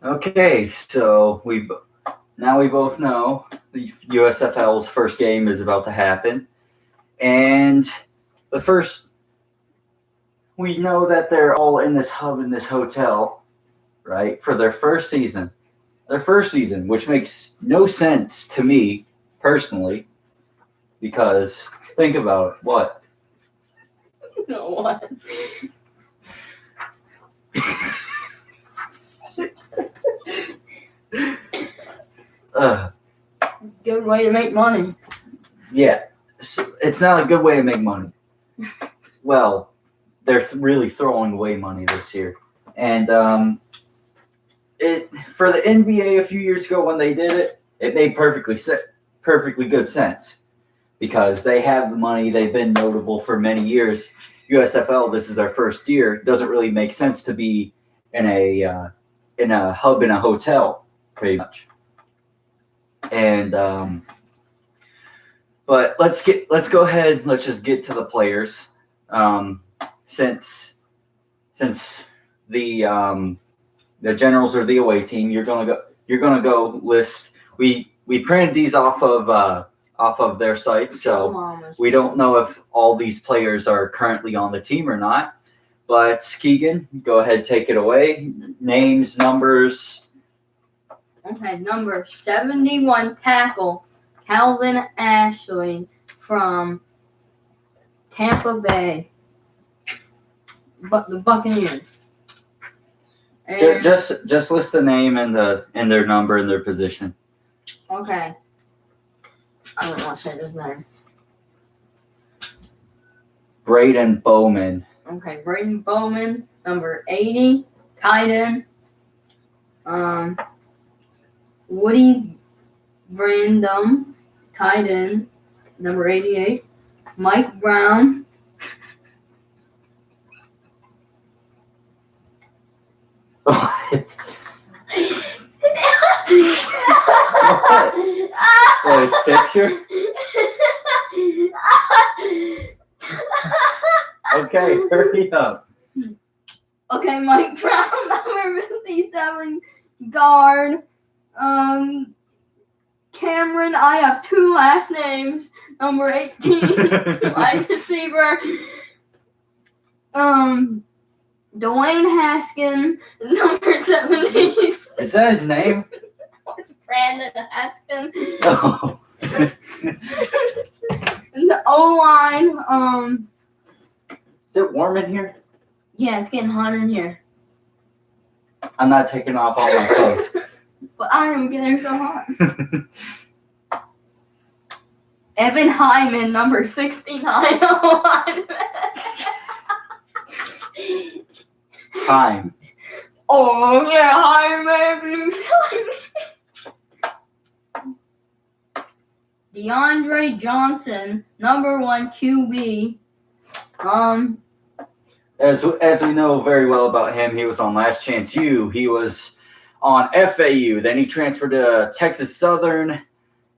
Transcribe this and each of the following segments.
Okay, so we both know the USFL's first game is about to happen, and we know that they're all in this hub in this hotel, right, for their first season. Which makes no sense to me personally, because think about it. What? No, what? Good way to make money. Yeah, it's not a good way to make money. Well, they're really throwing away money this year, and for the NBA a few years ago when they did it, it made perfectly good sense because they have the money. They've been notable for many years. USFL, this is their first year. It doesn't really make sense to be in a hub in a hotel, pretty much. And but let's go ahead. Let's just get to the players. Since the Generals are the away team, you're gonna go list. We printed these off of their site, so we don't know if all these players are currently on the team or not. But Keegan, go ahead, take it away. Names, numbers. Okay, number 71 tackle, Calvin Ashley from Tampa Bay, the Buccaneers. And Just list the name and their number and their position. Okay. I don't want to say his name. Braden Bowman. Okay, Braden Bowman, number 80, tight end. Woody Brandum, tight end, number 88. Mike Brown. What? What, his picture? Okay, hurry up. Okay, Mike Brown, number 57, guard. Cameron, I have two last names. Number 18, wide receiver. Dwayne Haskin, number 70. Is that his name? It's Brandon Haskin. Oh. And the O-line, Is it warm in here? yeah, it's getting hot in here. I'm not taking off all my clothes. But I am getting so hot. Evan Hyman, number 69. Time. Oh, yeah, Hyman. DeAndre Johnson, number 1 QB. As we know very well about him, he was on Last Chance U. He was on FAU. Then he transferred to Texas Southern,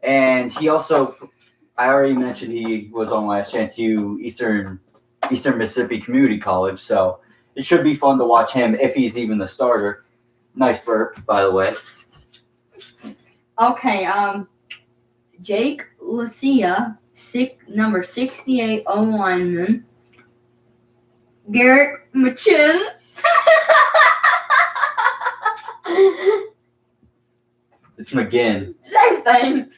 and he also, I already mentioned he was on Last Chance U, Eastern Mississippi Community College. So it should be fun to watch him if he's even the starter. Nice burp, by the way. Okay, Jake Lucia, number 68 O-lineman. Garrett Machin. It's McGinn. Same thing.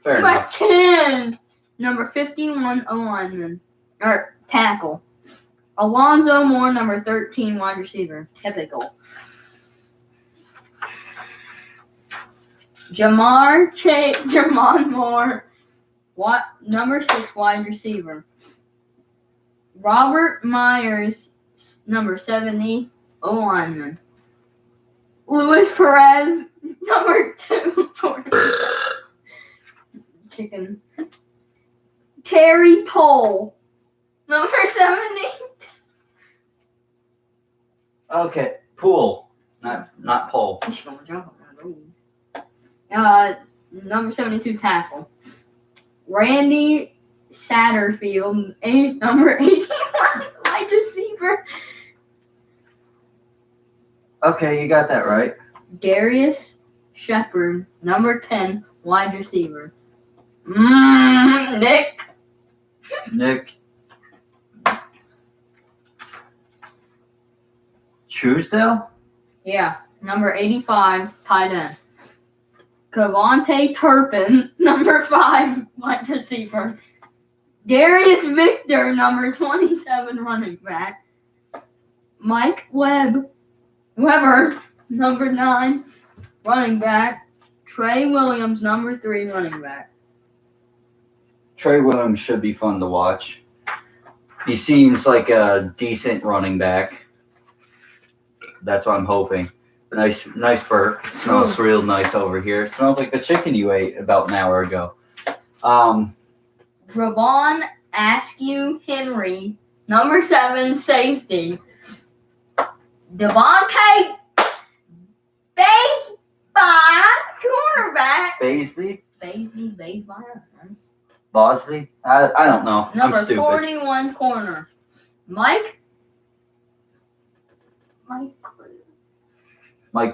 Fair enough. Machin, number 51 O-lineman, or tackle. Alonzo Moore, number 13 wide receiver. Typical. Jamon Moore, number 6 wide receiver. Robert Myers, number 70 O-lineman. Luis Perez, number 2 quarterback. Chicken. Terry Pohl, number 70. Okay, Pool, not Pole. Number 72 tackle. Randy Satterfield, number 81 wide receiver. Okay, you got that right. Darius Shepard, number 10, wide receiver. Nick. Nick Truesdale? Yeah, number 85, tight end. Cavante Turpin, number 5, wide receiver. Darius Victor, number 27, running back. Mike Weber, number 9, running back. Trey Williams, number 3, running back. Trey Williams should be fun to watch. He seems like a decent running back. That's what I'm hoping. Nice burp. It smells real nice over here. It smells like the chicken you ate about an hour ago. Dravon Askew Henry, number 7, safety. Devontae cornerback. Baseby? Baseby. Bosley? I don't know. Number I'm stupid. 41, corner. Mike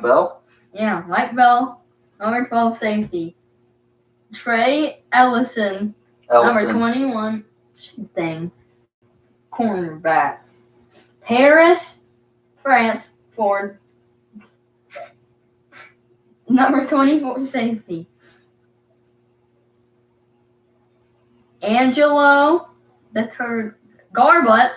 Bell? Yeah, Mike Bell, number 12, safety. Trey Ellison, number 21, cornerback. Paris France Ford, number 24, safety. Angelo the third Garbutt,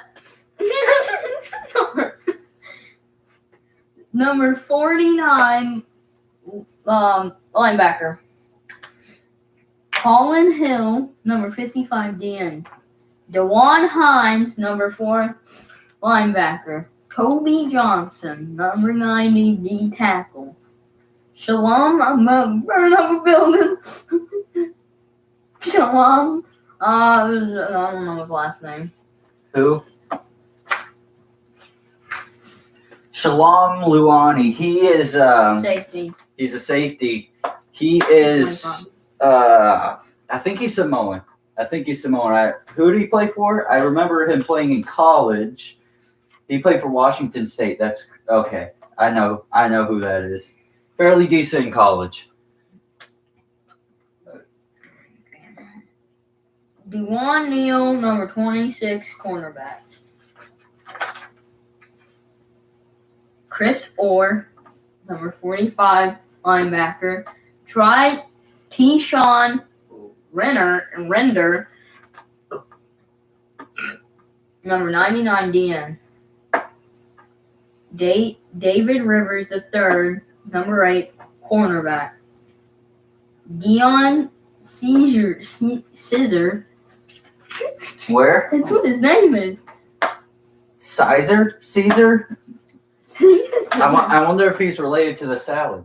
number 49, linebacker. Colin Hill, number 55, DN. DeJuan Hines, number 4, linebacker. Toby Johnson, number 90, D tackle. Shalom, I'm burning up a building. Shalom, I don't know his last name. Who? Shalom Luani. He is Safety. He's a safety. He is I think he's Samoan. Who did he play for? I remember him playing in college. He played for Washington State. That's okay. I know who that is. Fairly decent in college. DeJuan Neal, number 26, cornerback. Chris Orr, number 45, linebacker. Keyshawn Render, number 99, DN. David Rivers III, number 8, cornerback. Dion Scissor. Where? That's what his name is. Caesar? I wonder if he's related to the salad.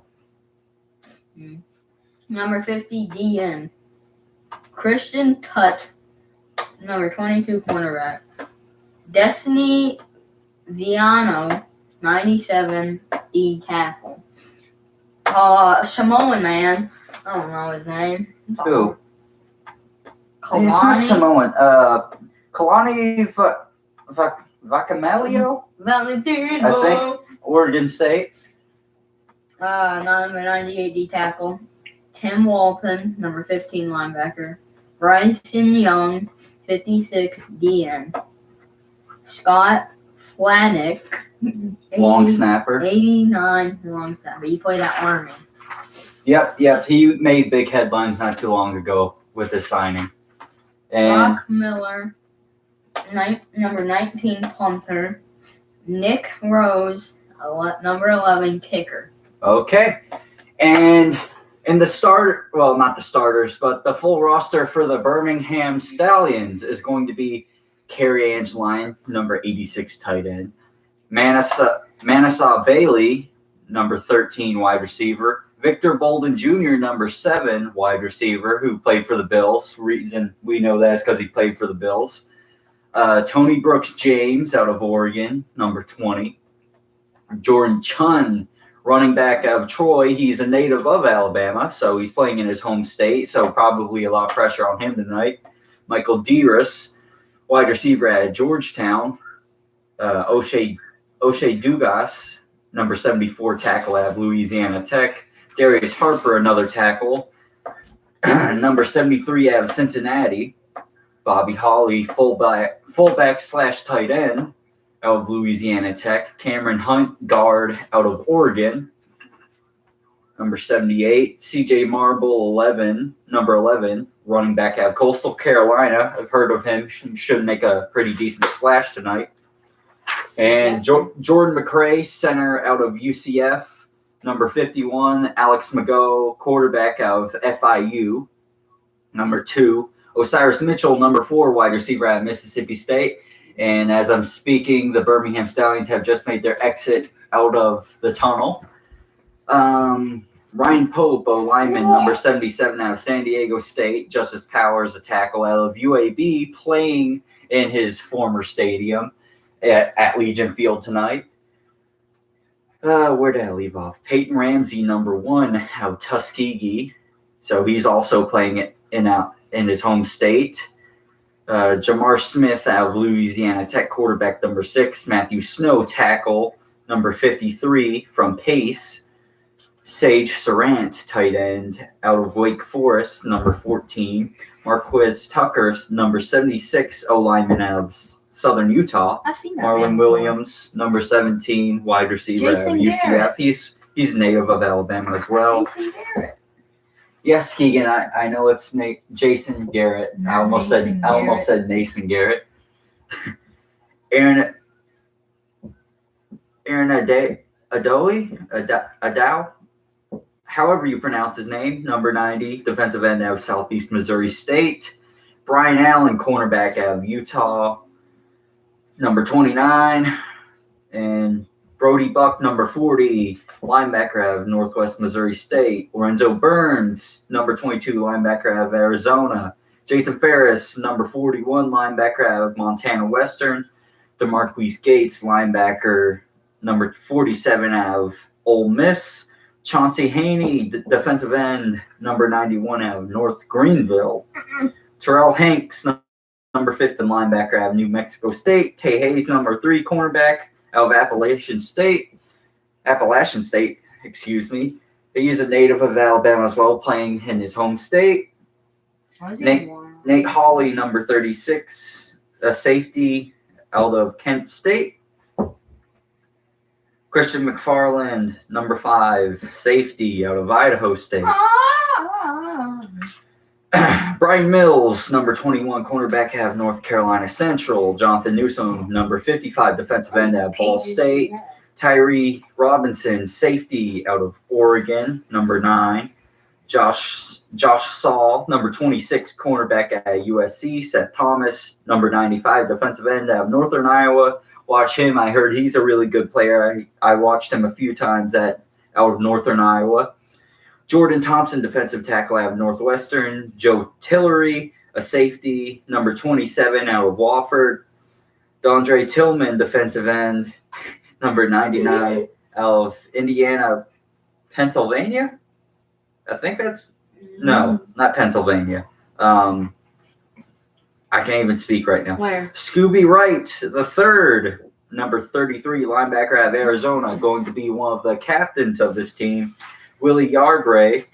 Number 50, DN. Christian Tutt, number 22, cornerback. Destiny Viano, 97, D tackle. Samoan man. I don't know his name. Who? Kalani. He's not Samoan. Kalani Vakamelio? I think. Oregon State. Number 98, D tackle. Tim Walton, number 15, linebacker. Bryson Young, 56, DN. Scott Flanick, Long snapper. 89, long snapper. He played at Army. Yep. He made big headlines not too long ago with his signing. And Brock Miller, number 19, punter. Nick Rose, number 11, kicker. okay. And in the starter, well, not the starters, but the full roster for the Birmingham Stallions is going to be Kerry Angeline, number 86, tight end. Manasseh Bailey, number 13, wide receiver. Victor Bolden Jr., number 7, wide receiver, who played for the Bills. Reason we know that is because he played for the Bills. Tony Brooks James out of Oregon, number 20. Jordan Chun, running back out of Troy. He's a native of Alabama, so he's playing in his home state, so probably a lot of pressure on him tonight. Michael Dearest, wide receiver at Georgetown. O'Shea Dugas, number 74 tackle out of Louisiana Tech. Darius Harper, another tackle. Number 73 out of Cincinnati. Bobby Hawley, fullback slash tight end out of Louisiana Tech. Cameron Hunt, guard out of Oregon. Number 78, CJ Marble, number 11, running back out of Coastal Carolina. I've heard of him. Should make a pretty decent splash tonight. And Jordan McRae, center out of UCF. Number 51, Alex Mago, quarterback out of FIU. Number 2, Osiris Mitchell, number 4, wide receiver out of Mississippi State. And as I'm speaking, the Birmingham Stallions have just made their exit out of the tunnel. Ryan Pope, a lineman, number 77 out of San Diego State. Justice Powers, a tackle out of UAB, playing in his former stadium at Legion Field tonight. Where did I leave off? Peyton Ramsey, number 1 out of Tuskegee. So he's also playing in his home state. Jamar Smith out of Louisiana Tech, quarterback number 6. Matthew Snow, tackle number 53 from Pace. Sage Surratt, tight end out of Wake Forest, number 14. Marquez Tucker, number 76, O-lineman out of Southern Utah. I've seen that. Marlon Williams, number 17, wide receiver out of UCF. He's native of Alabama as well. Jason Garrett. Yes, Keegan, I know it's Jason Garrett. I almost said Nathan Garrett. Aaron Adow, however you pronounce his name, number 90, defensive end out of Southeast Missouri State. Brian Allen, cornerback out of Utah, number 29. And Brody Buck, number 40, linebacker out of Northwest Missouri State. Lorenzo Burns, number 22, linebacker out of Arizona. Jason Ferris, number 41, linebacker out of Montana Western. DeMarquise Gates, linebacker, number 47 out of Ole Miss. Chauncey Haney, defensive end, number 91 out of North Greenville. Terrell Hanks, number 50, linebacker out of New Mexico State. Tay Hayes, number 3, cornerback out of Appalachian State. He's a native of Alabama as well, playing in his home state. Nate Hawley, number 36, a safety out of Kent State. Christian McFarland, number 5, safety out of Idaho State. Brian Mills, number 21, cornerback out of North Carolina Central. Jonathan Newsom, number 55, defensive end out of Ball State. Tyree Robinson, safety out of Oregon, number 9. Josh Saul, number 26, cornerback at USC. Seth Thomas, number 95, defensive end out of Northern Iowa. Watch him. I heard he's a really good player. I watched him a few times out of Northern Iowa. Jordan Thompson, defensive tackle out of Northwestern. Joe Tillery, a safety, number 27 out of Wofford. Dondre Tillman, defensive end, number 99 out of Indiana, Pennsylvania. I think that's no, not Pennsylvania. I can't even speak right now. Where? Scooby Wright, the third, number 33, linebacker out of Arizona, going to be one of the captains of this team. Willie Yarbray,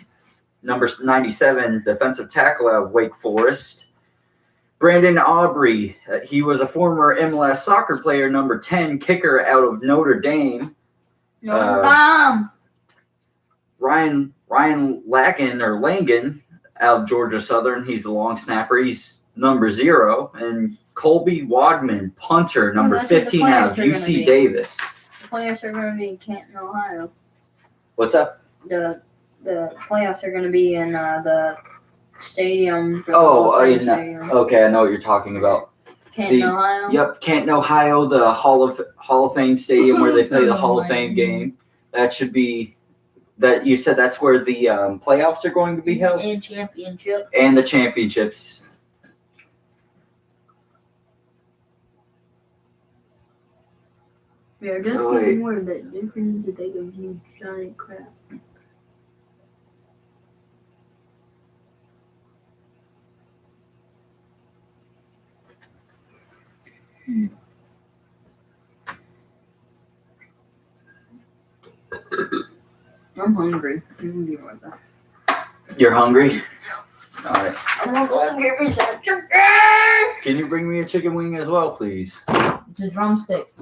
number 97, defensive tackle out of Wake Forest. Brandon Aubrey, he was a former MLS soccer player, number 10, kicker out of Notre Dame. Ryan Langan out of Georgia Southern, he's the long snapper. He's number 0. And Colby Wadman, punter, number 15 out of UC Davis. The playoffs are going to be in Canton, Ohio. What's up? The playoffs are going to be in the stadium. Stadium. Okay, I know what you're talking about. Canton, Ohio? Yep, Canton, Ohio, the Hall of Fame stadium where they play the Hall of Fame game. That should be that. You said that's where the playoffs are going to be held? And championship. And the championships. We are just getting word that difference is a big of huge giant crap. I'm hungry. I'm gonna be right back. You're hungry? All right. I'm gonna go and get me some chicken. Can you bring me a chicken wing as well, please? It's a drumstick.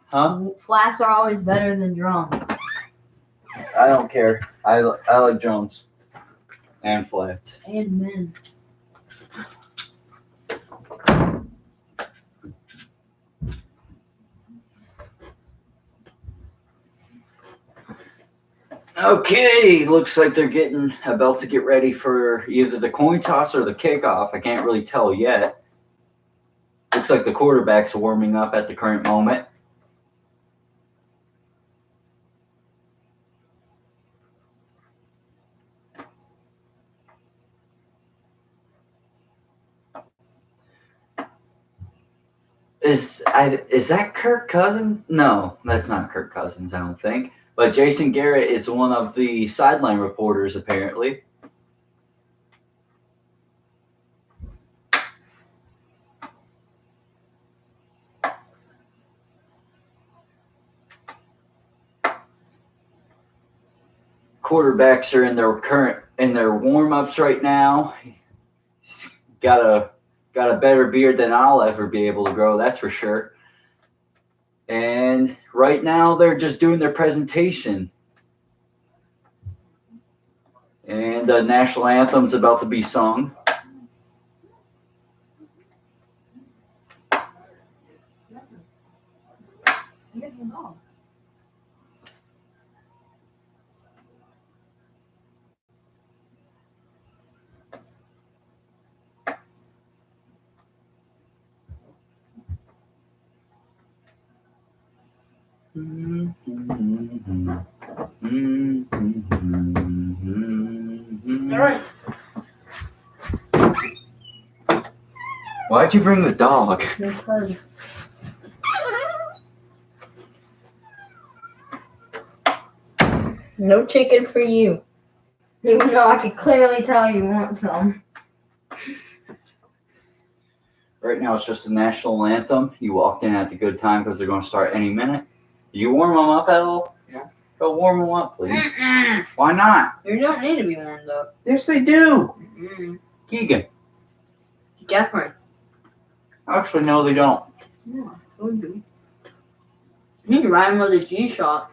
Huh? Flats are always better than drums. I don't care. I like drums and flats. And men. Okay, looks like they're about to get ready for either the coin toss or the kickoff. I can't really tell yet. Looks like the quarterback's warming up at the current moment. Is that Kirk Cousins? No, that's not Kirk Cousins, I don't think. But Jason Garrett is one of the sideline reporters, apparently. Quarterbacks are in their warm-ups right now. He's got a better beard than I'll ever be able to grow, that's for sure. And right now they're just doing their presentation. And the national anthem's about to be sung. All right. Why'd you bring the dog? Because. No chicken for you. Even though I can clearly tell you want some. Right now it's just the national anthem. You walked in at the good time because they're going to start any minute. Did you warm them up at all? No. Go warm them up, please. Why not? You don't need to be warmed up. Yes, they do. Mm-mm. Keegan. Jeffrey. Actually, no, they don't. Yeah, would be. He's riding with a G-Shock.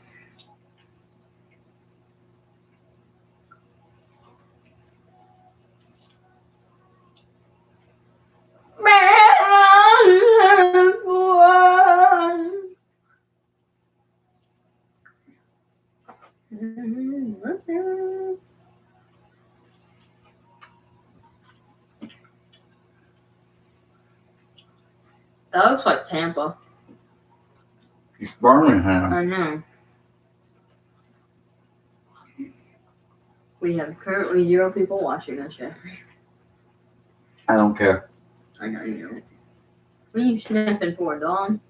That looks like Tampa. It's Birmingham. I know. We have currently 0 people watching us yet. I don't care. I know you don't. What are you sniffing for, Dawn?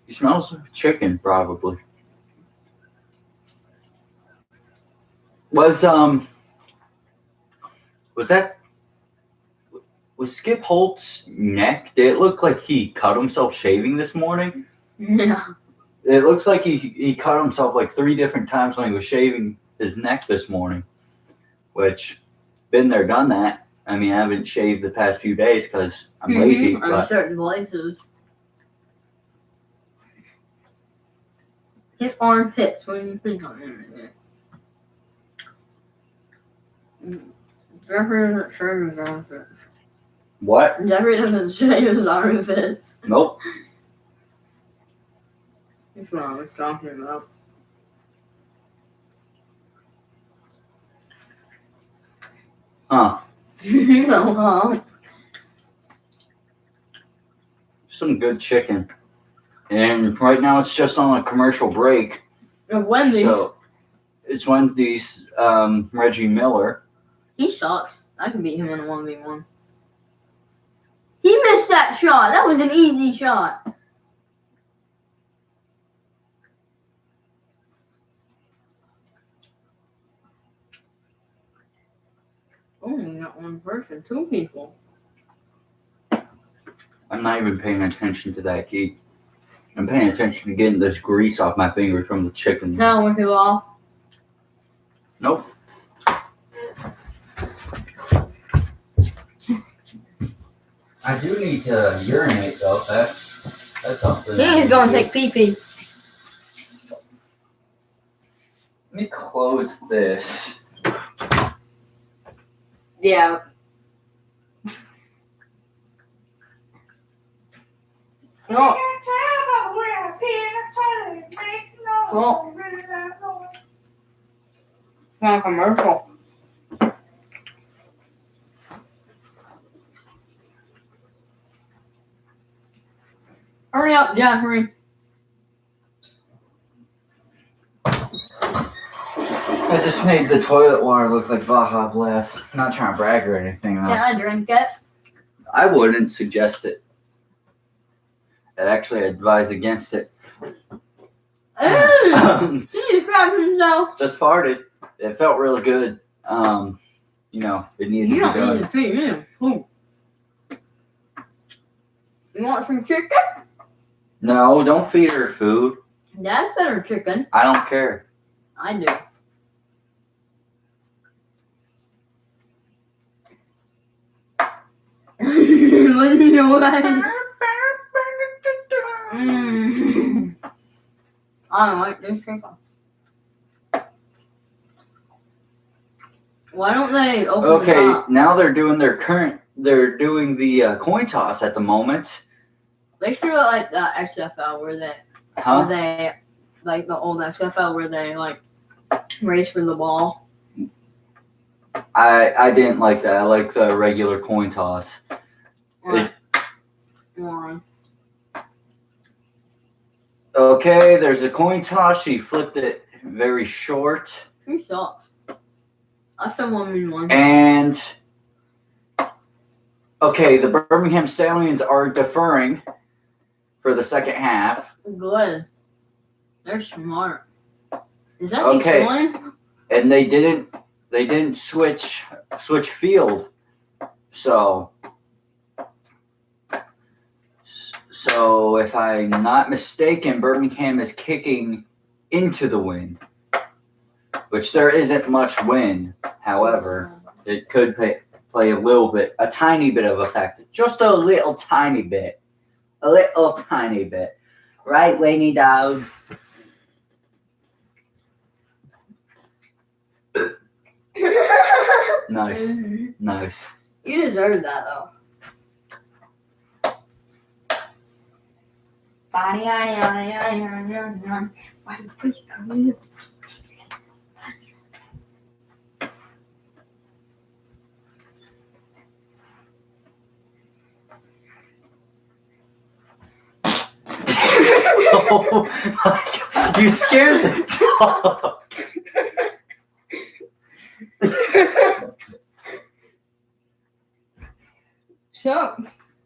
He smells of chicken, probably. Was Skip Holt's neck? Did it look like he cut himself shaving this morning? Yeah. It looks like he cut himself like 3 different times when he was shaving his neck this morning. Which, been there, done that. I mean, I haven't shaved the past few days because I'm lazy. On But certain places. His armpits, what do you think on it? Jeffrey doesn't shave his armpits. what? Jeffrey doesn't shave his armpits. Nope. That's what I was talking about. Huh. No, Some good chicken. And right now it's just on a commercial break. Wendy's. So it's Wendy's, Reggie Miller. He sucks. I can beat him in a 1v1. He missed that shot. That was an easy shot. Only got one person, 2 people. I'm not even paying attention to that, Keith. I'm paying attention to getting this grease off my fingers from the chicken. Now with you all. Nope. I do need to urinate though. That's something. He's going to take pee-pee. Let me close this. Yeah. No. Cool. Not a commercial. Hurry up, Jeffrey. I just made the toilet water look like Baja Blast. I'm not trying to brag or anything though. Can I drink it? I wouldn't suggest it. I'd actually advise against it. He just grabbed himself. Just farted. It felt really good. You know, it needed You to be don't need done. to feed me. You want some chicken? No, don't feed her food. Dad fed her chicken. I don't care. I do. What do you want? I don't like this chicken. Why don't they open the Okay, top? now they're doing the coin toss at the moment. They should do it like the XFL where they like the old XFL where they like race for the ball. I didn't like that. I like the regular coin toss. Why? Why? Okay, there's a coin toss. She flipped it very short. You suck. I said 1v1. And okay, the Birmingham Stallions are deferring for the second half. Good. They're smart. Is that Okay. explain? And they didn't switch field. So if I'm not mistaken, Birmingham is kicking into the wind, which there isn't much wind. However, it could play a tiny bit of effect. Just a little tiny bit. Right, Laney dog? Nice. You deserve that though. Why the freak are you? Oh my God. You scared the dog. So,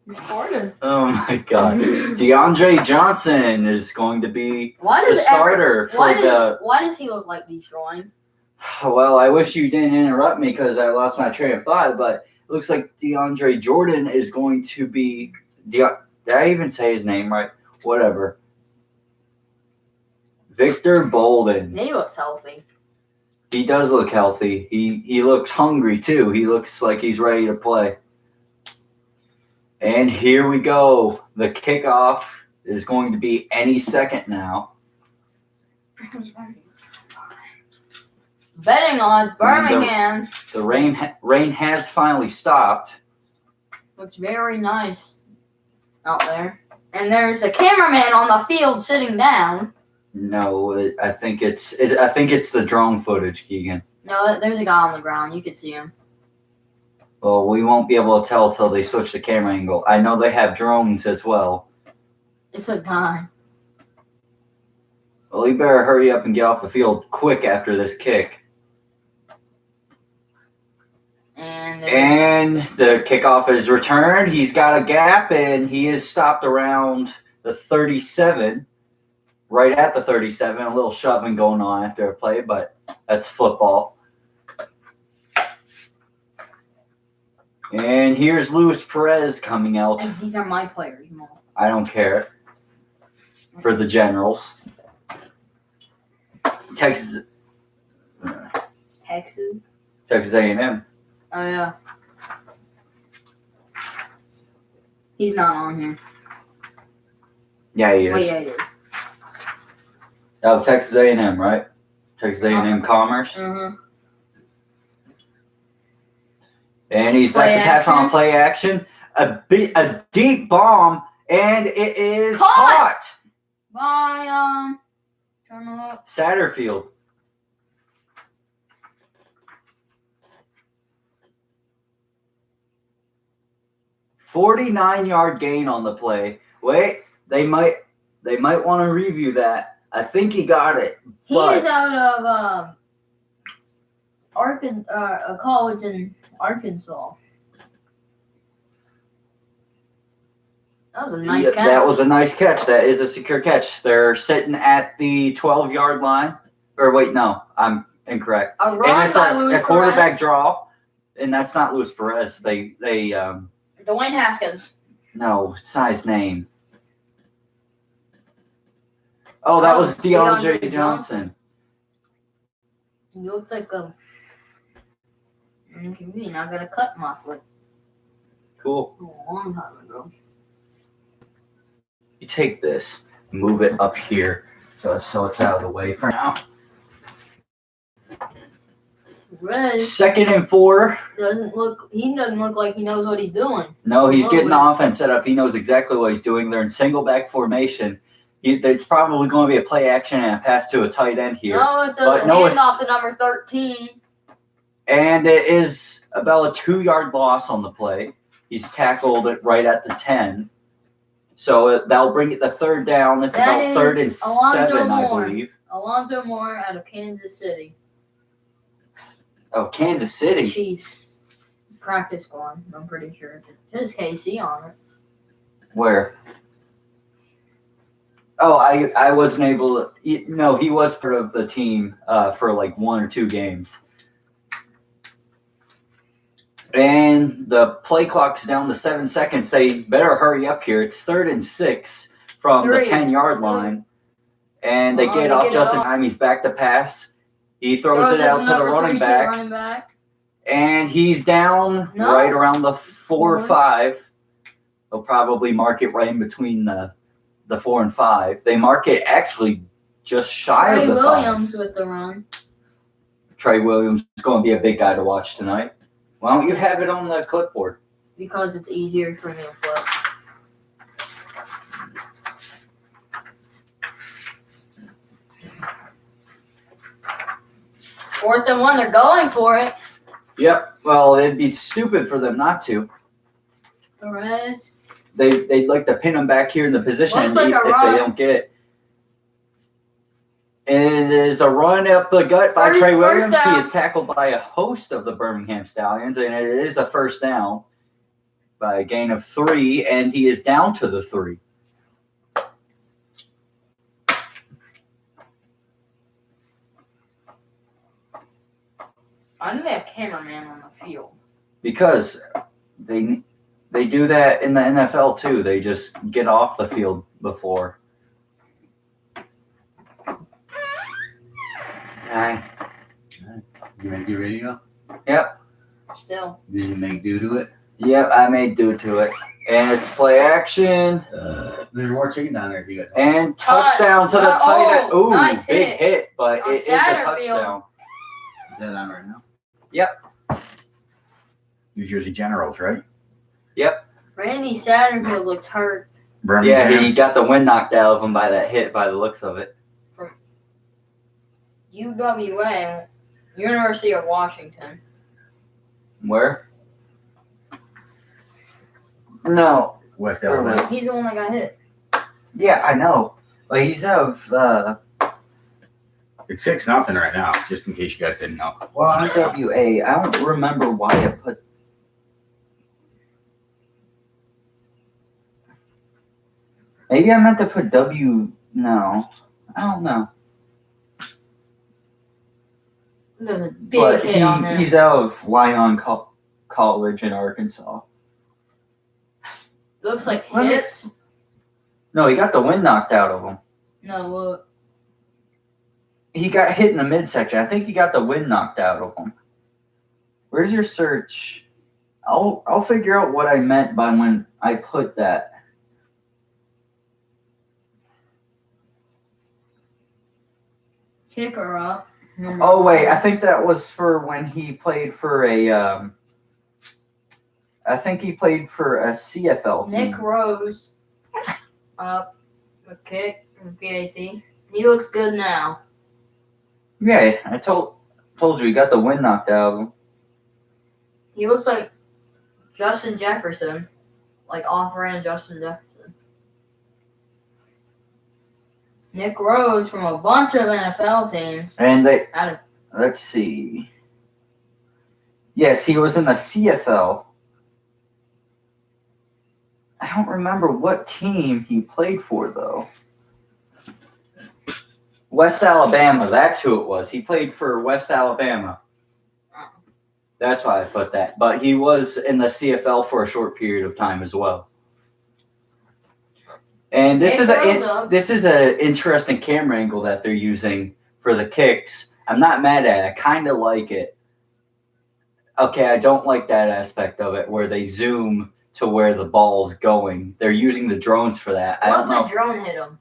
recorded. Oh my God. DeAndre Johnson is going to be Why the does starter why for does he look like he's drawing? Well, I wish you didn't interrupt me because I lost my train of thought, but it looks like DeAndre Jordan is going to be did I even say his name right? Whatever. Victor Bolden. He looks healthy. He does look healthy. He looks hungry too. He looks like he's ready to play. And here we go. The kickoff is going to be any second now. Betting on Birmingham. The rain has finally stopped. Looks very nice out there. And there's a cameraman on the field sitting down. No, I think it's the drone footage, Keegan. No, there's a guy on the ground. You can see him. Well, we won't be able to tell till they switch the camera angle. I know they have drones as well. It's a guy. Well, you better hurry up and get off the field quick after this kick. And the kickoff is returned. He's got a gap, and he is stopped around the 37, right at the 37. A little shoving going on after a play, but that's football. And here's Luis Perez coming out. And these are my players, Mo. I don't care. For the Generals. Texas Texas. Texas A&M. Oh yeah. He's not on here. Yeah, he is. Wait, yeah, he is. Oh, Texas A&M, right? Texas A&M Commerce. Mm-hmm. And he's back to pass on play action. A deep bomb, and it is caught. By trying to look. Satterfield. "49-yard gain on the play." Wait, they might want to review that. I think he got it. He is out of a college in Arkansas. That was a nice catch. That was a nice catch. That is a secure catch. They're sitting at the 12-yard line. Or wait, no, I'm incorrect. A run and it's by Luis a quarterback Perez. draw, and that's not Luis Perez. They Dwayne Haskins. no, it's not his name. Oh, that was DeAndre Johnson. He looks like a. I got to cut my foot. Cool. A long time ago. You take this, move it up here, so it's out of the way for now. Red 2nd and 4. he doesn't look like he knows what he's doing. No, he's getting the offense set up. He knows exactly what he's doing. They're in single back formation. It's probably going to be a play action and a pass to a tight end here. No, it's a handoff to number 13. And it is about a 2-yard loss on the play. He's tackled it right at the 10. So that'll bring it to 3rd down. It's about 3rd and 7, I believe. Alonzo Moore out of Kansas City. Oh, Kansas City. Chiefs. Practice squad, I'm pretty sure. It says KC on it. Where? Oh, I wasn't able to. No, he was part of the team for like 1 or 2 games. And the play clock's down to 7 seconds. They better hurry up here. It's 3rd and 6 from the 10-yard line. And they get off just in time. He's back to pass. He throws it out to the running back. And he's down right around the 4 or 5. They'll probably mark it right in between the 4 and 5. They mark it actually just shy of the 5. Trey Williams with the run. Trey Williams is going to be a big guy to watch tonight. Why don't you have it on the clipboard? Because it's easier for me to flip. Fourth and 1, they're going for it. Yep. Well, it'd be stupid for them not to. Perez. They'd like to pin them back here in the position if they don't get it. And it is a run up the gut by Trey Williams. He is tackled by a host of the Birmingham Stallions, and it is a 1st down by a gain of 3, and he is down to the 3. Why do they have cameraman on the field? Because they do that in the NFL too. They just get off the field before. Hi. You make your video? Yep. Still. Did you make do to it? Yep, I made do to it. And it's play action. There's more chicken down there if you got And touchdown to the tight end. Ooh, nice big hit, but it is a Satterfield. touchdown. Is that on right now? Yep. New Jersey Generals, right? Yep. Randy Satterfield looks hurt. Birmingham. Yeah, he got the wind knocked out of him by that hit by the looks of it. From UWA, University of Washington. Where? No. West Alabama. He's the one that got hit. Yeah, I know. But he's of It's 6-0 right now, just in case you guys didn't know. IWA. I don't remember why I put. Maybe I meant to put W. No, I don't know. There's a big hit on him. He's out of Lyon College in Arkansas. Looks like hips. No, he got the wind knocked out of him. No, look. he got hit in the midsection. I think he got the wind knocked out of him. Where's your search? I'll figure out what I meant by when I put that. Kicker up. Oh wait, I think that was for when he played for a. I think he played for a CFL team. Nick Rose. Up. A kick. PAT. He looks good now. Yeah, I told you he got the wind knocked out of him. He looks like Justin Jefferson. Like off-brand Justin Jefferson. Nick Rose from a bunch of NFL teams. And Out of let's see. Yes, he was in the CFL. I don't remember what team he played for, though. West Alabama, that's who it was. He played for West Alabama. That's why I put that. But he was in the CFL for a short period of time as well. And this is a interesting camera angle that they're using for the kicks. I'm not mad at it. I kind of like it. Okay, I don't like that aspect of it where they zoom to where the ball's going. They're using the drones for that. I don't know. What if the drone hit him?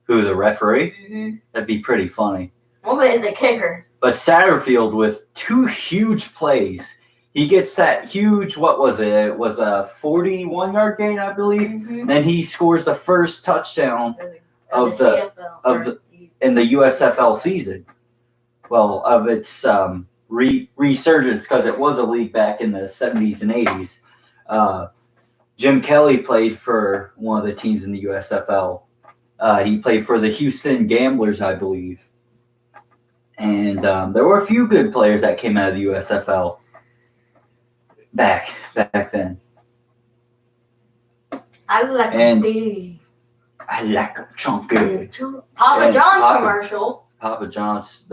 Who, the referee? Mm-hmm. That'd be pretty funny. What if it hit the kicker? But Satterfield with 2 huge plays. He gets that huge, what was it? It was a 41-yard gain, I believe. Mm-hmm. Then he scores the first touchdown Of the CFL. in the USFL season. Well, of its resurgence, because it was a league back in the 70s and 80s. Jim Kelly played for one of the teams in the USFL. He played for the Houston Gamblers, I believe. And there were a few good players that came out of the USFL back then. I like And- big. I like them chunky. Papa And John's Papa- commercial. Papa John's,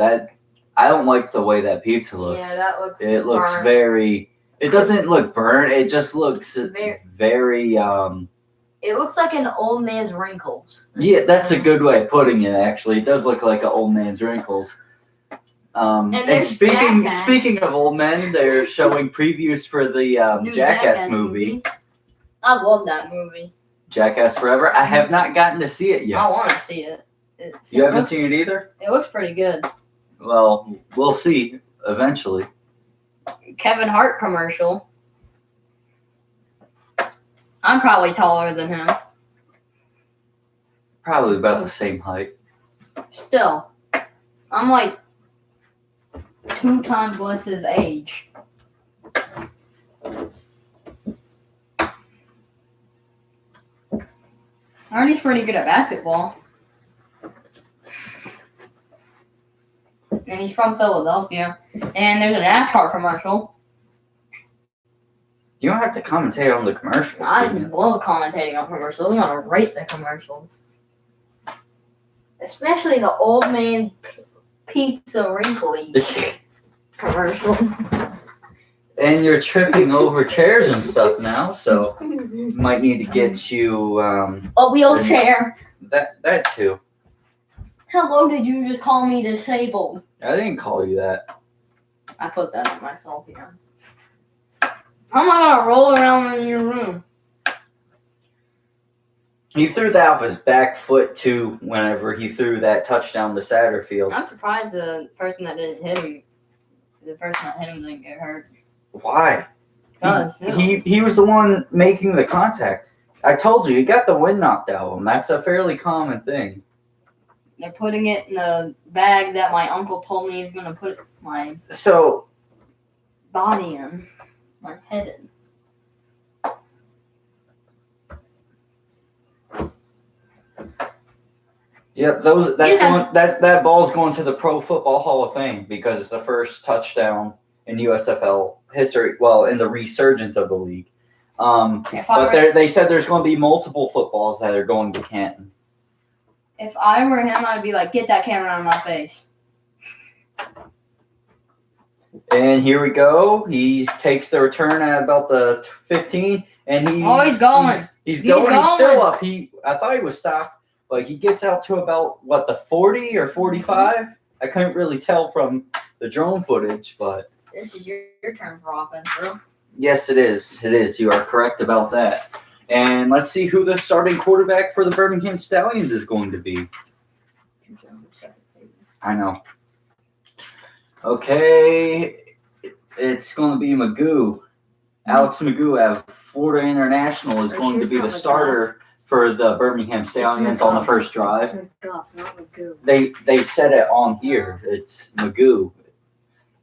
I don't like the way that pizza looks. Yeah, that looks. It looks burnt. very. It doesn't look burnt. It just looks very. It looks like an old man's wrinkles. Yeah, that's a good way of putting it. Actually, it does look like an old man's wrinkles. And there's Jackass. speaking of old men, they're showing previews for the New Jackass movie. I love that movie. Jackass Forever. I have not gotten to see it yet. I want to see it. You haven't seen it either? It looks pretty good. Well, we'll see eventually. Kevin Hart commercial. I'm probably taller than him. Probably about the same height. Still, I'm like 2 times less his age. Arnie's pretty good at basketball. And he's from Philadelphia. And there's a NASCAR commercial. You don't have to commentate on the commercials. I do you? love commentating on commercials. I'm gonna rate the commercials. Especially the old man pizza wrinkly commercial. And you're tripping over chairs and stuff now, so might need to get you A wheelchair. that too. Hello, did you just call me disabled? I didn't call you that. I put that on myself, yeah. How am I gonna roll around in your room? He threw that off his back foot too. Whenever he threw that touchdown to Satterfield. I'm surprised the person that didn't hit him, didn't get hurt. Why? Because He was the one making the contact. I told you, he got the wind knocked out of him. That's a fairly common thing. they're putting it in the bag that my uncle told me he's gonna put my So body in, my head in. yep, that ball's going to the Pro Football Hall of Fame because it's the first touchdown in USFL history. Well, in the resurgence of the league. But they said there's going to be multiple footballs that are going to Canton. If I were him, I'd be like, get that camera out of my face. And here we go. He takes the return at about the 15, and He's going. He's He's going. He's still going. up. I thought he was stopped, but he gets out to about the 40 or 45. I couldn't really tell from the drone footage, but This is your turn for offense, bro. yes, it is. It is. You are correct about that. And let's see who the starting quarterback for the Birmingham Stallions is going to be. I know. Okay, it's going to be Magoo. Alex Magoo out of Florida International is Or going to she's be not the McGough. starter for the Birmingham Stallions on the McGough. first drive. It's McGough, not Magoo. They said it on here. It's Magoo.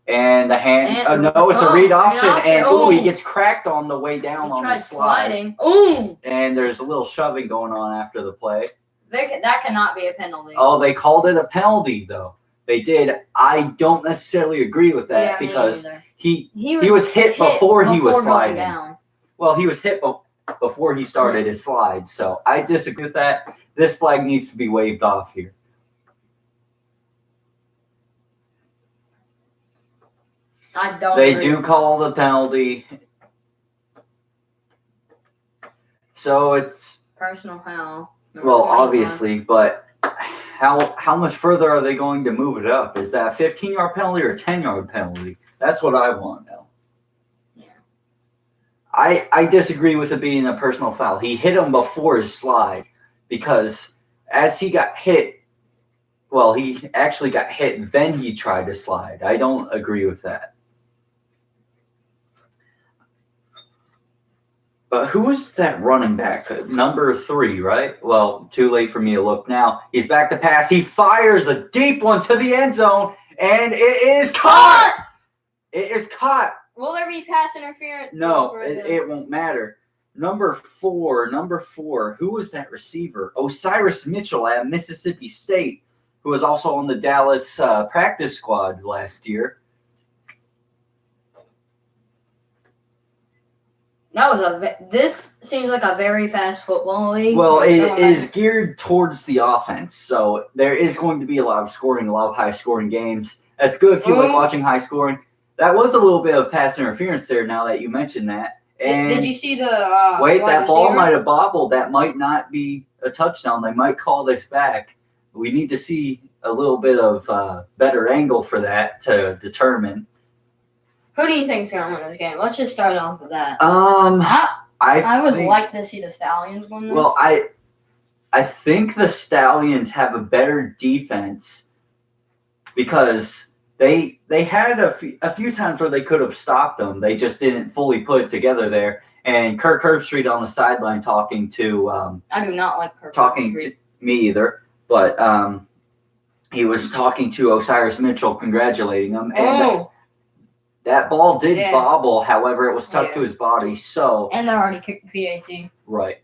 And the hand. And- No, it's a read option. And Oh. he gets cracked on the way down He on the tried slide. sliding. Ooh! And there's a little shoving going on after the play. That cannot be a penalty. Oh, they called it a penalty, though. They did. I don't necessarily agree with that Yeah, me because neither. he He was hit before he was going sliding. down. Well, he was hit before he started his slide, so I disagree with that. This flag needs to be waved off here. I don't They agree. do call the penalty. So it's, Personal foul. well, obviously, but how much further are they going to move it up? Is that a 15-yard penalty or a 10-yard penalty? That's what I want to know. Yeah. I disagree with it being a personal foul. He hit him before his slide because as he got hit, well, he actually got hit, then he tried to slide. I don't agree with that. But who is that running back? Number 3, right? Well, too late for me to look now. He's back to pass. He fires a deep one to the end zone, and it is caught! It is caught. Will there be pass interference? No, it won't matter. Number four. Who was that receiver? Osiris Mitchell at Mississippi State, who was also on the Dallas practice squad last year. This seems like a very fast football league. Well, it is geared towards the offense, so there is going to be a lot of scoring, a lot of high-scoring games. That's good if you like watching high scoring. That was a little bit of pass interference there. Now that you mention that, and did you see the wait, wide that ball receiver? might have bobbled. That might not be a touchdown. They might call this back. We need to see a little bit of better angle for that to determine. Who do you think's gonna win this game? Let's just start off with that. I would think, like to see the Stallions win this. Well, I think the Stallions have a better defense because they had a few times where they could have stopped them. They just didn't fully put it together there. And Kirk Herbstreit on the sideline talking to I do not like Kirk. talking to me either, but he was talking to Osiris Mitchell, congratulating him, and that ball did bobble. However, it was stuck to his body. So and they already kicked the PAT. Right.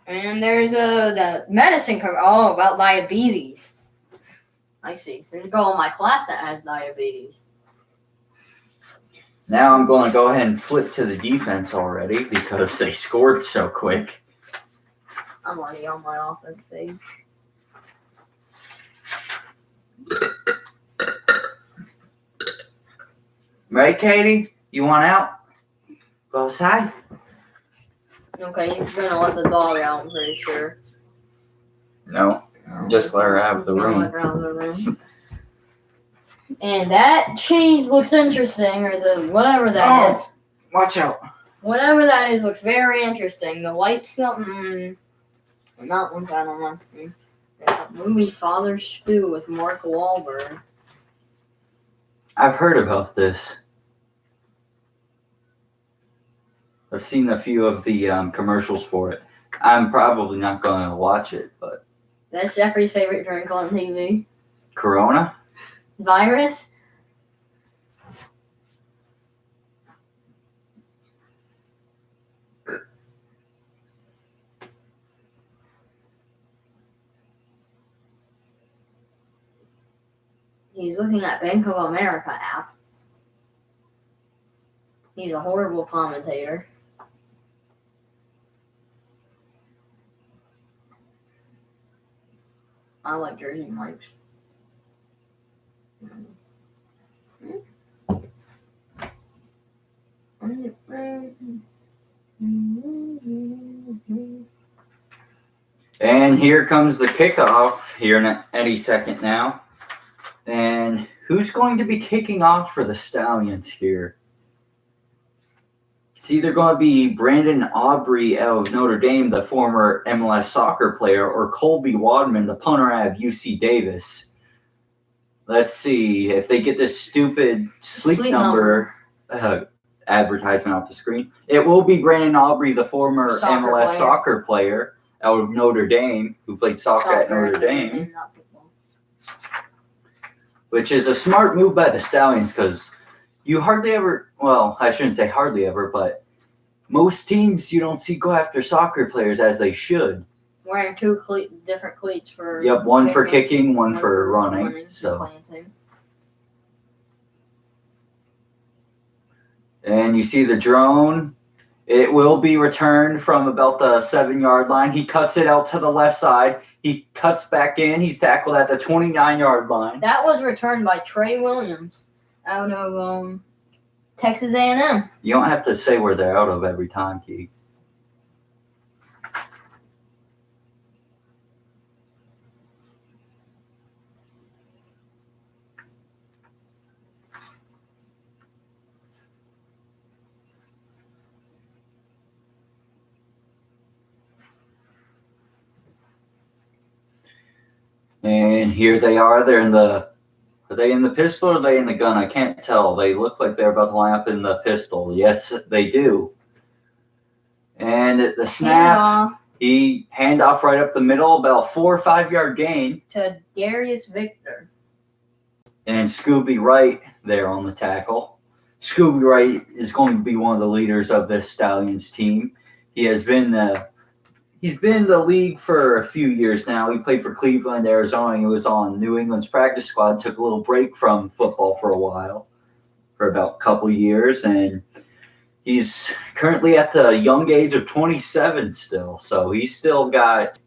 And there's the medicine cover. Oh, about diabetes. I see. There's a girl in my class that has diabetes. Now I'm going to go ahead and flip to the defense already because they scored so quick. I'm already on my offense page. Right, Katie? You want out? Go outside? Okay, he's gonna let the dog out, I'm pretty sure. No. Just let her out of the room. Let her out of the room. And that cheese looks interesting, or the whatever that is. Watch out. Whatever that is looks very interesting. The white stuff, not one kind of one. There's a movie Father Stew with Mark Wahlberg. I've heard about this. I've seen a few of the commercials for it. I'm probably not going to watch it, but... That's Jeffrey's favorite drink on TV. Corona? Virus? He's looking at Bank of America app. He's a horrible commentator. I like Jersey Mike's. And here comes the kickoff here in any second now. And who's going to be kicking off for the Stallions here? It's either going to be Brandon Aubrey of Notre Dame, the former MLS soccer player, or Colby Wadman, the punter out of UC Davis. Let's see if they get this stupid sleep number advertisement off the screen. It will be Brandon Aubrey, the former MLS soccer player out of Notre Dame, who played soccer at Notre Dame, which is a smart move by the Stallions because you hardly ever, well, I shouldn't say hardly ever, but most teams you don't see go after soccer players as they should. Wearing two different cleats for one for kicking, one for running. So, and you see the drone. It will be returned from about the 7-yard line. He cuts it out to the left side. He cuts back in. He's tackled at the 29-yard line. That was returned by Trey Williams out of Texas A&M. You don't have to say where they're out of every time, Keith. And here they are. Are they in the pistol or are they in the gun? I can't tell. They look like they're about to line up in the pistol. Yes, they do. And at the snap, he handoff right up the middle, about a 4 or 5 yard gain to Darius Victor. And Scooby Wright there on the tackle. Scooby Wright is going to be one of the leaders of this Stallions team. He's been in the league for a few years now. He played for Cleveland, Arizona. He was on New England's practice squad, took a little break from football for a while, for about a couple years. And he's currently at the young age of 27 still. So he's still not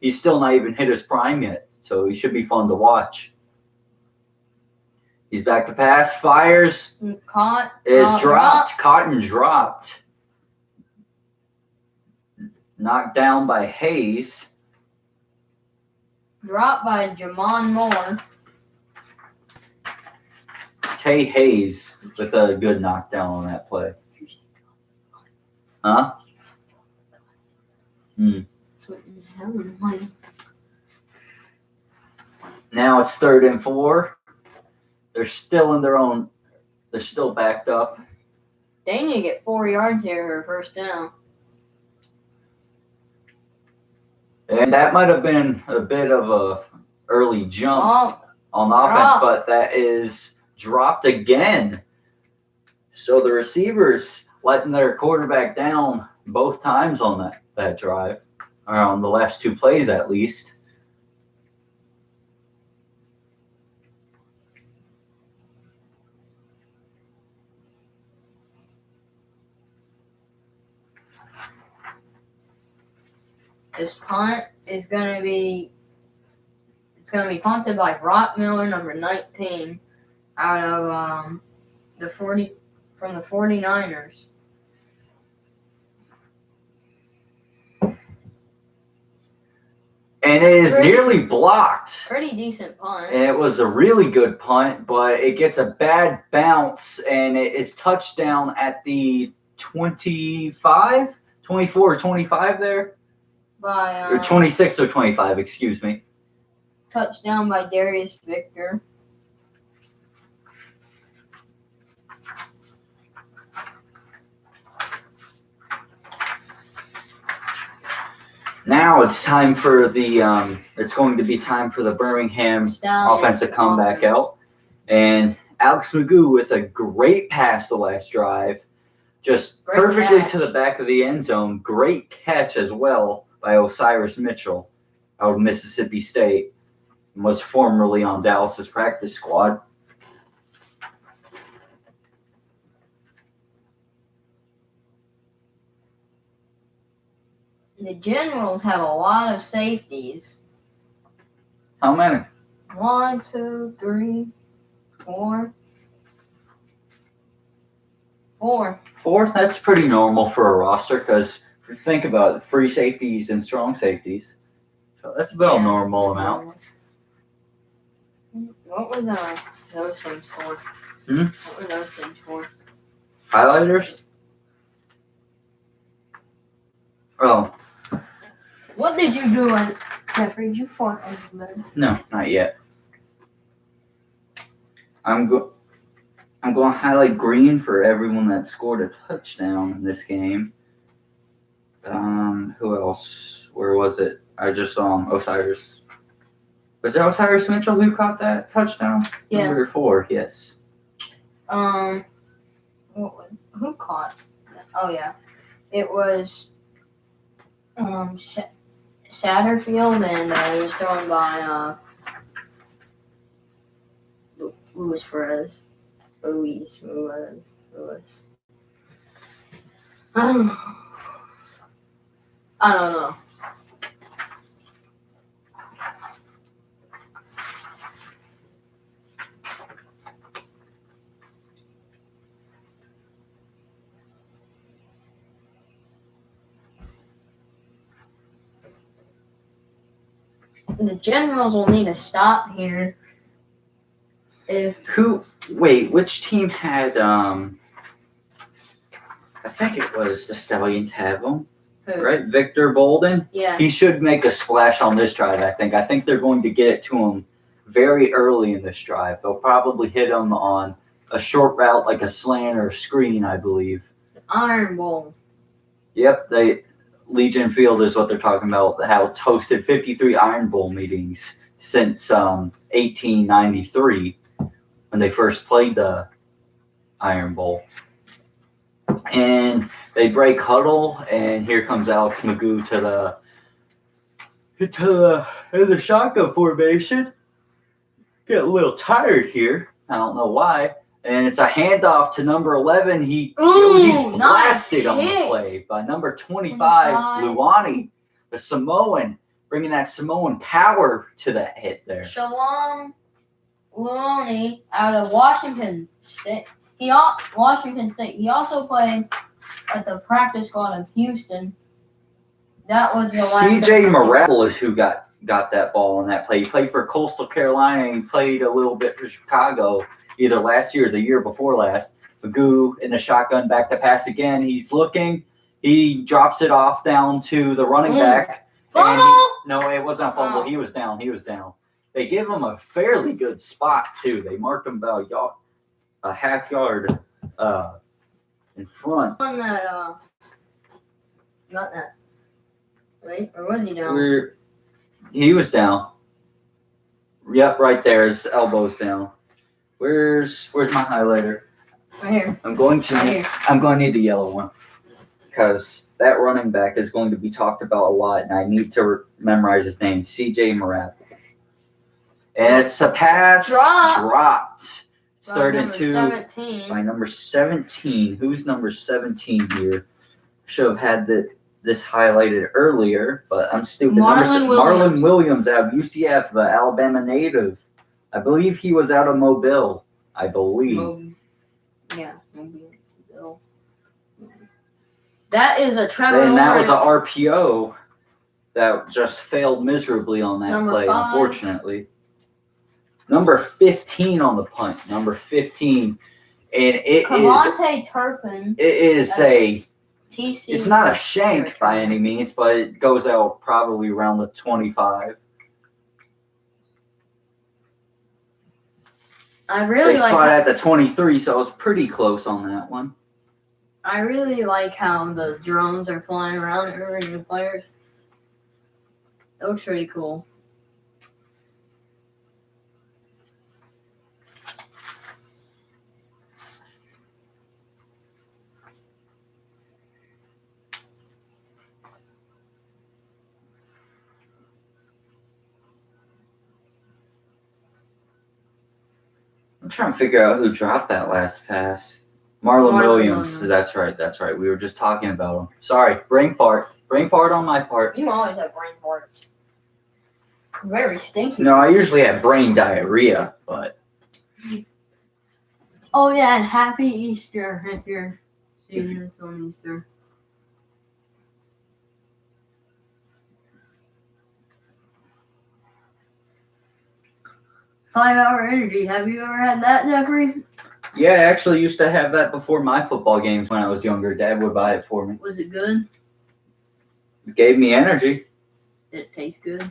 even hit his prime yet. So he should be fun to watch. He's back to pass, fires, Caught and dropped. Knocked down by Hayes. Dropped by Jamon Moore. Tay Hayes with a good knockdown on that play. Huh? Now it's 3rd and 4. They're still they're still backed up. They need to get 4 yards here for a first down. And that might have been a bit of a early jump on offense, but that is dropped again. So the receivers letting their quarterback down both times on that drive, or on the last 2 plays at least. This punt is going to be punted by Rock Miller, number 19, out of from the 49ers. And it is nearly blocked. Pretty decent punt. And it was a really good punt, but it gets a bad bounce, and it is touchdown at the 25, 24 or 25 there. Or 26 or 25, excuse me. Touchdown by Darius Victor. Now it's time for it's going to be time for the Birmingham offense to come back out. And Alex Magoo with a great pass the last drive. Just perfectly to the back of the end zone. Great catch as well by Osiris Mitchell out of Mississippi State, and was formerly on Dallas's practice squad. The Generals have a lot of safeties. How many? 1, 2, 3, 4. 4. 4? That's pretty normal for a roster because if you think about it, free safeties and strong safeties. So that's about a Yeah. normal amount. What were those things for? What were those things for? Highlighters? Oh, What did you do, Jeffrey? Did you fart on the bed? no, not yet. I'm going to highlight green for everyone that scored a touchdown in this game. Who else? Where was it? I just saw Osiris. Was it Osiris Mitchell who caught that touchdown? Yeah. Number 4, yes. Who caught? Oh yeah, it was Satterfield, and it was thrown by Luis Perez. Luis. I don't know. The Generals will need to stop here. Which team had, I think it was the Stallions have them, Who? right? Victor Bolden. Yeah. He should make a splash on this drive, I think. I think they're going to get it to him very early in this drive. They'll probably hit him on a short route like a slant or a screen, I believe. Iron Bowl. Yep, Legion Field is what they're talking about, how it's hosted 53 Iron Bowl meetings since 1893 when they first played the Iron Bowl. And they break huddle, and here comes Alex Magoo to the shotgun formation. Get a little tired here. I don't know why. And it's a handoff to number 11. He's blasted on the play by number 25, Luani, the Samoan, bringing that Samoan power to that hit there. Shalom Luani out of Washington State. Washington State. He also played at the practice squad of Houston. That was your last. CJ Morrell is who got that ball on that play. He played for Coastal Carolina, and he played a little bit for Chicago either last year or the year before last. Magoo in the shotgun, back to pass again. He's looking. He drops it off down to the running back. No, it wasn't a fumble. He was down. They give him a fairly good spot, too. They marked him about a half yard in front. One that got that. Right? Or was he down? He was down. Yep, right there. His elbow's down. Where's my highlighter? Right here. I'm going to need the yellow one because that running back is going to be talked about a lot, and I need to memorize his name, CJ Morrell. And it's a pass dropped. It's third and 2 by number 17. Who's number 17 here? Should have had this highlighted earlier, but I'm stupid. Marlon Williams out of UCF, the Alabama native. I believe he was out of Mobile. I believe. Mobile. That is a Trevor And that Lawrence. was an RPO that just failed miserably on that Number play, 5. unfortunately. Number 15 on the punt. Number 15. And Cavante Turpin. It is a... TC. It's not a shank by any means, but it goes out probably around the 25. They spot at the 23, so I was pretty close on that one. I really like how the drones are flying around over the players. It looks pretty cool. I'm trying to figure out who dropped that last pass. Marlon Williams. That's right. We were just talking about him. Sorry, brain fart. Brain fart on my part. You always have brain farts. Very stinky. No, I usually have brain diarrhea, but... Oh, yeah, and happy Easter if you're seeing this on Easter. 5-hour energy. Have you ever had that, Jeffrey? Yeah, I actually used to have that before my football games when I was younger. Dad would buy it for me. Was it good? It gave me energy. Did it taste good?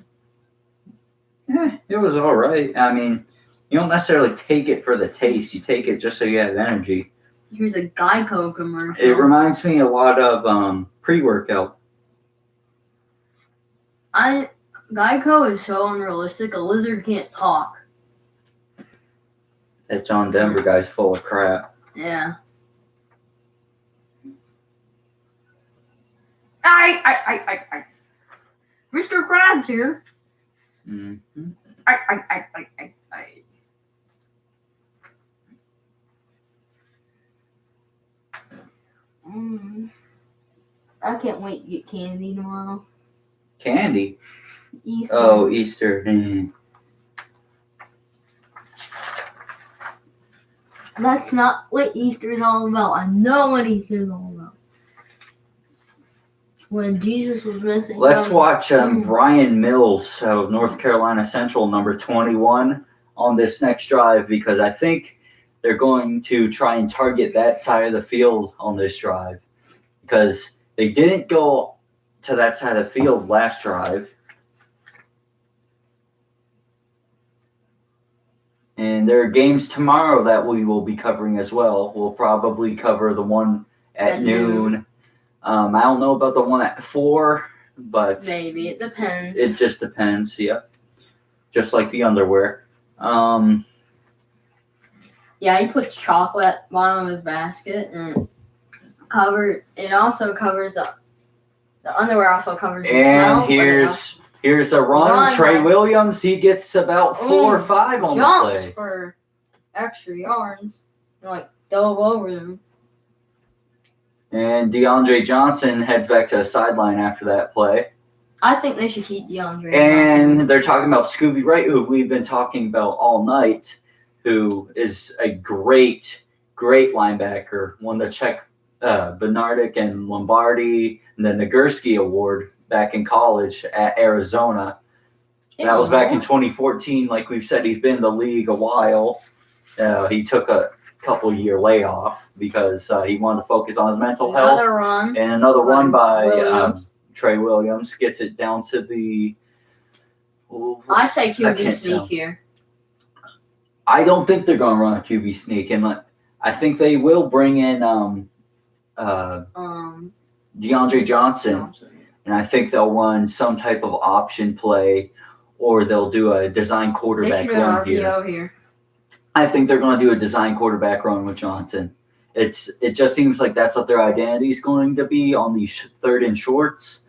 Yeah, it was all right. I mean, you don't necessarily take it for the taste. You take it just so you have energy. Here's a Geico commercial. It reminds me a lot of pre-workout. Geico is so unrealistic. A lizard can't talk. That John Denver guy's full of crap. Yeah. I. Mr. Krabs here. Mm-hmm. I. I can't wait to get candy tomorrow. Candy? Easter. Oh, Easter. Mm. That's not what Easter is all about. I know what Easter is all about. When Jesus was missing. Let's watch Brian Mills of North Carolina Central, number 21, on this next drive because I think they're going to try and target that side of the field on this drive because they didn't go to that side of the field last drive. And there are games tomorrow that we will be covering as well. We'll probably cover the one at noon. I don't know about the one at 4, but maybe it depends. It just depends, yeah. Just like the underwear. Yeah, he puts chocolate at the bottom of his basket and it also covers the underwear also covers the smell. And here's a run. Trey Williams, he gets about 4 or 5 on the play. Jumps for extra yards. Like dove over them. And DeAndre Johnson heads back to the sideline after that play. I think they should keep DeAndre And Johnson. they're talking about Scooby Wright, who we've been talking about all night, who is a great linebacker. Won the Czech Benardic and Lombardi and the Nagurski Award back in college at Arizona. That was back in 2014. Like we've said, he's been in the league a while. He took a couple-year layoff because he wanted to focus on his mental health. Run. And another run by Williams. Trey Williams gets it down to the... I say QB sneak here. I don't think they're going to run a QB sneak. And I think they will bring in DeAndre Johnson. And I think they'll run some type of option play or they'll do a design quarterback run here. RPO here. I think they're going to do a design quarterback run with Johnson. It just seems like that's what their identity is going to be on these 3rd and shorts.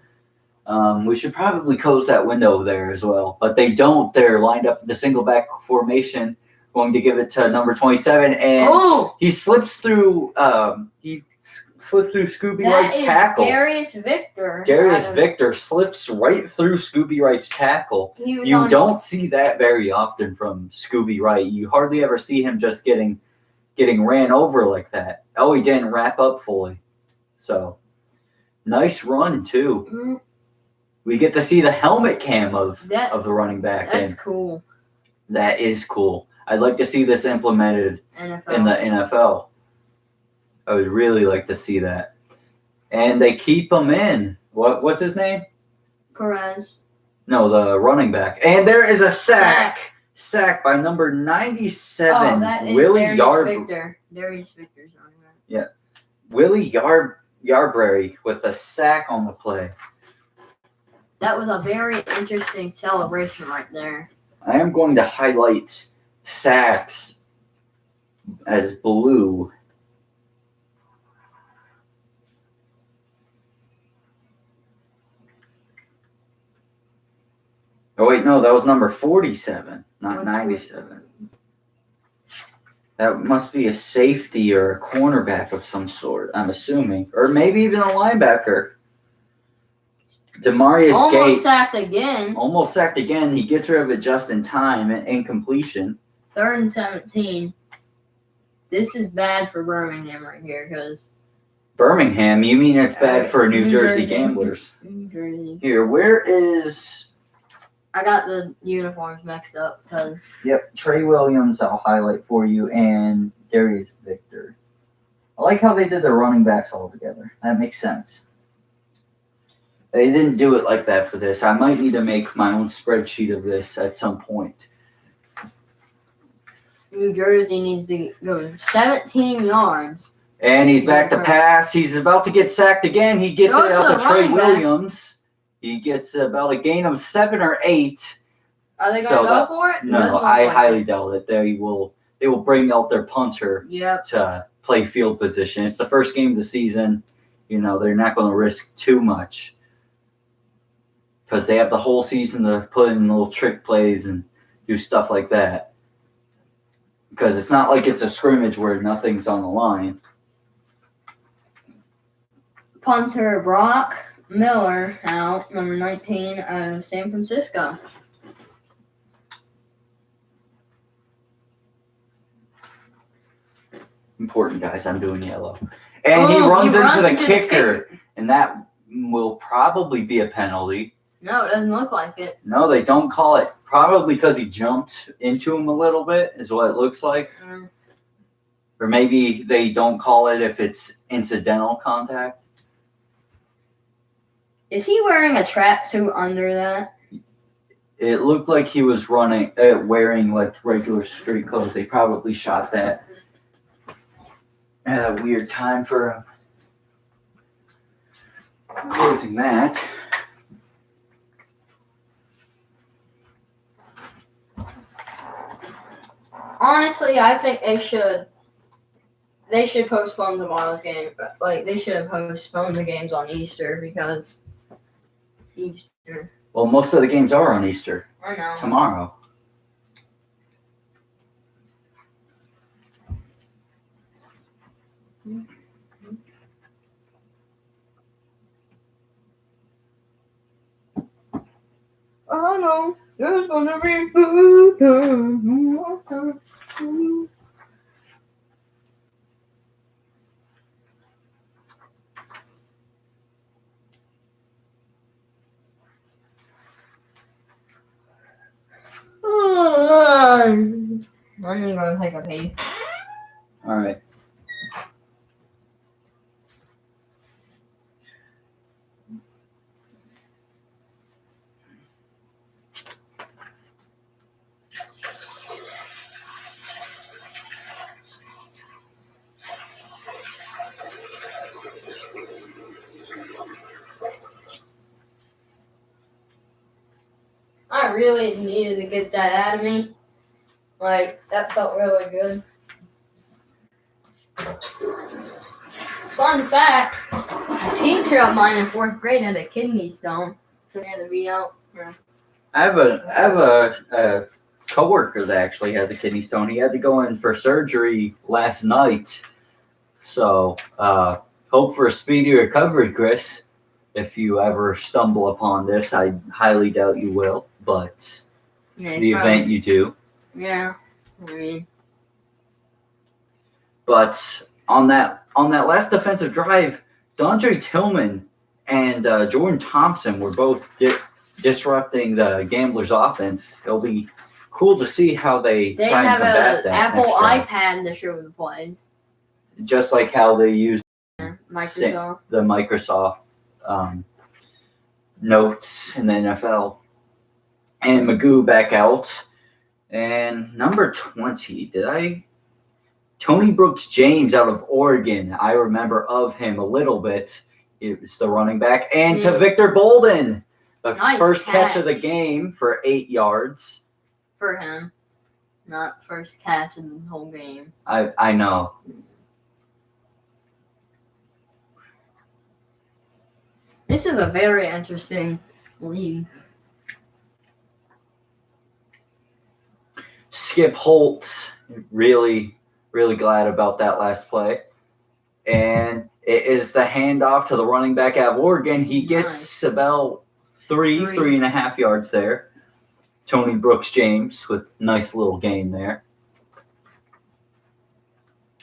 We should probably close that window there as well. But they don't. They're lined up in the single back formation, going to give it to number 27. And he slips through Scooby Wright's tackle. Darius Victor. Darius Victor slips right through Scooby Wright's tackle. You don't see that very often from Scooby Wright. You hardly ever see him just getting ran over like that. Oh, he didn't wrap up fully. So, nice run, too. Mm-hmm. We get to see the helmet cam of the running back. That's cool. That is cool. I'd like to see this implemented in the NFL. I would really like to see that. And they keep him in. What's his name? Perez. No, the running back. And there is a sack. Sack by number 97, Oh, that is Willie Darius Victor. Darius Victor's running back. Yeah. Willie Yarbrough with a sack on the play. That was a very interesting celebration right there. I am going to highlight sacks as blue. Oh, wait, no, that was number 47, not 97. That must be a safety or a cornerback of some sort, I'm assuming. Or maybe even a linebacker. Demarius Gates. Almost sacked again. He gets rid of it just in time. Incompletion. 3rd and 17. This is bad for Birmingham right here because... Birmingham? You mean it's bad for New Jersey gamblers? New Jersey. Here, where is... I got the uniforms mixed up because Yep, Trey Williams, I'll highlight for you, and Darius Victor. I like how they did their running backs all together. That makes sense. They didn't do it like that for this. I might need to make my own spreadsheet of this at some point. New Jersey needs to go 17 yards. And he's back to pass. He's about to get sacked again. He gets it out to Trey Williams. He gets about a gain of 7 or 8. Are they going to go for it? No, I highly doubt it. They will bring out their punter to play field position. It's the first game of the season. You know, they're not going to risk too much because they have the whole season to put in little trick plays and do stuff like that. Because it's not like it's a scrimmage where nothing's on the line. Punter Brock Miller out, number 19 out of San Francisco. Important, guys. I'm doing yellow. And he runs into the kicker, and that will probably be a penalty. No, it doesn't look like it. No, they don't call it. Probably because he jumped into him a little bit is what it looks like. Or maybe they don't call it if it's incidental contact. Is he wearing a tracksuit under that? It looked like he was wearing like regular street clothes. They probably shot that at a weird time for him. Closing that. Honestly, I think they should postpone tomorrow's game. Like, they should have postponed the games on Easter because it's Easter. Well, most of the games are on Easter. I know. Tomorrow. I know. There's gonna be food. I'm gonna go take a pee. All right. I really needed to get that out of me. Like, that felt really good. Fun fact, a teacher of mine in 4th grade had a kidney stone. So he had to be out. I have a coworker that actually has a kidney stone. He had to go in for surgery last night. So, hope for a speedy recovery, Chris. If you ever stumble upon this, I highly doubt you will. But the event you do. Yeah, I mean. But on that last defensive drive, Dondre Tillman and Jordan Thompson were both disrupting the Gamblers' offense. It'll be cool to see how they try and combat that. They have an Apple iPad to show the plays. Just like how they use the Microsoft notes in the NFL. And Magoo back out. And number 20, Tony Brooks James out of Oregon. I remember of him a little bit. It was the running back. And to Victor Bolden, the first catch of the game for 8 yards. For him. Not first catch in the whole game. I know. This is a very interesting league. Skip Holtz, really, really glad about that last play. And it is the handoff to the running back out of Oregon. He gets about 3.5 yards there. Tony Brooks James with nice little gain there.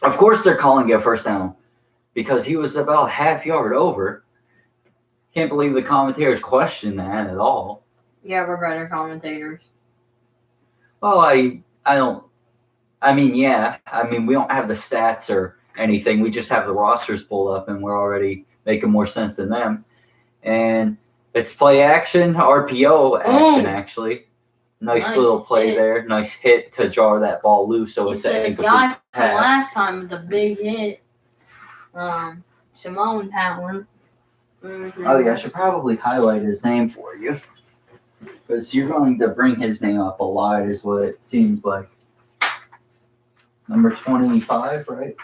Of course they're calling it a first down because he was about half yard over. Can't believe the commentators questioned that at all. Yeah, we're better commentators. Well, I don't. I mean, yeah. I mean, we don't have the stats or anything. We just have the rosters pulled up, and we're already making more sense than them. And it's play action, RPO action, actually. Nice little play hit. there. Nice hit to jar that ball loose. So it's an the incomplete guy from pass. last time with the big hit. Simone Power. Oh yeah, I should probably highlight his name for you. Because you're going to bring his name up a lot, is what it seems like. Number 25, right?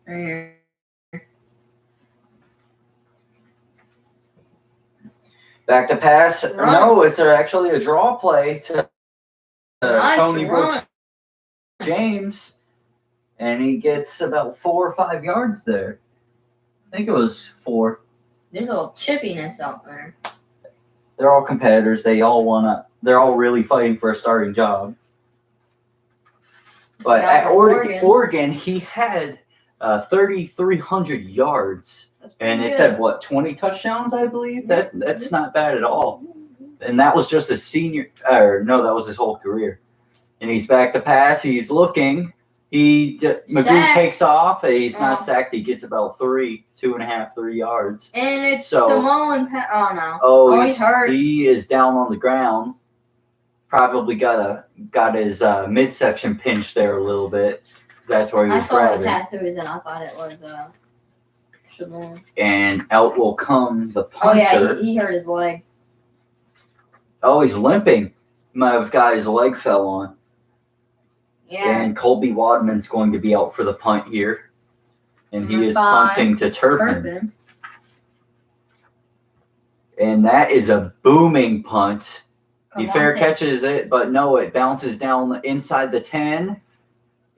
Right here. Back to pass. Run. No, it's actually a draw play to Nice Tony run. Brooks James. And he gets about 4 or 5 yards there. I think it was 4. There's a little chippiness out there. They're all competitors. They're all really fighting for a starting job. But at Oregon, he had 3,300 yards. And it said, 20 touchdowns, I believe? That's not bad at all. And that was just his that was his whole career. And he's back to pass. He's looking. McGree takes off. He's not sacked. He gets about 2.5, 3 yards. And it's Samoan. No. Oh, he's hurt. He is down on the ground. Probably got his midsection pinched there a little bit. That's where he was grabbing. I saw the tattoos and I thought it was Shalom. And out will come the puncher. Oh yeah, he hurt his leg. Oh, he's limping. Might have got his leg fell on. Yeah. And Colby Wadman's going to be out for the punt here. And he is punting to Turpin. And that is a booming punt. He fair catches it, but no, it bounces down inside the 10.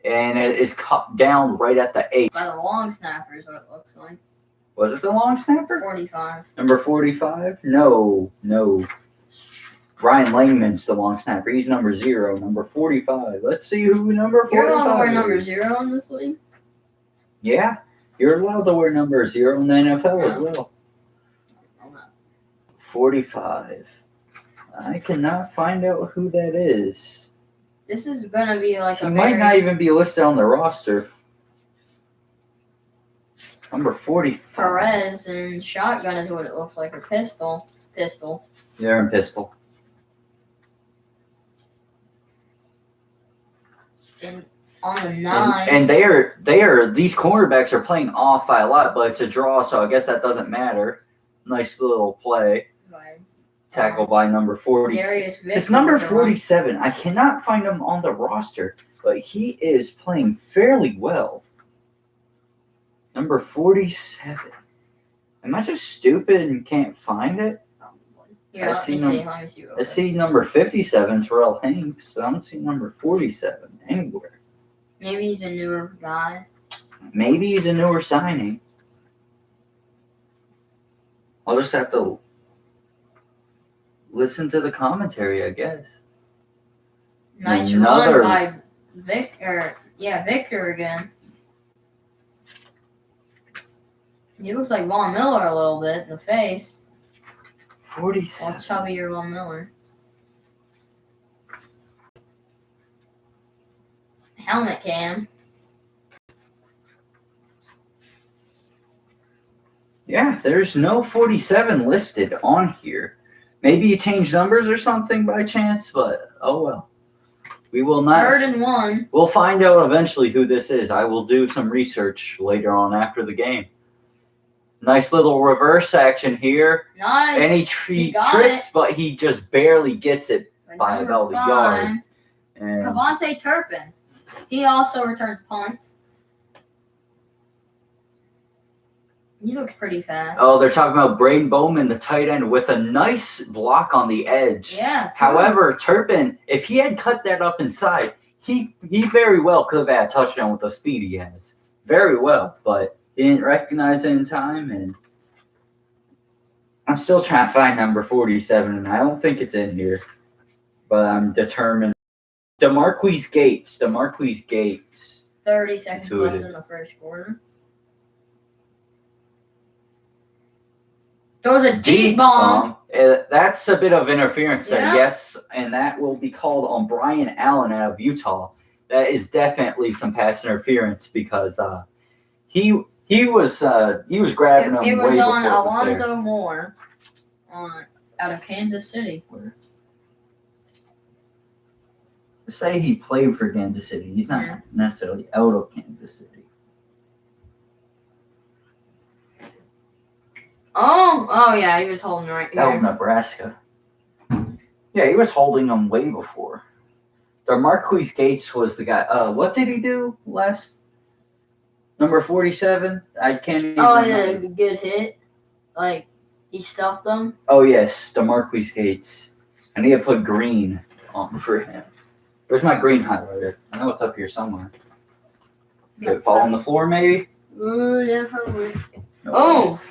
And it is cut down right at the 8. By the long snapper is what it looks like. Was it the long snapper? 45. Number 45? No. Ryan Langman's the long snapper. He's number 0. Number 45. Let's see who number 45 You're allowed to wear is. number 0 in this league? Yeah. You're allowed to wear number 0 in the NFL as well. 45. I cannot find out who that is. This is going to be like he might not even be listed on the roster. Number 45. Perez and shotgun is what it looks like, or pistol. They're in pistol. And on the 9. And they are these cornerbacks are playing off by a lot, but it's a draw, so I guess that doesn't matter. Nice little play. Tackle by number 40. It's number 47. I cannot find him on the roster, but he is playing fairly well. Number 47. Am I just stupid and can't find it? Yeah, I see number 57, Terrell Hanks. I don't see number 47 anywhere. Maybe he's a newer guy. Maybe he's a newer signing. I'll just have to listen to the commentary, I guess. Nice run by Victor again. He looks like Von Miller a little bit in the face. 47. Well, chubbier Von Miller. Helmet cam. Yeah, there's no 47 listed on here. Maybe you changed numbers or something by chance, but oh well. We will not. 3rd and 1. We'll find out eventually who this is. I will do some research later on after the game. Nice little reverse action here. Nice. And he trips, but he just barely gets it by about a yard. And Cavante Turpin. He also returns punts. He looks pretty fast. Oh, they're talking about Braden Bowman, the tight end, with a nice block on the edge. Yeah. However, Turpin, if he had cut that up inside, he very well could have had a touchdown with the speed he has. Very well, but he didn't recognize it in time, and I'm still trying to find number 47, and I don't think it's in here, but I'm determined. DeMarquise Gates. 30 seconds left in the first quarter. Throws a deep bomb. That's a bit of interference there, Yeah. yes, and that will be called on Brian Allen out of Utah. That is definitely some pass interference because he was grabbing him It way was before on it was there. Alonzo Moore out of Kansas City. Say he played for Kansas City. He's not Yeah. necessarily out of Kansas City. Oh yeah, he was holding right Out of here. Nebraska. Yeah, he was holding him way before. The Marquise Gates was the guy. What did he do last? Number 47? I can't even Oh remember. yeah, good hit. Like he stuffed them. Oh, yes, the Marquise Gates. I need to put green on for him. Where's my green highlighter? I know it's up here somewhere. Did it fall on the floor, maybe? Yeah, probably. No. Oh,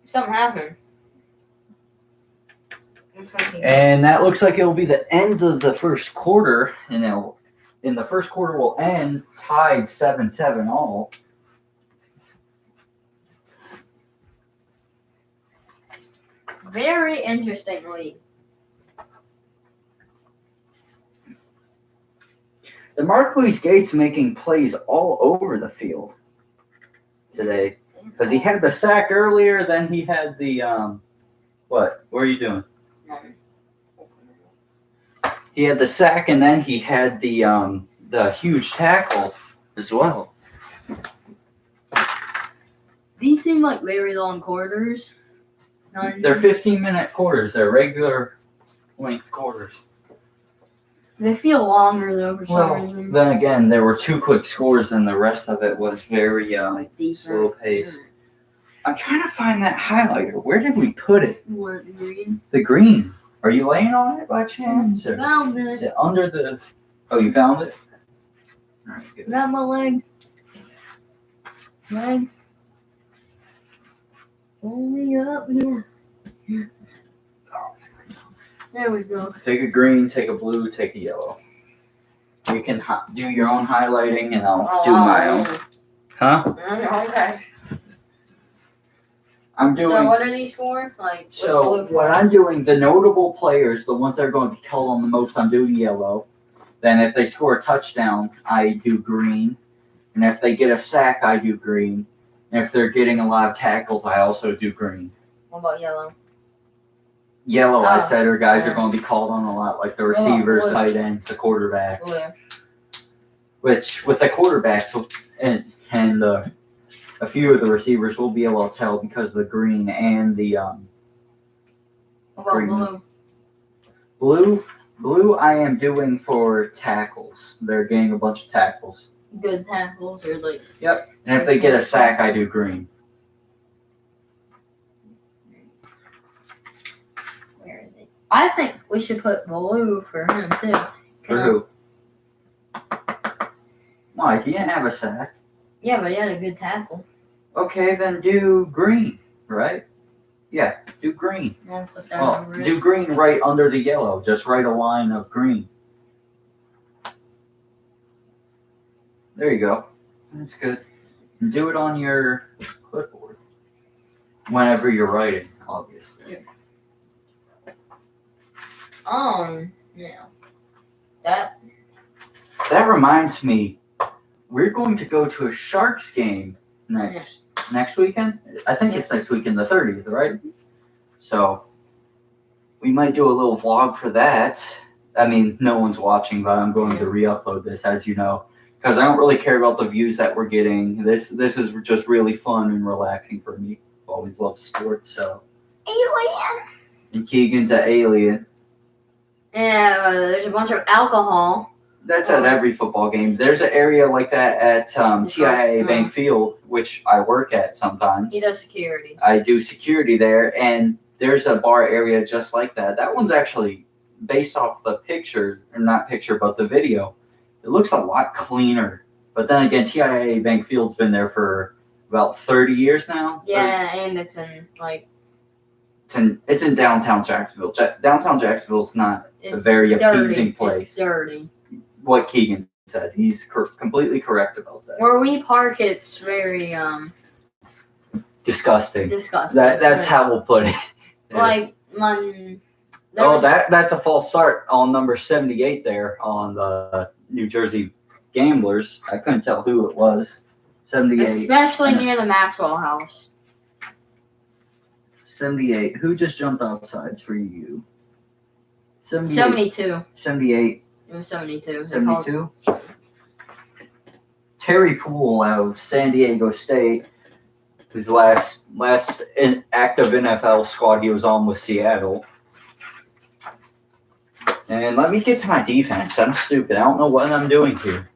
something happened. Looks like And that looks like it will be the end of the first quarter. And then in the first quarter will end tied 7-7 all. very interestingly. The Marquise Gates making plays all over the field today. Because he had the sack earlier, then he had the what? What are you doing? He had the sack, and then he had the huge tackle as well. These seem like very long quarters. They're 15-minute quarters. They're regular length quarters. They feel longer though for some Well, reason. then again, there were 2 quick scores, and the rest of it was very Like deeper. slow paced. I'm trying to find that highlighter. Where did we put it? What, green? The green. Are you laying on it by chance? Or Found is it. it under the? Oh, you found it. All right, good. Got my legs. Legs. Pull me up here. There we go. Take a green, take a blue, take a yellow. You can do your own highlighting, and I'll do my own. Huh? Okay. I'm doing. So what are these for? Like what's So blue for? what I'm doing, the notable players, the ones that are going to be called on the most, I'm doing yellow. Then if they score a touchdown, I do green. And if they get a sack, I do green. And if they're getting a lot of tackles, I also do green. What about yellow? Yellow, I Oh, said, are guys yeah. are going to be called on a lot, like the about receivers, blue? tight ends, the quarterbacks. Blue. Which, with the quarterbacks and a few of the receivers, will be able to tell because of the green and the What about Green. blue? blue. I am doing for tackles. They're getting a bunch of tackles. Good tackles or like And if they get a sack, I do green. where is it? I think we should put blue for him too. For who? Why? He didn't have a sack. Yeah, but he had a good tackle. Okay, then do green, right? Yeah, do green. I'll put that Well, over do it. green right under the yellow. Just write a line of green. There you go. That's good. And do it on your clipboard. Whenever you're writing, obviously. Yeah. That That reminds me, we're going to go to a Sharks game next weekend. I think it's next weekend, the 30th, right? So we might do a little vlog for that. I mean, no one's watching, but I'm going to re-upload this, as you know, because I don't really care about the views that we're getting. This is just really fun and relaxing for me. Always love sports, so. alien. And Keegan's an alien. Yeah, there's a bunch of alcohol. That's at every football game. There's an area like that at TIAA Bank Field, which I work at sometimes. He does security. I do security there, and there's a bar area just like that. That one's actually based off the picture, or not picture, but the video. It looks a lot cleaner. But then again, TIAA Bank Field's been there for about 30 years now. Yeah, and it's in like It's in downtown Jacksonville. Downtown Jacksonville's not a it's very dirty. appeasing place. It's dirty. What Keegan said. He's completely correct about that. Where we park, it's very Do disgusting. Disgusting. That's how we'll put it. Like That's a false start on number 78 there on the New Jersey Gamblers. I couldn't tell who it was. 78. especially near the Maxwell house. 78. Who just jumped outside for you? 72. 78. It was 72. They called- 72. Terry Poole out of San Diego State. His last active NFL squad he was on was Seattle. And let me get to my defense. I'm stupid. I don't know what I'm doing here.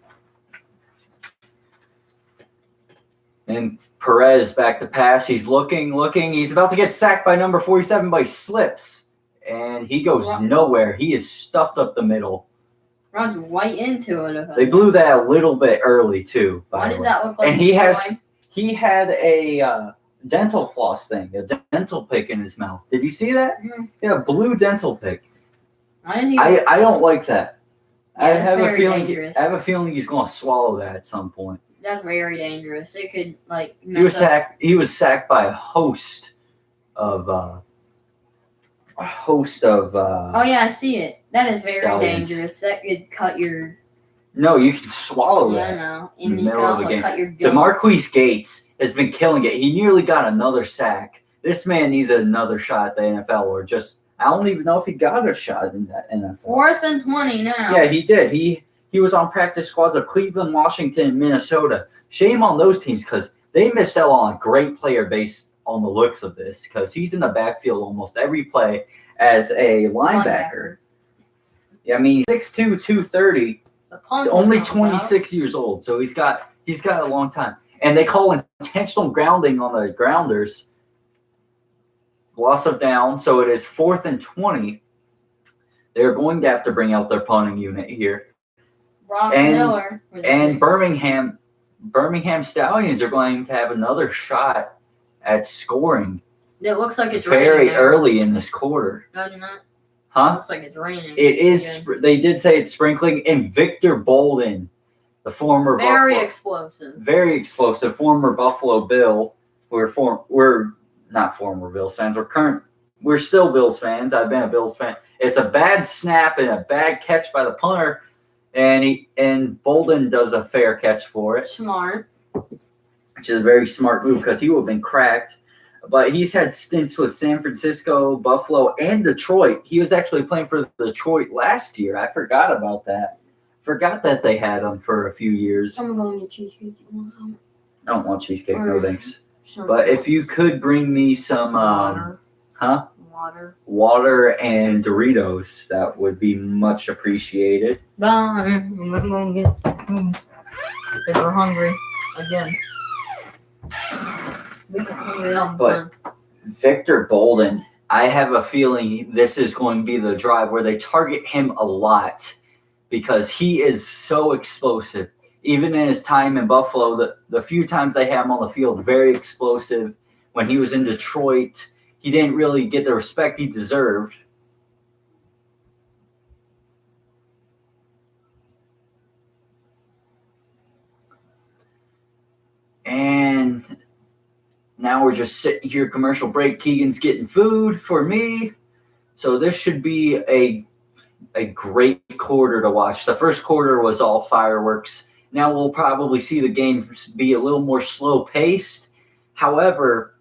And Perez back to pass. He's looking. He's about to get sacked by number 47, but he slips. And he goes nowhere. He is stuffed up the middle. Runs right into it. They blew that a little bit early, too. Why does that look like? And he had a dental floss thing, a dental pick in his mouth. Did you see that? Mhm. Yeah, blue dental pick. I I don't like that. Yeah, I it's have a very feeling. dangerous. I have a feeling he's going to swallow that at some point. That's very dangerous. It could He was mess up. sacked. He was sacked by a host of. Oh yeah, I see it. That is very Stallions. dangerous. That could cut your. No, you can swallow Yeah, I that. know. in And the you could middle of the also game. cut your gum. DeMarquise Gates has been killing it. He nearly got another sack. This man needs another shot at the NFL, or just I don't even know if he got a shot in that NFL. 4th and 20 now. Yeah, he did. He was on practice squads of Cleveland, Washington, and Minnesota. Shame on those teams because they missed out on a great player based on the looks of this because he's in the backfield almost every play as a linebacker. Yeah, I mean, 6'2", 230, The punt only was not 26 years old, so he's got a long time. And they call intentional grounding on the grounders. Loss of down, so it is 4th and 20. They're going to have to bring out their punting unit here. Brock And- Miller. was And there. Birmingham Stallions are going to have another shot at scoring It looks like it's very raining. early in this quarter. Doesn't it? Huh? Looks like it's raining. It is. They did say it's sprinkling. And Victor Bolden, the former very Buffalo, explosive. very explosive former Buffalo Bill. We're not former Bills fans. We're still Bills fans. I've been a Bills fan. It's a bad snap and a bad catch by the punter, and Bolden does a fair catch for it, Smart. which is a very smart move because he would have been cracked. But he's had stints with San Francisco, Buffalo, and Detroit. He was actually playing for Detroit last year. I forgot about that. Forgot that they had him for a few years. Someone going to get cheesecake. You want some? I don't want cheesecake, no thanks. Some But if you could bring me some water. Water. water and Doritos, that would be much appreciated. Bye. I'm going to get food. Because we're hungry. Again. We get hungry all the But- time. Victor Bolden, I have a feeling this is going to be the drive where they target him a lot because he is so explosive. Even in his time in Buffalo, the few times they had him on the field, very explosive. When he was in Detroit, he didn't really get the respect he deserved. And now we're just sitting here, commercial break. Keegan's getting food for me. So this should be a great quarter to watch. The first quarter was all fireworks. Now we'll probably see the game be a little more slow paced. However,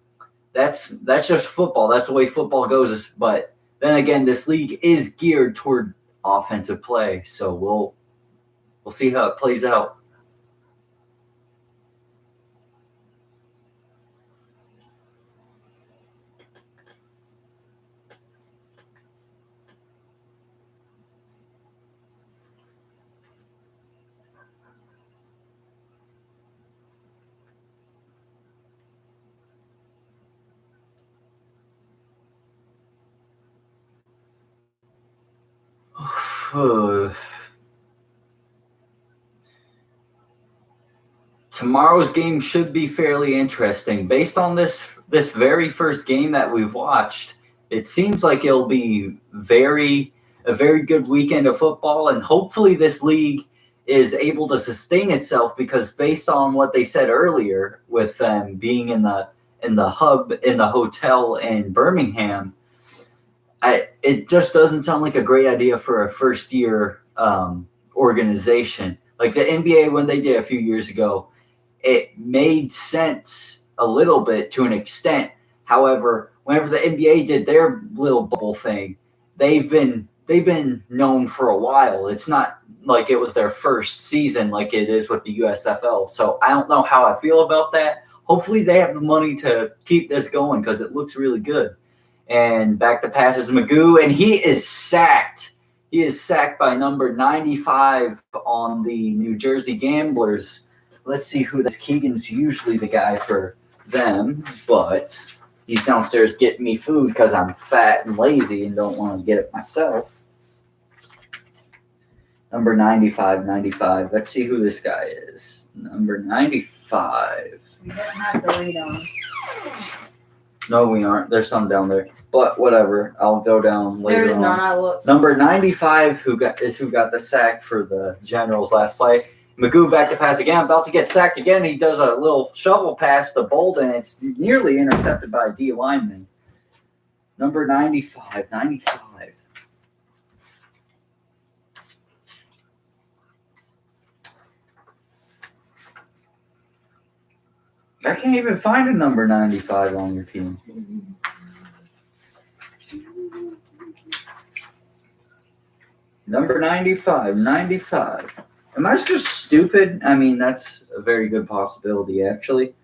that's just football. That's the way football goes. But then again, this league is geared toward offensive play. So we'll see how it plays out. Tomorrow's game should be fairly interesting. Based on this very first game that we've watched, it seems like it'll be a very good weekend of football, and hopefully this league is able to sustain itself because based on what they said earlier with them being in the in the hub in the hotel in Birmingham. It just doesn't sound like a great idea for a first year organization. Like the NBA when they did a few years ago, it made sense a little bit to an extent. However, whenever the NBA did their little bubble thing, they've been known for a while. It's not like it was their first season like it is with the USFL. So I don't know how I feel about that. Hopefully they have the money to keep this going because it looks really good. And back to passes Magoo, and he is sacked. He is sacked by number 95 on the New Jersey Gamblers. Let's see who that's. Keegan's usually the guy for them, but he's downstairs getting me food because I'm fat and lazy and don't want to get it myself. Number 95. Let's see who this guy is. Number 95. We don't have to wait on. No, we aren't. There's some down there. But whatever. I'll go down later There is on. none. I looked. Number 95 who got the sack for the Generals last play. Magoo back to pass again. About to get sacked again. He does a little shovel pass to Bolden. It's nearly intercepted by a D lineman. Number 95. I can't even find a number 95 on your team. Number 95. Am I just stupid? I mean, that's a very good possibility, actually.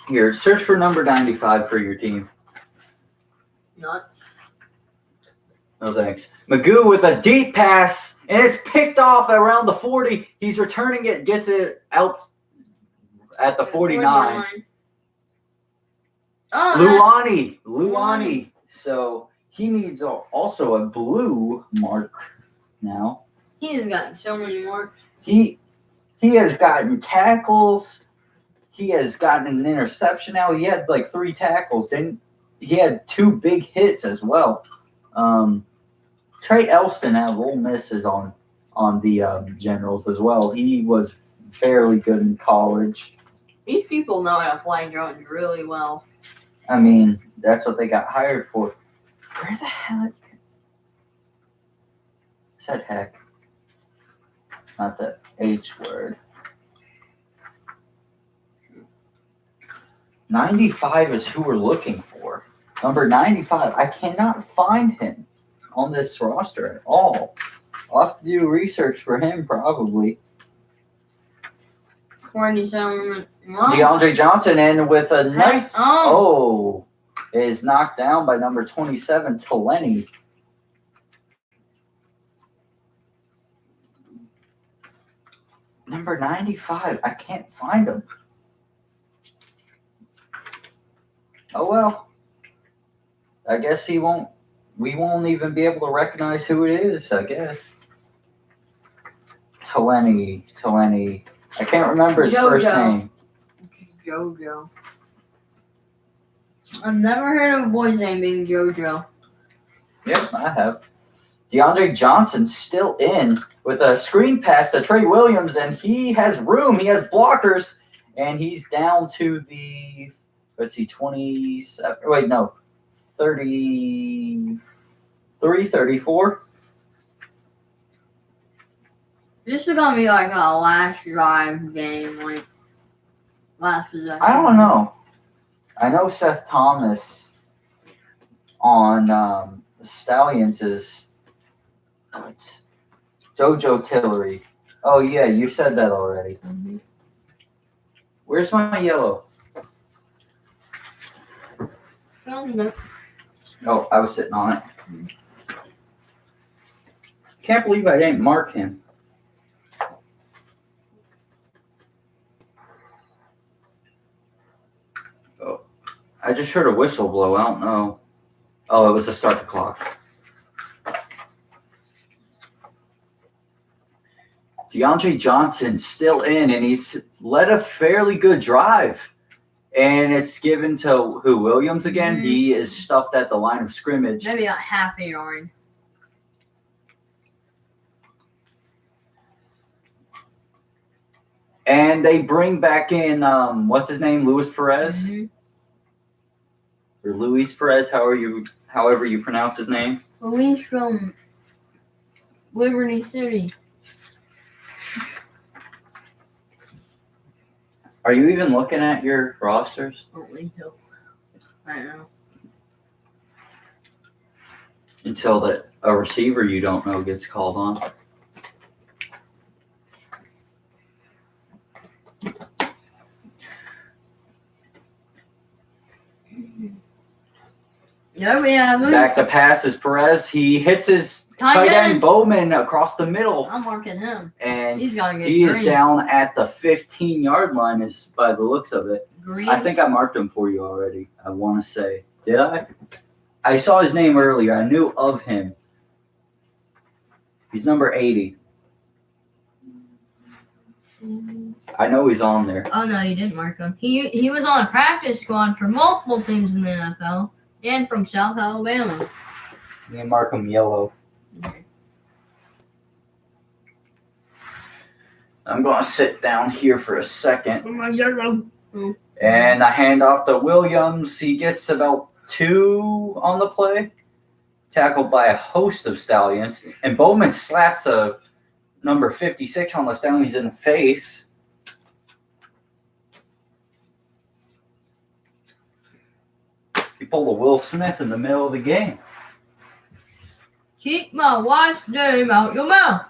Here, search for number 95 for your team. Not. No thanks. Magoo with a deep pass, and it's picked off around the 40. He's returning it, gets it out at the 49. Oh, Luani. So he needs also a blue mark now. he has gotten so many more. He has gotten tackles. He has gotten an interception now. He had like 3 tackles. Then he had 2 big hits as well. Trey Elston out of Ole Miss is on the Generals as well. He was fairly good in college. These people know how to fly drones really well. I mean, that's what they got hired for. Where the heck? I said heck. Not the H word. 95 is who we're looking for. Number 95. I cannot find him on this roster at all. I'll have to do research for him probably. 47. DeAndre Johnson in with a nice Oh. is knocked down by number 27, Taleni. Number 95. I can't find him. Oh well. I guess we won't even be able to recognize who it is, I guess. Taleni. I can't remember his first name. JoJo. I've never heard of a boy's name being JoJo. Yep, I have. DeAndre Johnson still in with a screen pass to Trey Williams, and he has room. He has blockers, and he's down to the, 27. Wait, no, 33, 34. This is gonna be like a last drive game, like last possession. I don't know. I know Seth Thomas on the Stallions is JoJo Tillery. Oh yeah, you said that already. Mm-hmm. Where's my yellow? Oh, I was sitting on it. Can't believe I didn't mark him. Oh, I just heard a whistle blow. I don't know. Oh, it was to start the clock. DeAndre Johnson still in, and he's led a fairly good drive. And it's given to who? Williams again? Mm-hmm. He is stuffed at the line of scrimmage. Maybe like half a yard. And they bring back in what's his name, Luis Perez Mhm. or Luis Perez, however you pronounce his name. Luis from Liberty City. Are you even looking at your rosters? Only so. I know. Until that a receiver you don't know gets called on. Yeah, Back to pass is Perez. He hits his tight end Bowman across the middle, I'm marking him. and He's got to get he green. is down at the 15-yard line, is by the looks of it. Green. I think I marked him for you already. I want to say, did I? I saw his name earlier. I knew of him. He's number 80. I know he's on there. Oh no, you didn't mark him. He was on a practice squad for multiple teams in the NFL and from South Alabama. You can mark him yellow. I'm going to sit down here for a second. Oh my yellow. And I hand off to Williams. He gets about 2 on the play. Tackled by a host of Stallions. And Bowman slaps a number 56 on the Stallions in the face. He pulled a Will Smith in the middle of the game. Keep my wife's name out your mouth.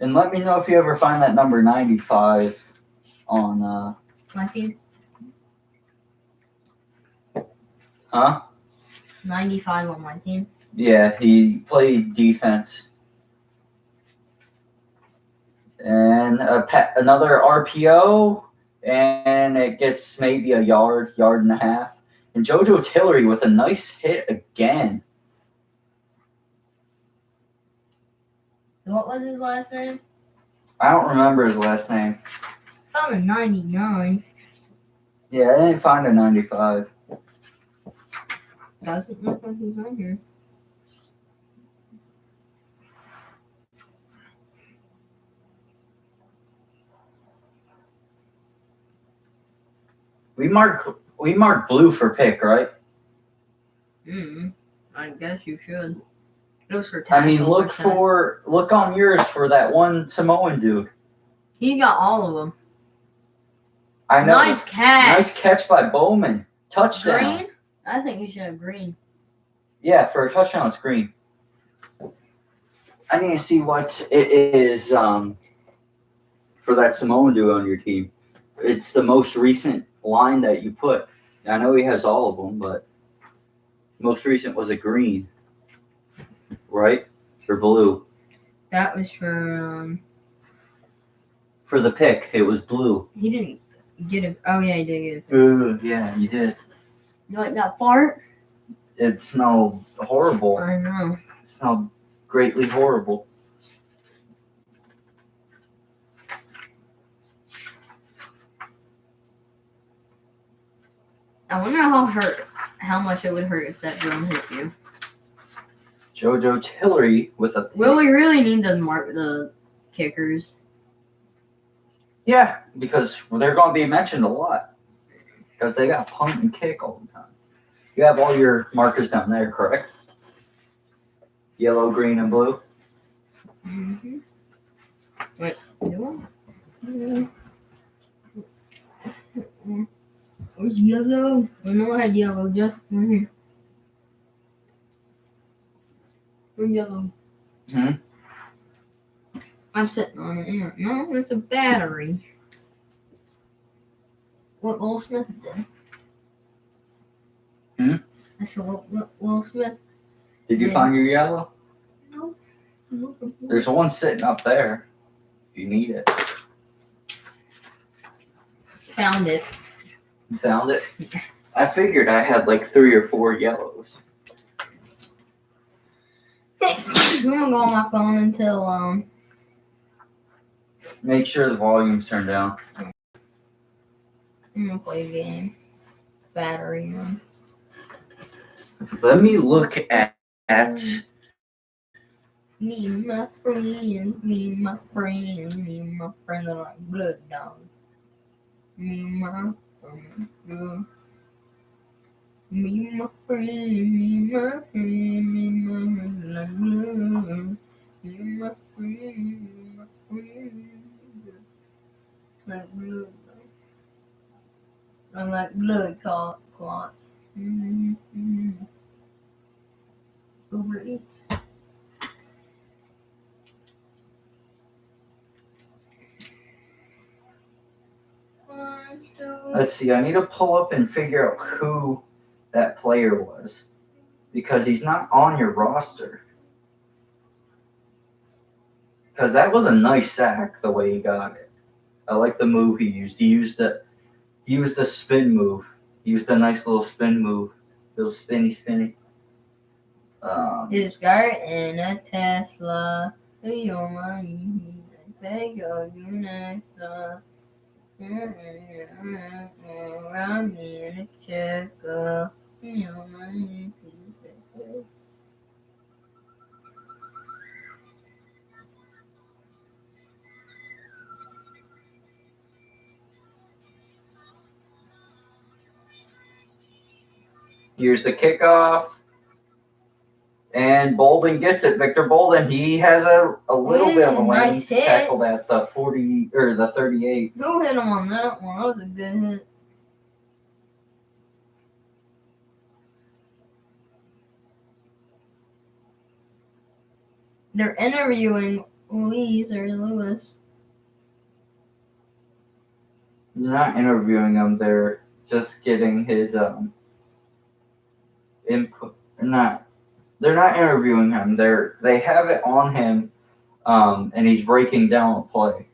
And let me know if you ever find that number 95 on My team. huh? 95 on my team. Yeah, he played defense. And another RPO, and it gets maybe a yard and a half. And JoJo Tillery with a nice hit again. What was his last name? I don't remember his last name. Found a 99. Yeah, I didn't find a 95. Doesn't look like he's on here. We marked blue for pick, right? I guess you should. Those for tackle. I mean, look on yours for that one Samoan dude. He got all of them. I know. Nice catch. Nice catch by Bowman. Touchdown. Green? I think you should have green. Yeah, for a touchdown, it's green. I need to see what it is for that Samoan dude on your team. It's the most recent line that you put. I know he has all of them, but most recent was a green, right? Or blue. That was for For the pick, it was blue. he didn't get it. Oh yeah, he did get it. Yeah, you did. You like that fart? It smelled horrible. I know. It smelled greatly horrible. I wonder how much it would hurt if that drum hit you. JoJo Tillery with a pick. Will we really need to mark the kickers? Yeah, because they're going to be mentioned a lot. Because they got punt and kick all the time. You have all your markers down there, correct? Yellow, green, and blue. Mm-hmm. Wait, do I? Where's yellow? I know I had yellow just right here. Where's yellow? I'm sitting on it. Yeah. No, it's a battery. What Will Smith did. I said, what Will Smith? Did you find your yellow? No. There's one sitting up there. If you need it. Found it. You found it? I figured I had like 3 or 4 yellows. I'm gonna go on my phone until Make sure the volume's turned down. I'm gonna play a game. Battery on. Let me look at Me and my friends, me and my friends, me and my friends are like blood dogs. Me and my friends, me and my friends, me and my friends, me and my friends like blood. Me and my friends, like blood. I like blood clots. Uber Eats. Let's see. I need to pull up and figure out who that player was because he's not on your roster. Because that was a nice sack the way he got it. I like the move he used. He used the spin move. He used a nice little spin move, little spinny. This guy in a Tesla. You're my beg of you next. I'm in a checker. You're my Here's the kickoff. And Bolden gets it. Victor Bolden, he has a little bit of a lane. Nice He's hit. tackled at the 40 or the 38. Who hit him on that one? That was a good hit. They're interviewing Lewis. They're not interviewing him. They're just getting his input. They're not interviewing him. They have it on him, and he's breaking down a play.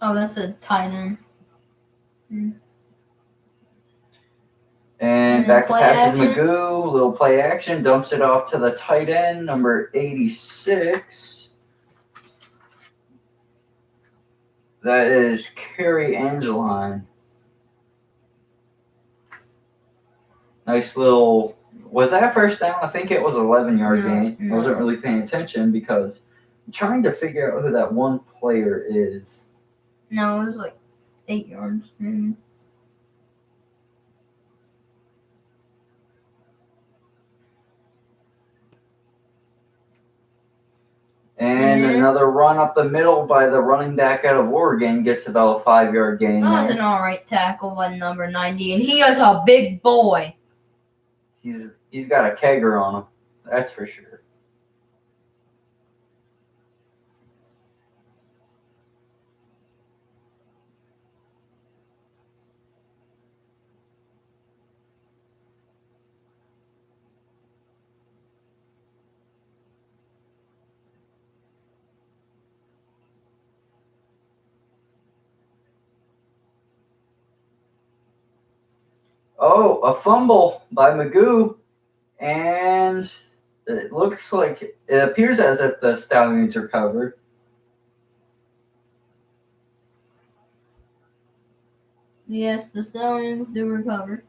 Oh, that's a tight end. And back to play passes action. Magoo, little play action, dumps it off to the tight end, number 86. That is Kerry Angeline. Nice little. Was that first down? I think it was 11-yard gain. No. I wasn't really paying attention because I'm trying to figure out who that one player is. No, it was like 8 yards. Maybe. And another run up the middle by the running back out of Oregon gets about a 5-yard gain That was there. an alright tackle by number 90, and he is a big boy. He's got a kegger on him, that's for sure. Oh, a fumble by Magoo, and it looks like it appears as if the Stallions are covered. Yes, the Stallions do recover.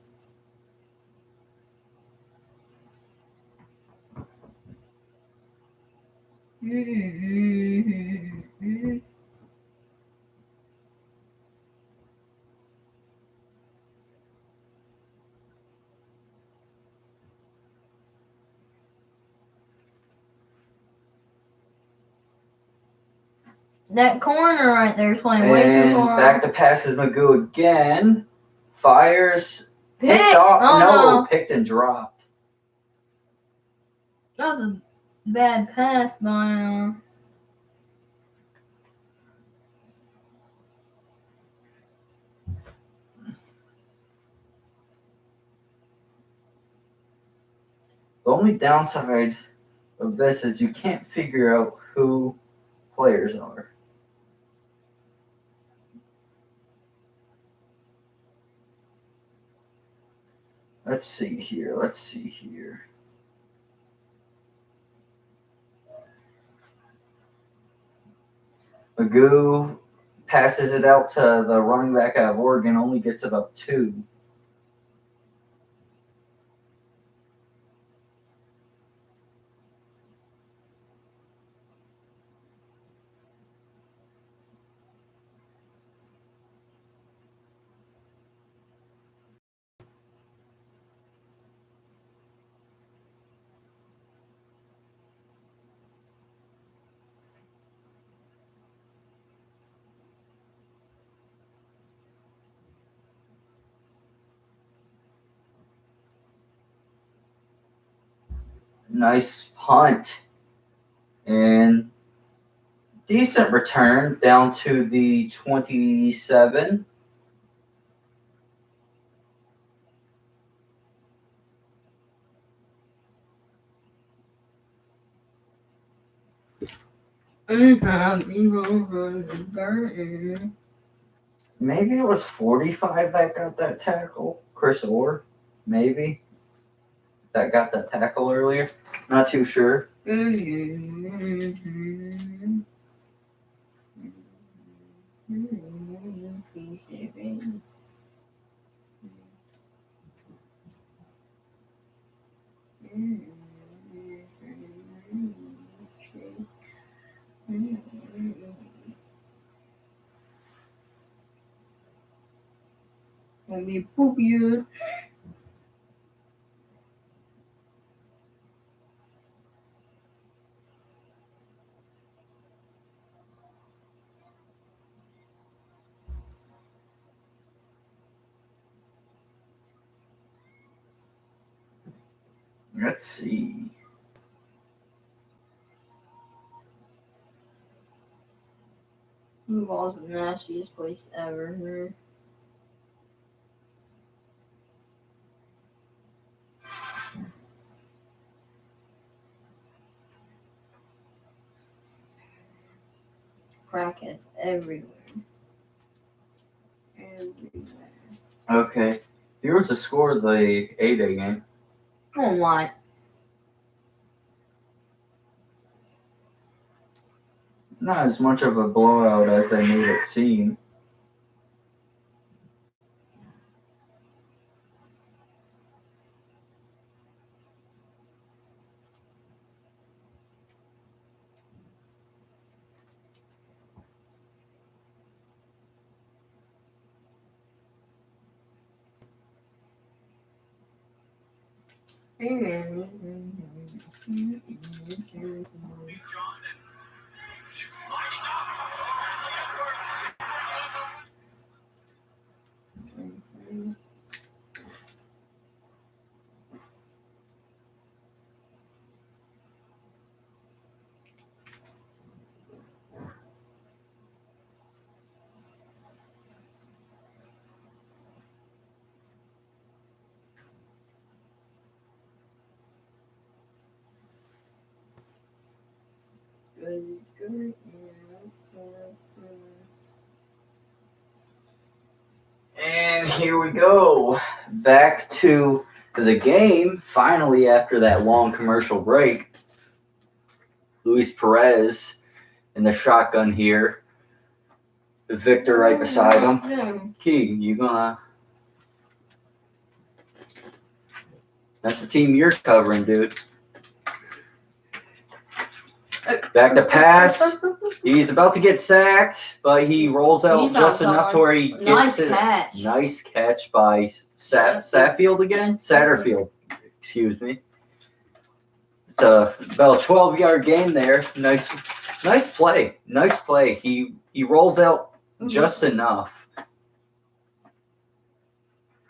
That corner right there is playing way too And far. back to passes Magoo again. Fires. Picked off. Oh, no. Picked and dropped. That was a bad pass by The only downside of this is you can't figure out who players are. Let's see here. Magoo passes it out to the running back out of Oregon, only gets about 2. Nice punt. And decent return down to the 27. Maybe it was 45 that got that tackle. Chris Orr, maybe. That got that tackle earlier. Not too sure. Gonna be poopy. Let's see. The ball's the nastiest place ever. Crackheads everywhere. Okay. Here was the score of the A-Day game. Oh my. Not as much of a blowout as they made it seem. And here we go. Back to the game. Finally, after that long commercial break. Luis Perez in the shotgun here. Victor right beside him. Key, you gonna... That's the team you're covering, dude. Back to pass. He's about to get sacked, but he rolls out just enough to where he gets it. Catch. Nice catch by Satterfield again? Satterfield, excuse me. It's about a 12-yard gain there. Nice play. Nice play. He rolls out just enough.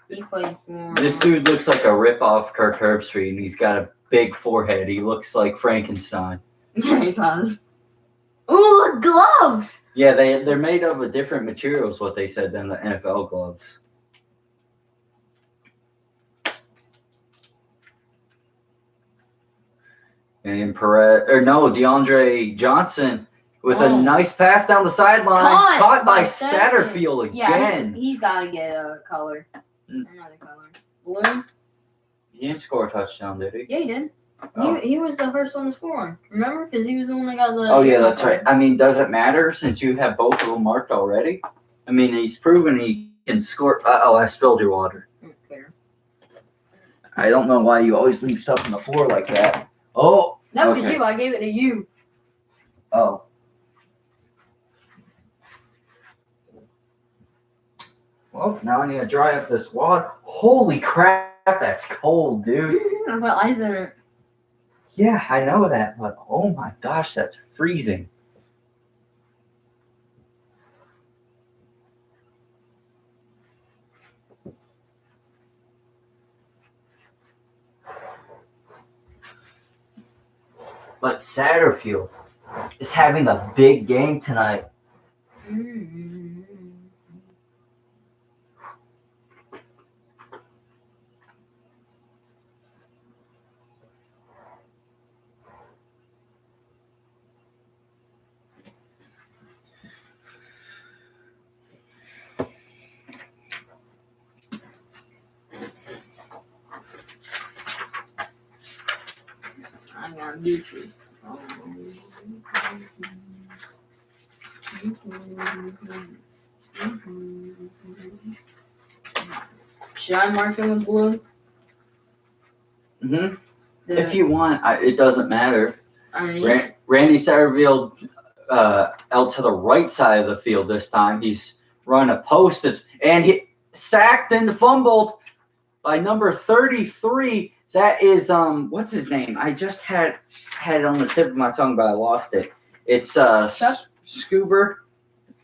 He played for This dude looks like a rip-off Kirk Herbstreit, and he's got a big forehead. He looks like Frankenstein. Yeah, he does. Ooh, look, gloves! Yeah, they're made of a different materials, what they said, than the NFL gloves. And DeAndre Johnson with a nice pass down the sideline. Caught by Satterfield again. Yeah, he's got to get a color. Another color. Blue? He didn't score a touchdown, did he? Yeah, he did. Oh. He was the first one to score one. Remember? Because he was the one that got the... Oh, yeah, that's right. I mean, does it matter since you have both of them marked already? I mean, he's proven he can score. Uh-oh, I spilled your water. Okay. I don't know why you always leave stuff on the floor like that. Oh. That was okay. you. I gave it to you. Oh. Well, now I need to dry up this water. Holy crap, that's cold, dude. I put ice in it. Yeah, I know that, but oh my gosh, that's freezing. But Satterfield is having a big game tonight. I got beaches. Should I mark him with blue? Mm-hmm. If you want, it doesn't matter. I mean, Randy Satterfield out to the right side of the field this time. He's run a post and he sacked and fumbled by number 33. That is what's his name? I just had it on the tip of my tongue, but I lost it. It's Scoober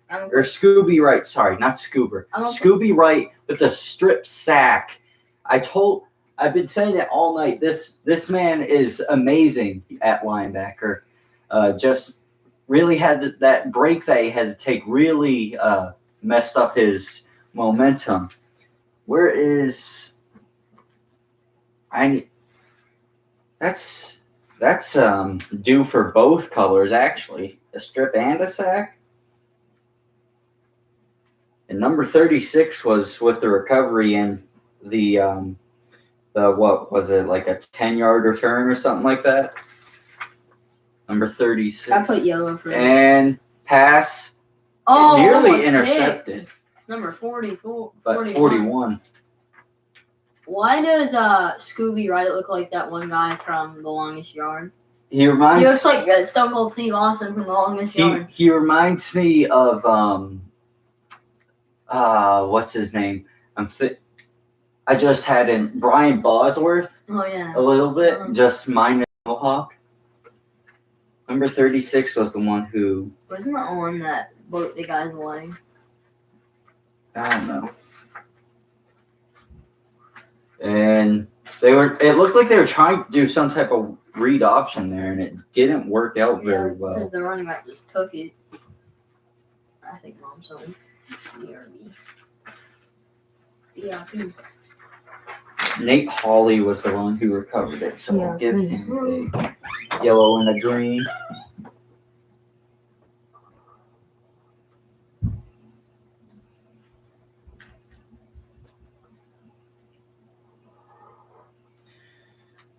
or Scooby Wright. Sorry, not Scoober. Scooby Wright with a strip sack. I've been saying it all night. This man is amazing at linebacker. Just really had that break that he had to take. Really messed up his momentum. Where is that's due for both colors actually, a strip and a sack. And number 36 was with the recovery and the what was it, like a 10-yard return or something like that. Number 36. I put yellow for and pass. Oh, nearly intercepted. Hit. Number 44. But 41. Why does Scooby Wright look like that one guy from The Longest Yard? He looks like Stone Cold Steve Austin from The Longest Yard. He reminds me of what's his name? I just had in Brian Bosworth. Oh yeah. A little bit, just minus Mohawk. Number 36 was the one who wasn't that one that broke the guy's leg. I don't know. And it looked like they were trying to do some type of read option there, and it didn't work out very well. Because the running back just took it. I think Mom's on BRB. Yeah. Nate Hawley was the one who recovered it, so I'll give him a yellow and a green.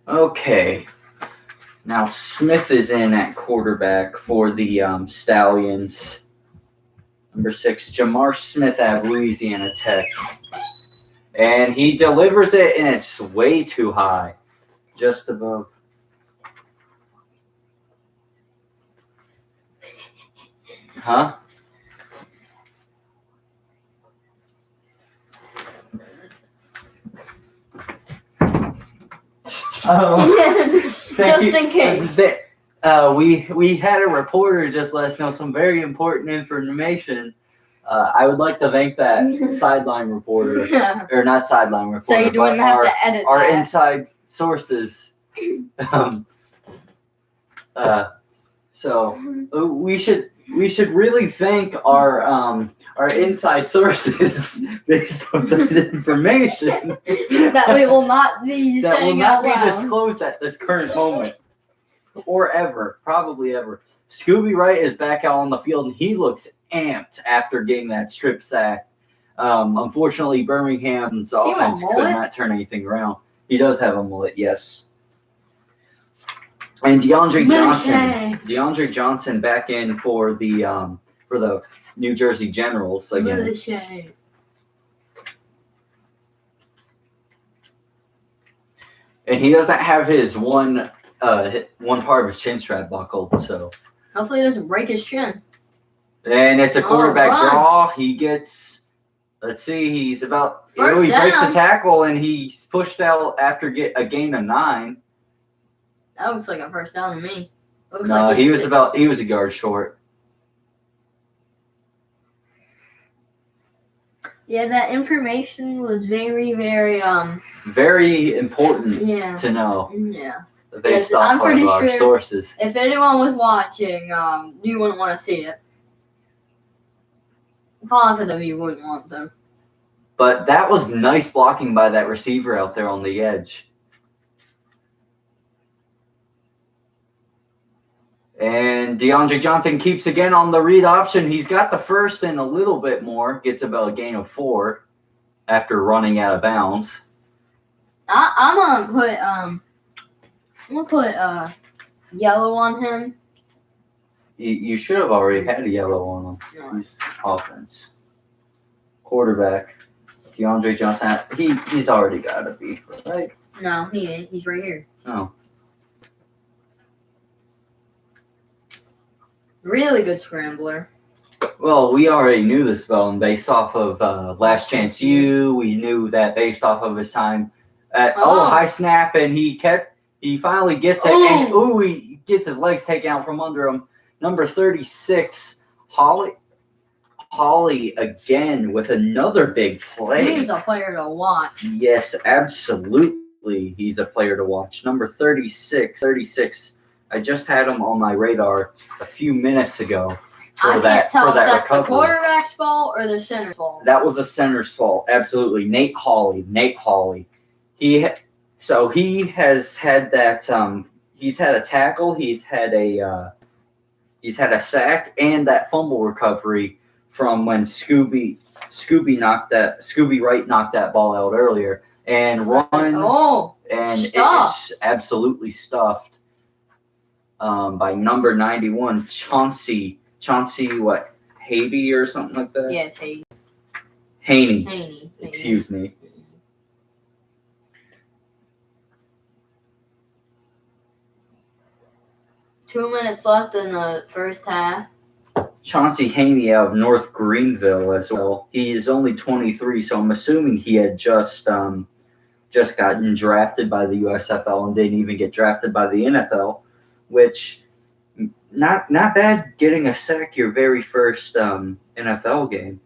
Okay, now Smith is in at quarterback for the Stallions. Number 6, Jamar Smith out of Louisiana Tech. And he delivers it, and it's way too high. Just above. Huh? Just in case. We had a reporter just let us know some very important information. I would like to thank that sideline reporter, or not sideline reporter, so you wouldn't have to edit our that. inside sources. So we should really thank our inside sources based on the information that we will not be that will saying not out be loud. disclosed at this current moment, or ever, probably ever. Scooby Wright is back out on the field, and he looks amped after getting that strip sack. Unfortunately, Birmingham's offense could not turn anything around. He does have a mullet, yes. And DeAndre Johnson back in for the New Jersey Generals again. And he doesn't have his one part of his chin strap buckled, so hopefully he doesn't break his chin. And it's a quarterback draw. He gets, let's see, he's about, he breaks a tackle, and he's pushed out after a gain of 9. That looks like a first down to me. He was a yard short. Yeah, that information was very, very very important to know. Yeah. based Yes, I'm off pretty of our sure- sources. If anyone was watching, you wouldn't want to see it. Positive you wouldn't want to. But that was nice blocking by that receiver out there on the edge. And DeAndre Johnson keeps again on the read option. He's got the first and a little bit more. Gets about a gain of 4 after running out of bounds. I'm gonna put yellow on him. You should have already had a yellow on him. No. He's offense. Quarterback. DeAndre Johnson. He's already got to be, right? No, he ain't. He's right here. Oh. Really good scrambler. Well, we already knew this about him based off of Last Chance U. We knew that based off of his time at high snap, and he finally gets it, and he gets his legs taken out from under him. Number 36, Holly again with another big play. He's a player to watch. Yes, absolutely. He's a player to watch. Number 36. I just had him on my radar a few minutes ago. I can't tell if that's the recovery. quarterback's fault or the center's fault. That was the center's fault. Absolutely. Nate Hawley. He has had that he's had a tackle, he's had a sack, and that fumble recovery from when Scooby Wright knocked that ball out earlier. And it's absolutely stuffed by number 91, Chauncey Habey or something like that? Yes, Haney. Excuse me. Two minutes left in the first half. Chauncey Haney out of North Greenville as well. He is only 23, so I'm assuming he had just gotten drafted by the USFL and didn't even get drafted by the NFL, which not bad getting a sack your very first NFL game.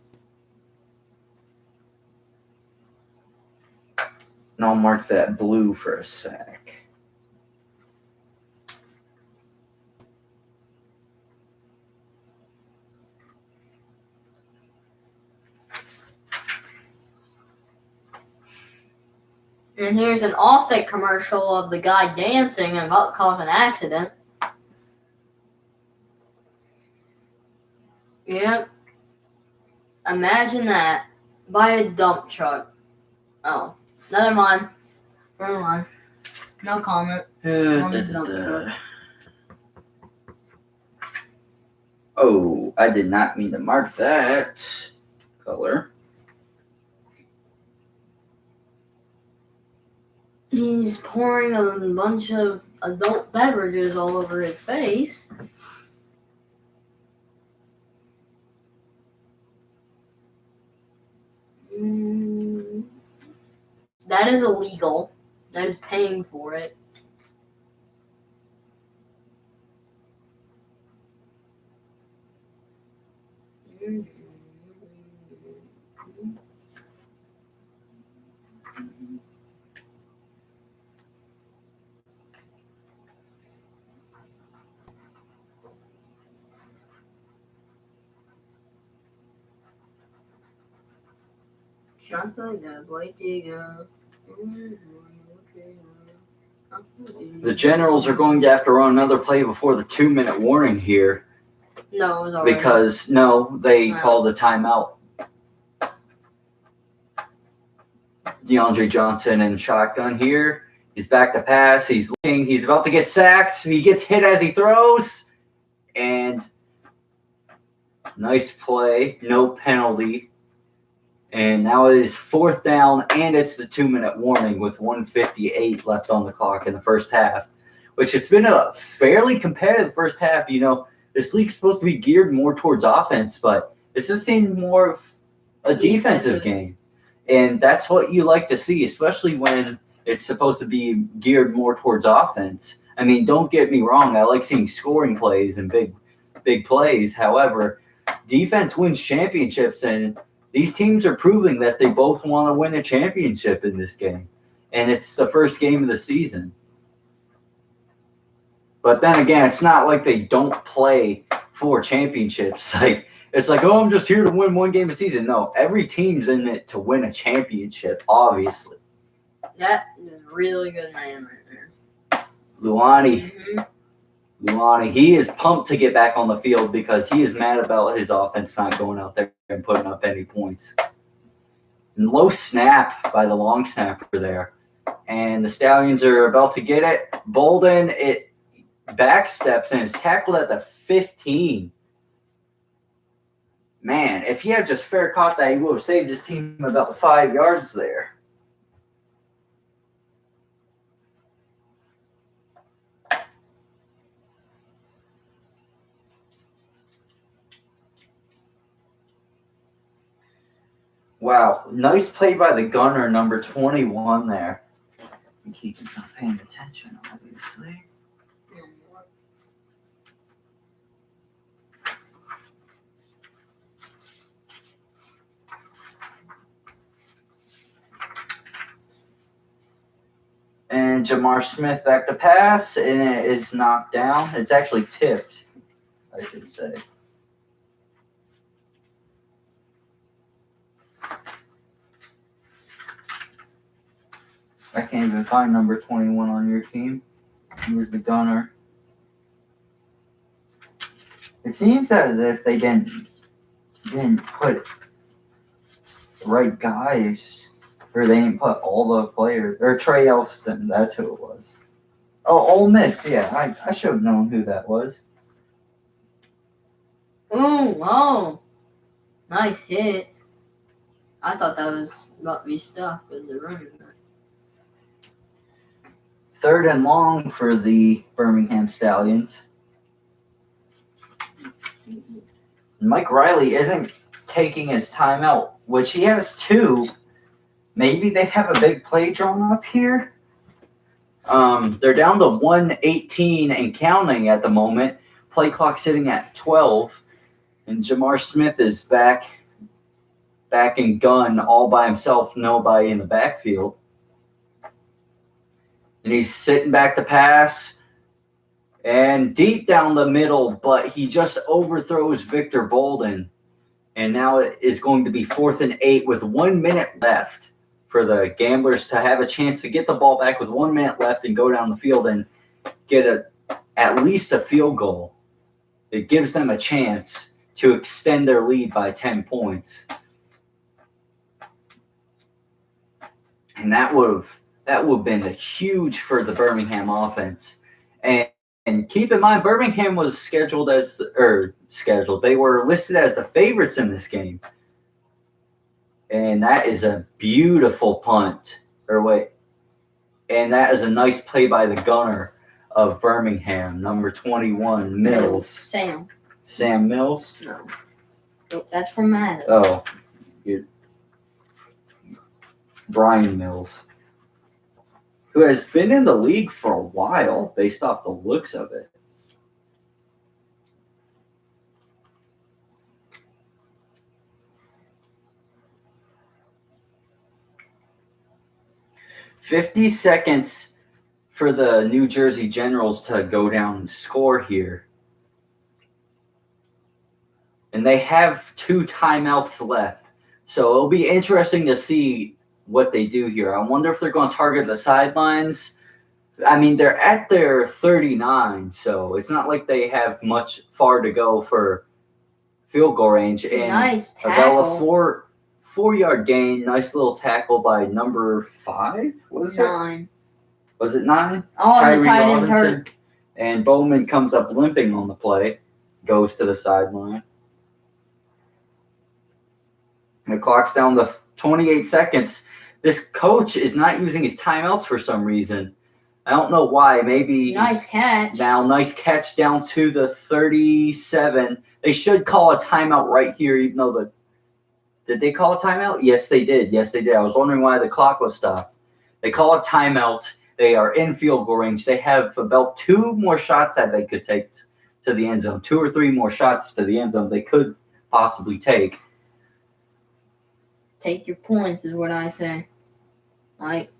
And I'll mark that blue for a sack. And here's an Allstate commercial of the guy dancing and about to cause an accident. Yep. Imagine that. By a dump truck. Oh. Never mind. No comment. Oh, I did not mean to mark that color. He's pouring a bunch of adult beverages all over his face. That is illegal. That is paying for it. The Generals are going to have to run another play before the 2-minute warning here. No, it was already. Because, they called a timeout. DeAndre Johnson in shotgun here. He's back to pass. He's looking. He's about to get sacked. He gets hit as he throws. And nice play. No penalty. And now it is 4th down, and it's the 2-minute warning with 1:58 left on the clock in the first half, which it's been a fairly competitive first half. This league's supposed to be geared more towards offense, but this has seemed more of a defensive game. And that's what you like to see, especially when it's supposed to be geared more towards offense. I mean, don't get me wrong. I like seeing scoring plays and big plays. However, defense wins championships, and these teams are proving that they both want to win a championship in this game. And it's the first game of the season. But then again, it's not like they don't play for championships. Like it's like, oh, I'm just here to win one game a season. No, every team's in it to win a championship, obviously. That is a really good name right there. Luani, Mm-hmm. Luani, he is pumped to get back on the field because he is mad about his offense not going out there and putting up any points. And low snap by the long snapper there. And the Stallions are about to get it. Bolden, it backsteps and is tackled at the 15. Man, if he had just fair caught that, he would have saved his team about the 5 yards there. Wow, nice play by the gunner, number 21 there. He's not paying attention, obviously. And Jamar Smith back to pass, and it is knocked down. It's actually tipped, I should say. I can't even find number 21 on your team. He was the gunner. It seems as if they didn't put the right guys, or they didn't put all the players, or Trey Elston, that's who it was. Oh, Ole Miss, yeah, I should have known who that was. Ooh, oh. Nice hit. I thought that was about to be stuck with the running back. 3rd and long for the Birmingham Stallions. Mike Riley isn't taking his timeout, which he has 2. Maybe they have a big play drawn up here. They're down to 1:18 and counting at the moment. Play clock sitting at 12. And Jamar Smith is back in gun all by himself, nobody in the backfield. And he's sitting back to pass and deep down the middle, but he just overthrows Victor Bolden. And now it is going to be 4th and 8 with 1 minute left for the Gamblers to have a chance to get the ball back with 1 minute left and go down the field and get at least a field goal. It gives them a chance to extend their lead by 10 points. And that would have been huge for the Birmingham offense. And keep in mind, Birmingham was scheduled. They were listed as the favorites in this game. And that is a beautiful punt. And that is a nice play by the gunner of Birmingham, number 21, Mills. Sam Mills? No. Nope, that's from Madden. Oh. Brian Mills, who has been in the league for a while based off the looks of it. $50 seconds for the New Jersey Generals to go down and score here. And they have 2 timeouts left. So it'll be interesting to see what they do here. I wonder if they're going to target the sidelines. I mean, they're at their 39, so it's not like they have much far to go for field goal range. And nice tackle. About a 4-yard gain. Nice little tackle by number 5. Was it 9? Was it 9? Oh, the tight end hurt. And Bowman comes up limping on the play, goes to the sideline. The clock's down to 28 seconds. This coach is not using his timeouts for some reason. I don't know why. Maybe nice catch. Now, nice catch down to the 37. They should call a timeout right here, even though did they call a timeout? Yes, they did. I was wondering why the clock was stopped. They call a timeout. They are in field goal range. They have about 2 more shots that they could take to the end zone. 2 or 3 more shots to the end zone they could possibly take. Take your points is what I say. Like,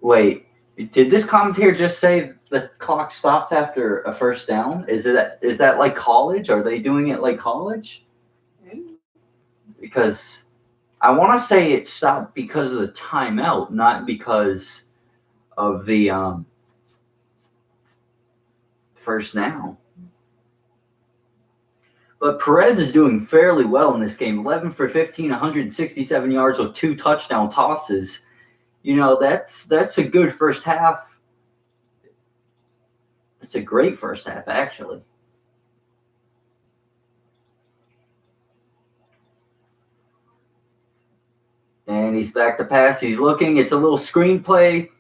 wait, Did this commentator just say the clock stops after a first down? Is that like college? Are they doing it like college? Because I want to say it stopped because of the timeout, not because of the first down. But Perez is doing fairly well in this game. 11 for 15, 167 yards with 2 touchdown tosses. You know, that's a good first half. It's a great first half, actually. And he's back to pass. He's looking. It's a little screenplay.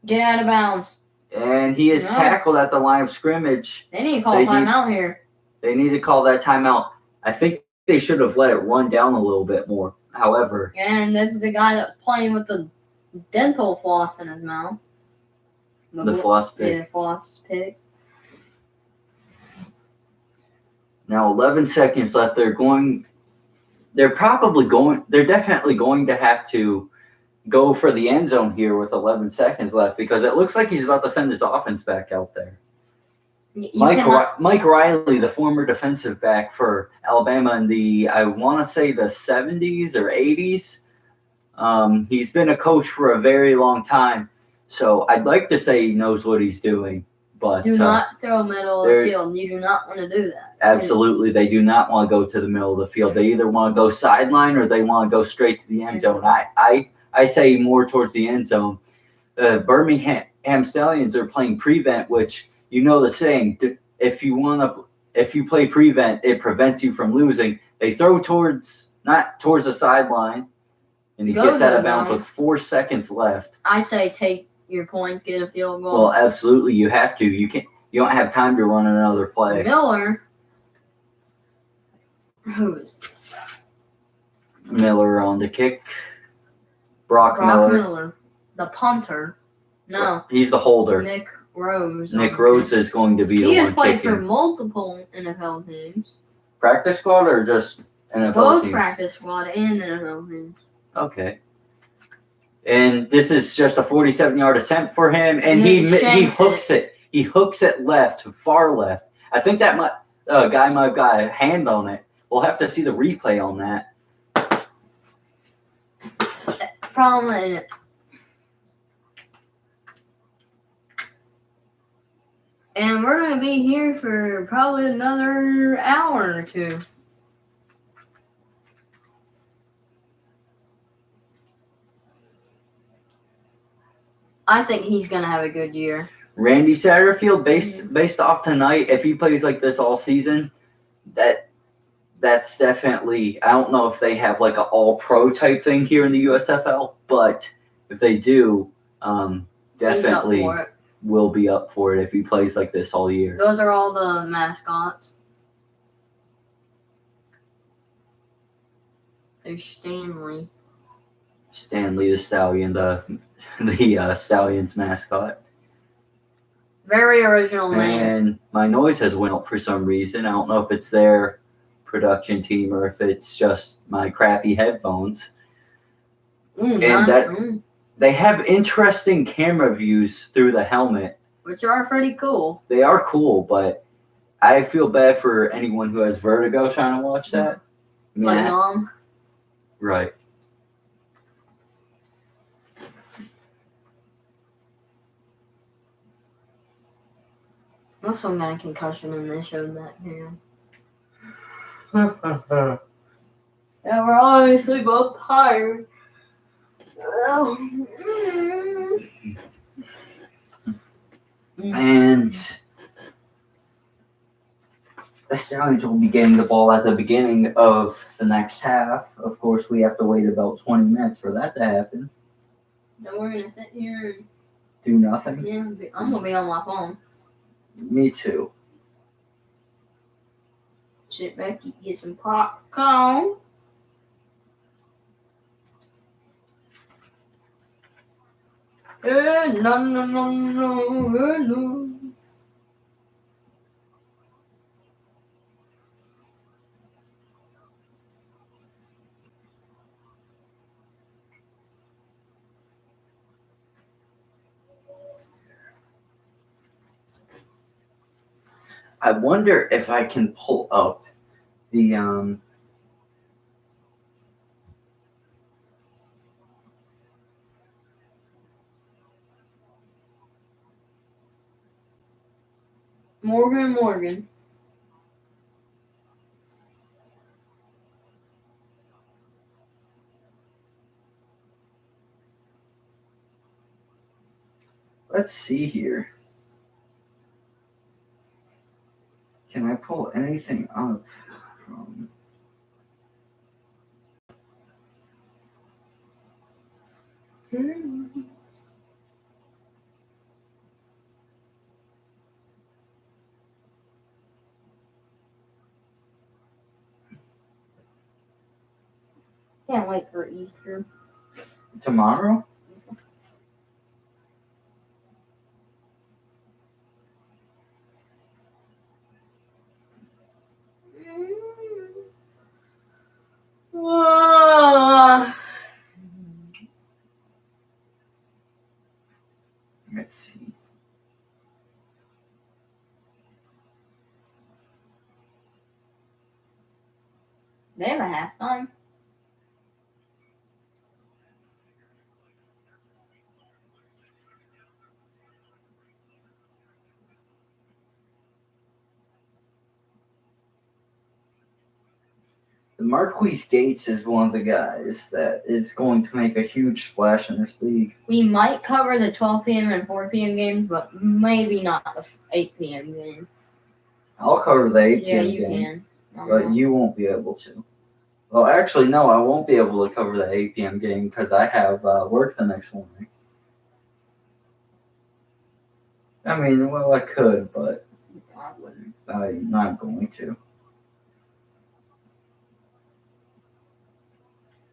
Get out of bounds. And he is tackled at the line of scrimmage. They need to call a timeout here. They need to call that timeout. I think they should have let it run down a little bit more. However. And this is the guy that's playing with the dental floss in his mouth. The floss pick. Yeah, floss pick. Now 11 seconds left. They're definitely going to have to go for the end zone here with 11 seconds left because it looks like he's about to send his offense back out there. Mike Riley, the former defensive back for Alabama in I want to say the 70s or 80s. He's been a coach for a very long time, so I'd like to say he knows what he's doing. But do not throw middle of the field. You do not want to do that. Absolutely, they do not want to go to the middle of the field. They either want to go sideline or they want to go straight to the end zone. I say more towards the end zone. Birmingham Stallions are playing prevent, which you know the saying. If you play prevent, it prevents you from losing. They throw not towards the sideline, and he gets out of bounds with 4 seconds left. I say take your points, get a field goal. Well, absolutely, you have to. You don't have time to run another play. Miller. Who is this? Miller on the kick. Brock Miller. The punter. No. He's the holder. Nick Rose. Nick Rose is going to be the one kicking. He has played for multiple NFL teams. Practice squad or just NFL Both teams? practice squad and NFL teams. Okay. And this is just a 47-yard attempt for him, and he hooks it. He hooks it left, far left. I think that guy might have got a hand on it. We'll have to see the replay on that. And we're going to be here for probably another hour or two. I think he's going to have a good year. Randy Satterfield, based off tonight, if he plays like this all season, that's definitely, I don't know if they have like an all-pro type thing here in the USFL, but if they do, definitely will be up for it if he plays like this all year. Those are all the mascots. There's Stanley. Stanley the Stallion, the Stallions mascot. Very original name. And my noise has went up for some reason. I don't know if it's their production team or if it's just my crappy headphones. They have interesting camera views through the helmet. Which are pretty cool. They are cool, but I feel bad for anyone who has vertigo trying to watch that. Like Mom. Right. Also got a concussion and they showed that here. Yeah, we're obviously both tired. And the Stallions will be getting the ball at the beginning of the next half. Of course, we have to wait about 20 minutes for that to happen. Then we're going to sit here and do nothing? Yeah, I'm going to be on my phone. Me too. Sit back, get some popcorn. No. I wonder if I can pull up the Morgan. let's see here. Can I pull anything up from Can't wait for Easter. tomorrow? Let's see. They have a halftime. The Marquise Gates is one of the guys that is going to make a huge splash in this league. We might cover the 12 p.m. and 4 p.m. games, but maybe not the 8 p.m. game. I'll cover the 8 Yeah, p.m. you game, can. but you won't be able to. Well, actually, no, I won't be able to cover the 8 p.m. game because I have work the next morning. I mean, well, I could, but I wouldn't. I'm not going to.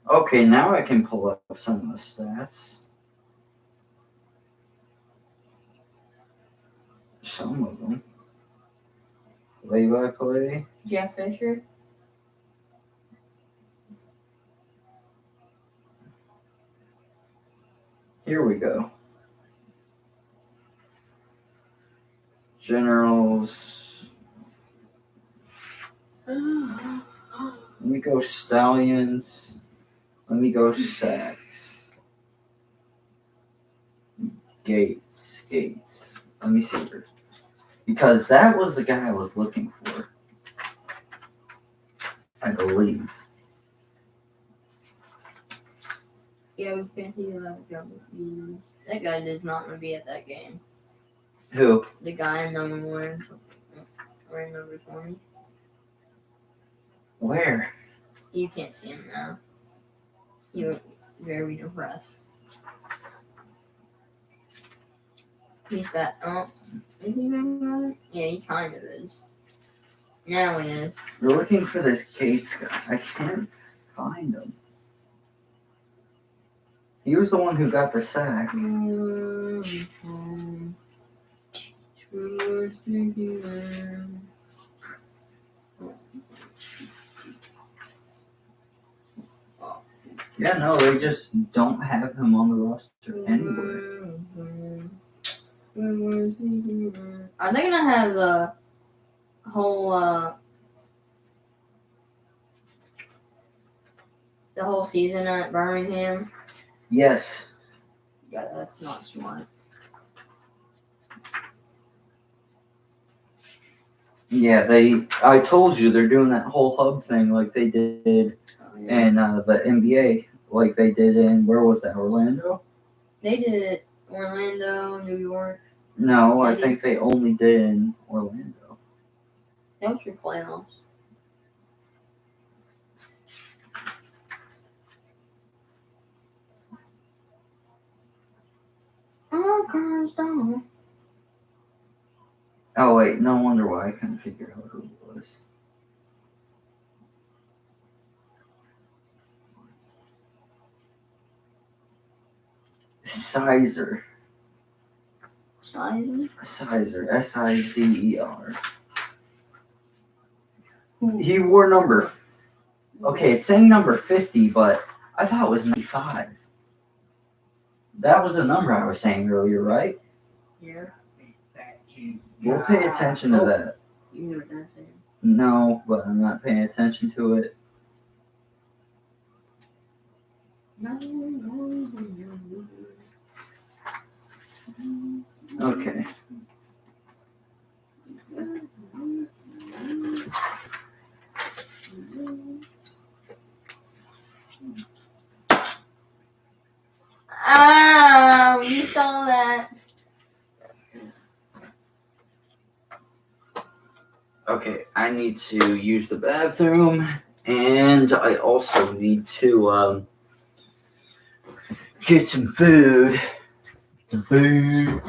Okay, now I can pull up some of the stats. Some of them. Play-by-play. Jeff Fisher. Here we go. Generals. Let me go Stallions. Let me go Sacks. Gates. Let me see here. Because that was the guy I was looking for. I believe. Yeah, we can't see that. That guy is not going to be at that game. Who? The guy in number 1 or in number 20. Where? You can't see him now. You're very depressed. He's back. Oh, is he back on it? Yeah, he kind of is. Now he is. We're looking for this Gates guy. I can't find him. He was the one who got the sack. Yeah, no, they just don't have him on the roster anywhere. Are they gonna have the whole season at Birmingham? Yes. Yeah, that's not smart. Yeah, I told you they're doing that whole hub thing like they did in the NBA, like they did in, where was that, Orlando? They did it Orlando, New York. No, I City. think they only did in Orlando. That was your playoffs. Oh wait, no wonder why I couldn't figure out who it was. Sizer. S-I-Z-E-R. He wore number. Okay, it's saying number 50, but I thought it was 95. That was the number I was saying earlier, right? Yeah. We'll pay attention to that. You know what that's saying. No, but I'm not paying attention to it. Okay. You saw that. Okay, I need to use the bathroom, and I also need to get some food. Some food.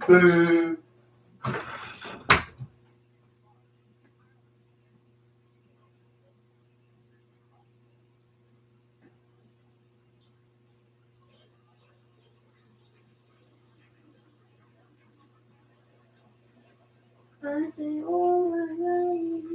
Food. I say, oh, no.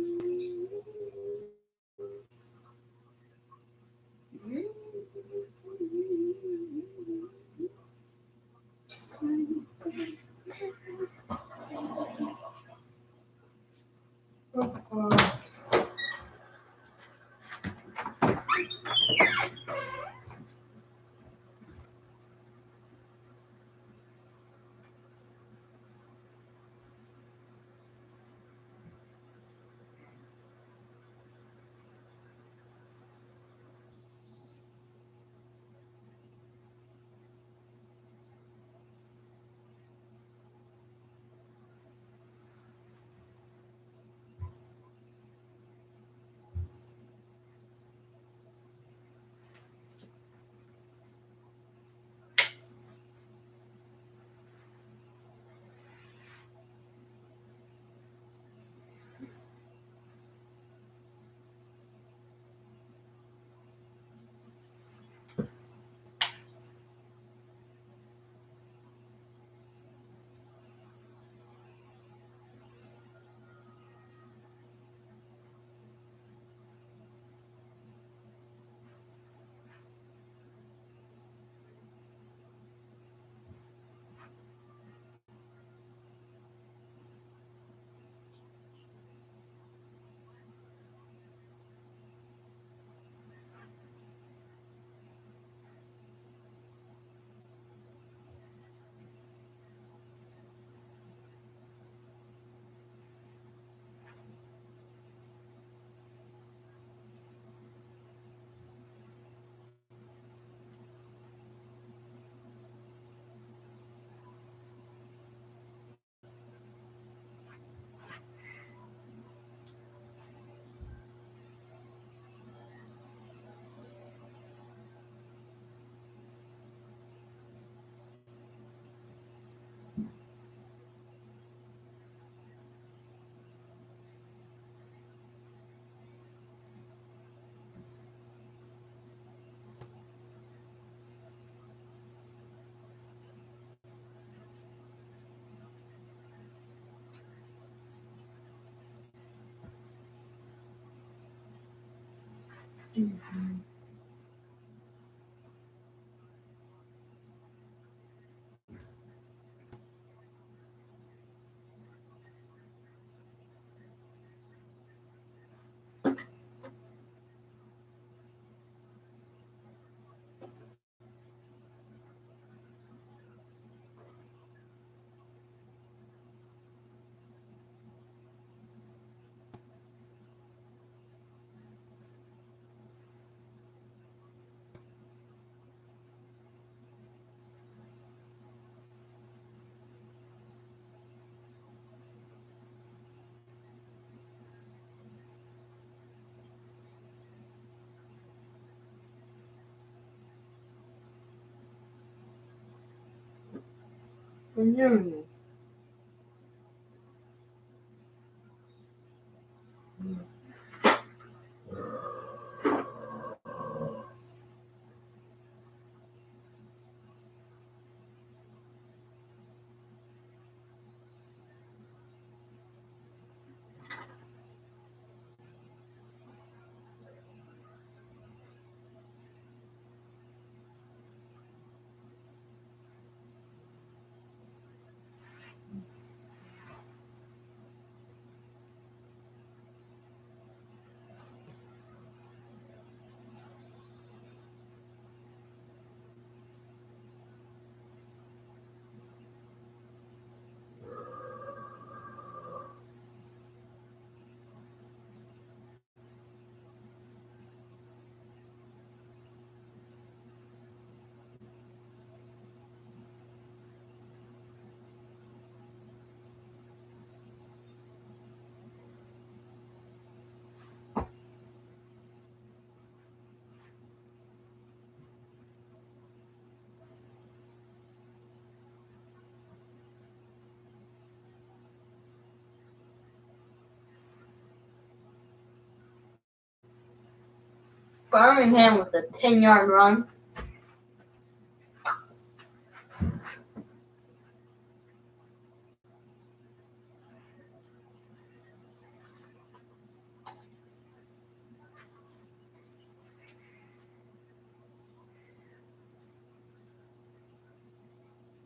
Birmingham with a 10-yard run.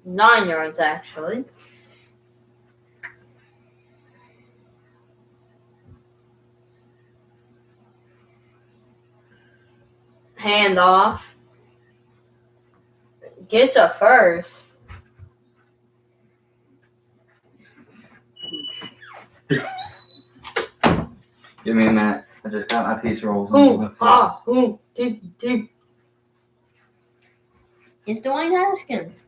Nine yards, actually. Hand off. Gets a first. Give me a minute. I just got my pizza rolls. It's Dwayne Haskins.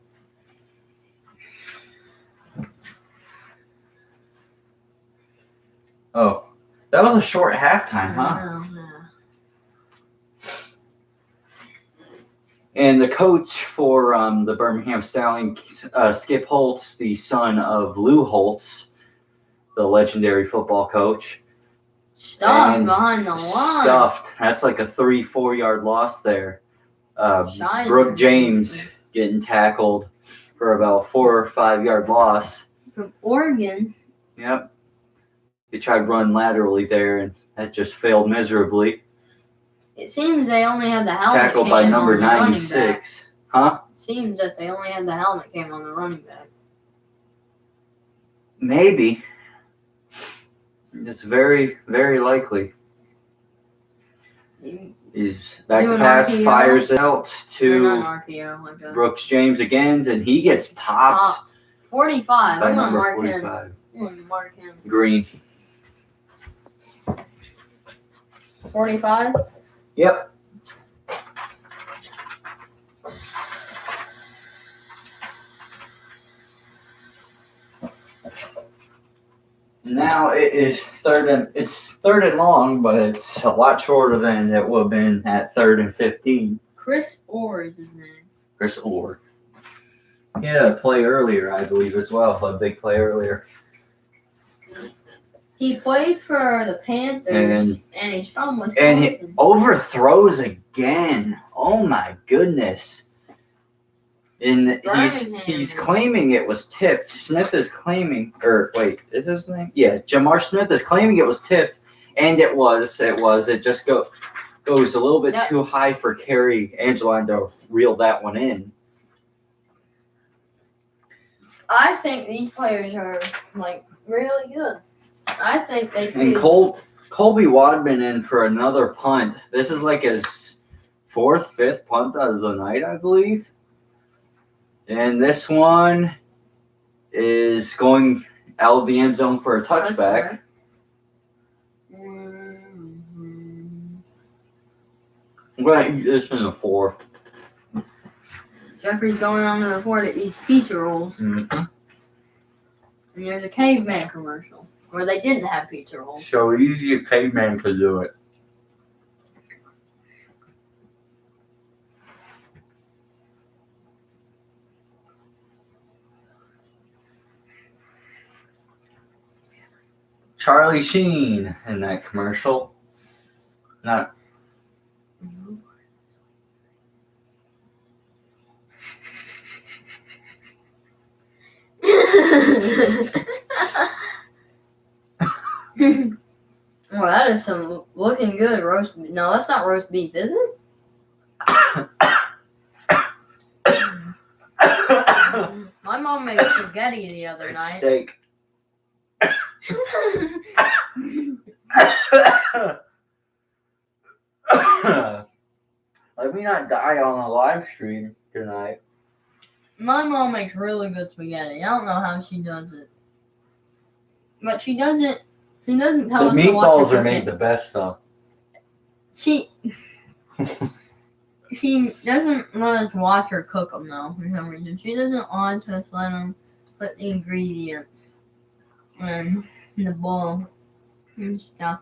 Oh, that was a short halftime, huh? No. And the coach for the Birmingham Stallions, Skip Holtz, the son of Lou Holtz, the legendary football coach. Stuffed And behind the line. Stuffed. That's like a 3-4 yard loss there. Shining. Brooke James getting tackled for about 4 or 5 yard loss. From Oregon. Yep. He tried to run laterally there, and that just failed miserably. It seems they only had the helmet Tackled cam by on number the running 96. back. Huh? It seems that they only had the helmet cam on the running back. Maybe. It's very, very likely. He's back Do to an pass, RPO. fires it out They're not to an RPO like that. Brooks James again, and he gets popped 45. by I'm gonna number mark 45. him. I'm gonna mark him. Green. 45. Yep. Now it is it's third and long, but it's a lot shorter than it would have been at 3rd and 15. Chris Orr is his name. Chris Orr. He had a play earlier, I believe, as well. A big play earlier. He played for the Panthers, and he's from Wisconsin. And he overthrows again. Oh my goodness. And he's claiming it was tipped. Smith is claiming, or wait, is his name? Yeah, Jamar Smith is claiming it was tipped, and it was. It just goes a little bit too high for Kerry Angeline to reel that one in. I think these players are like really good. I think they could. And Colby Wadman in for another punt. This is like his 4th, 5th punt out of the night, I believe. And this one is going out of the end zone for a touchback. Mm-hmm. I'm going to eat this in a 4. Jeffrey's going on to the 4 to eat pizza rolls. Mm-hmm. And there's a caveman commercial where they didn't have pizza rolls. So easy a caveman could do it. Charlie Sheen in that commercial. Not. Well, that is some looking good roast. No, that's not roast beef, is it? My mom made spaghetti the other It's night. steak. Let me not die on a live stream tonight. My mom makes really good spaghetti. I don't know how she does it, but she doesn't. She doesn't tell The us to watch meatballs her are cook made it. the best though. She doesn't let us watch her cook them though for some reason. She doesn't want us let them put the ingredients in the bowl and stuff.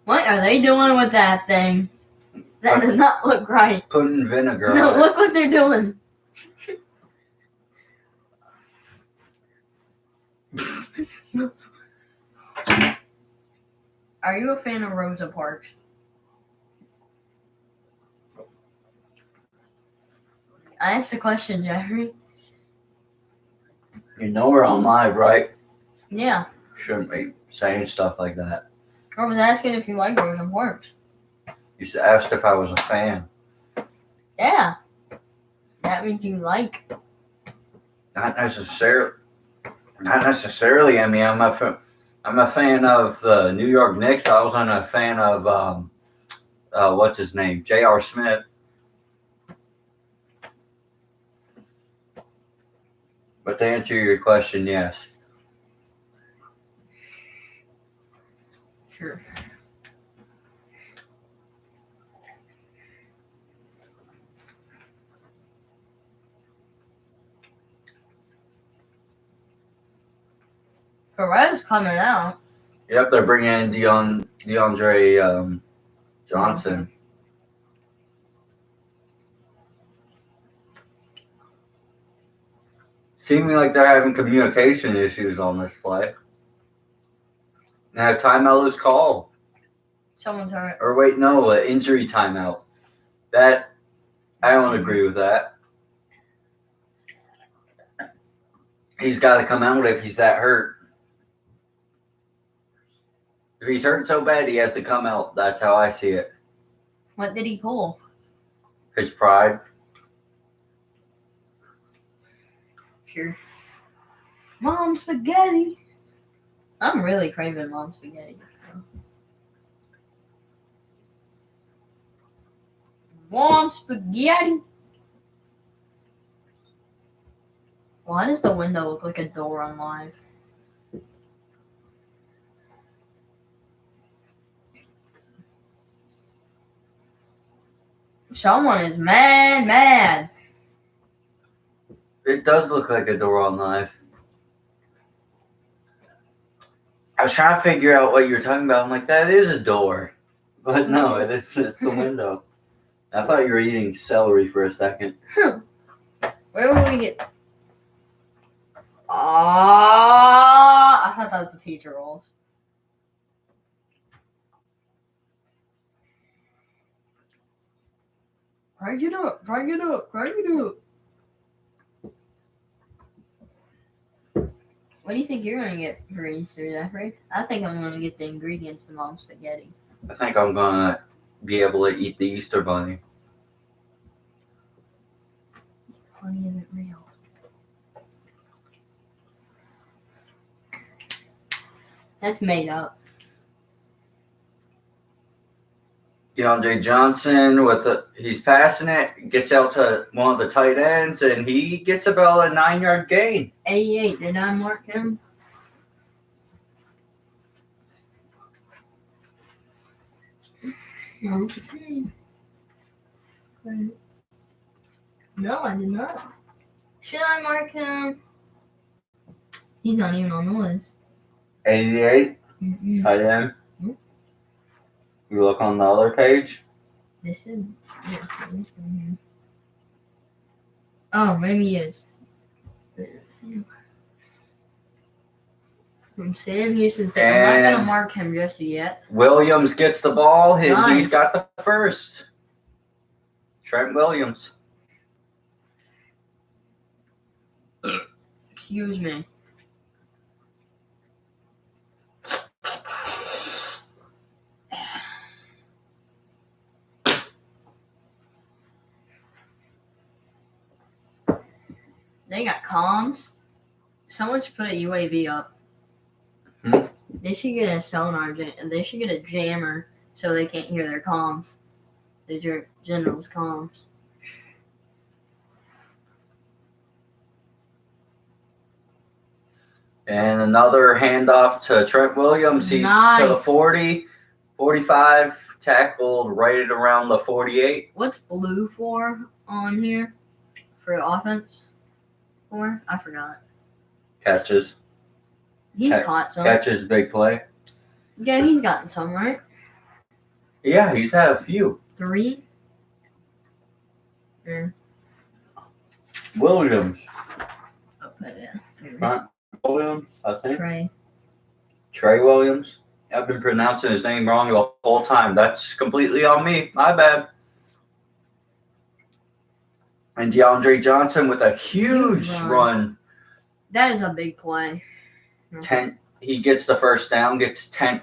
What are they doing with that thing? That does not look right. Putting vinegar No, on it. look what they're doing. Are you a fan of Rosa Parks? I asked the question, Jeffrey. You know we're on live, right? Yeah. Shouldn't be saying stuff like that. I was asking if you like Rosa Parks. You asked if I was a fan. Yeah. That means you like. Not necessarily. Not necessarily. I mean, I'm a fan of the New York Knicks. But I wasn't a fan of what's his name, J.R. Smith. But to answer your question, yes. Sure. Perez coming out. Yep, they're bringing in DeAndre Johnson. Seeming like they're having communication issues on this play. Now, timeout is called. Someone's hurt. Or wait, no, an injury timeout. That, I don't agree with that. He's got to come out if he's that hurt. If he's hurt so bad, he has to come out. That's how I see it. What did he pull? His pride. Sure. Mom spaghetti. I'm really craving mom spaghetti. Mom spaghetti. Why does the window look like a door on live? Someone is mad. It does look like a door on live. I was trying to figure out what you're talking about. I'm like, that is a door. But no, it's the window. I thought you were eating celery for a second. Where will we get? I thought that was the pizza rolls. Crank it up. What do you think you're gonna get for Easter, Jeffrey? I think I'm gonna get the ingredients to mom's spaghetti. I think I'm going to be able to eat the Easter bunny. Funny isn't real. That's made up. DeAndre Johnson he's passing it, gets out to one of the tight ends, and he gets about a 9-yard gain. 88. Did I mark him? No. No, I did not. Should I mark him? He's not even on the list. 88, Mm-mm. tight end. Mm. You look on the other page. This is. Yeah, oh, maybe he is. From Sam Houston State. I'm not going to mark him just yet. Williams gets the ball, and Nice. he's got the first. Trent Williams. Excuse me. They got comms. Someone should put a UAV up. They should get a sonar. They should get a jammer so they can't hear their comms. The general's comms. And another handoff to Trent Williams. He's to the 40, 45, tackled right at around the 48. What's blue for on here? For offense? For? I forgot. Catches. He's caught some. Catches, big play. Yeah, he's gotten some, right? Yeah, he's had a few. 3. Williams. I'll put it in. Right. Williams, I think. Trey. Trey Williams. I've been pronouncing his name wrong the whole time. That's completely on me. My bad. And DeAndre Johnson with a huge run. That is a big play. 10. He gets the first down, gets 10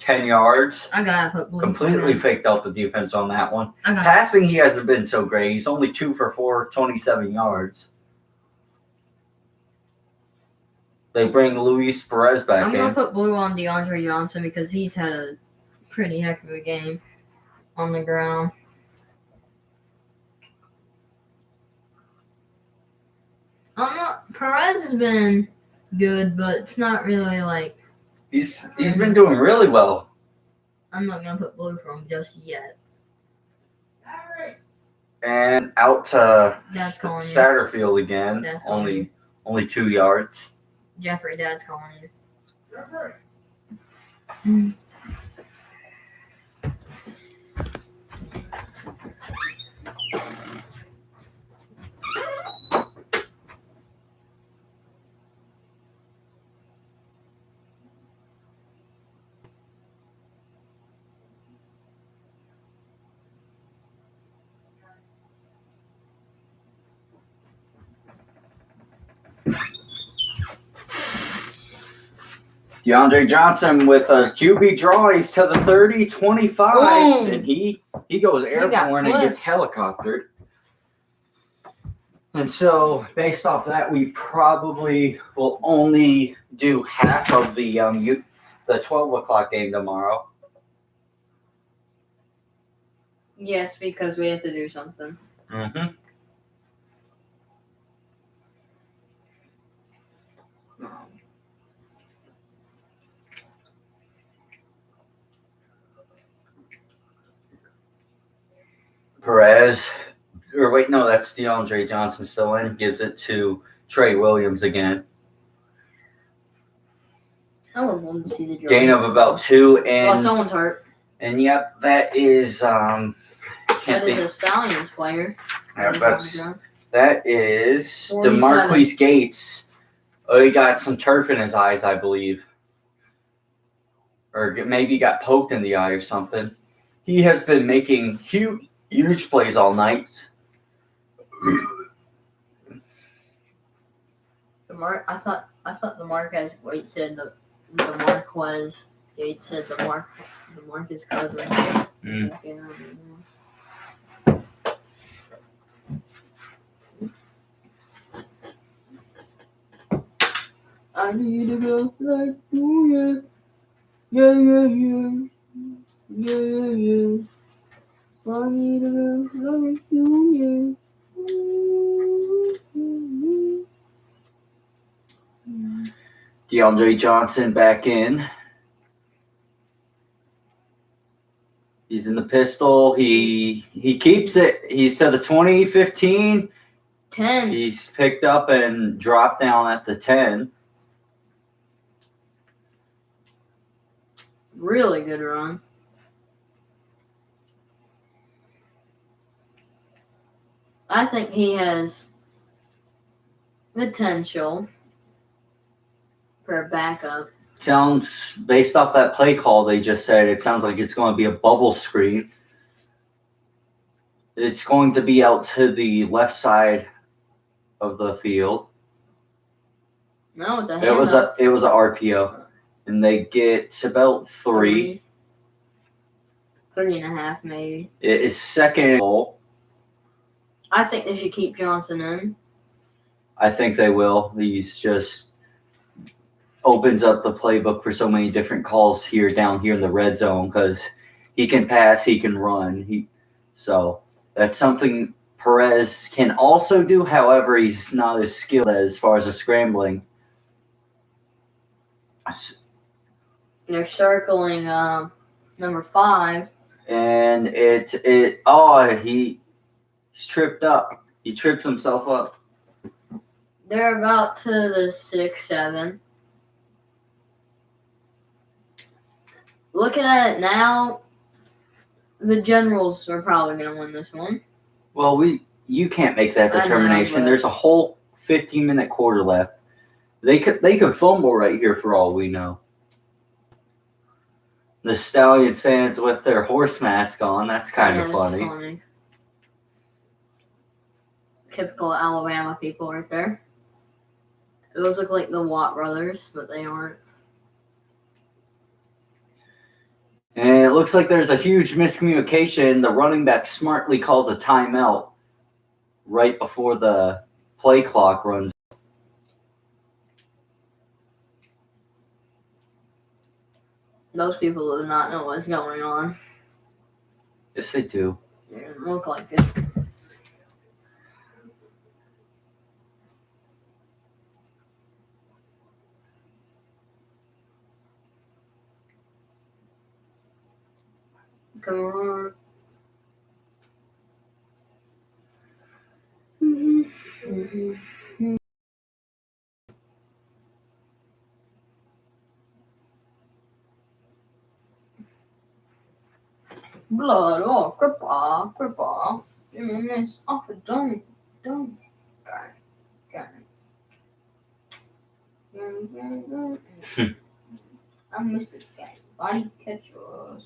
yards. I gotta put blue. Completely faked out the defense on that one. I got Passing, he hasn't been so great. He's only 2 for 4, 27 yards. They bring Luis Perez back I'm in. gonna put blue on DeAndre Johnson because he's had a pretty heck of a game on the ground. Perez has been good, but it's not really like He's been doing really well. I'm not gonna put blue for him just yet. And out to Dad's calling you. Satterfield again. Dad's calling Only 2 yards. Jeffrey, Dad's calling you. DeAndre Johnson with a QB draw. He's to the 30, 25. Boom. And he goes airborne and gets flipped. helicoptered. And so, based off that, we probably will only do half of the 12 o'clock game tomorrow. Yes, because we have to do something. Mm-hmm. Perez, or wait, no, that's DeAndre Johnson still in. Gives it to Trey Williams again. I would love to see the draw. Gain of about 2, and Oh, someone's hurt. and yep, that is That is a Stallions player. Yeah, He's on the ground. that is 47. DeMarquise Gates. Oh, he got some turf in his eyes, I believe, or maybe got poked in the eye or something. He has been making huge plays all night. I thought the Marquez Wait said the Marquez Gates said the Marcus cousin. I need to go like you, yeah. I need to go like you, DeAndre Johnson back in. He's in the pistol. He keeps it. He's to the 20, 15. 10. He's picked up and dropped down at the 10. Really good run. I think he has potential for a backup. Sounds, based off that play call they just said, it sounds like it's going to be a bubble screen. It's going to be out to the left side of the field. No, it's a It was handoff. a RPO, and they get about 3. 3.5 maybe. It is second and goal. I think they should keep Johnson in. I think they will. He's just opens up the playbook for so many different calls down here in the red zone because he can pass, he can run. So that's something Perez can also do. However, he's not as skilled as far as the scrambling. They're circling number 5. And he's tripped up. He tripped himself up. They're about to the 6, 7. Looking at it now, The Generals are probably going to win this one. Well, you can't make that I know, determination. but- There's a whole 15-minute quarter left. They could fumble right here for all we know. The Stallions fans with their horse mask on. That's kind of that's funny. Typical Alabama people right there. Those look like the Watt brothers, but they aren't. And it looks like there's a huge miscommunication. The running back smartly calls a timeout right before the play clock runs. Those people do not know what's going on. Yes, they do. They don't look like it. Come on. Blood, oh, cripple. This off a don't. Got it. I missed this guy. Body catcher,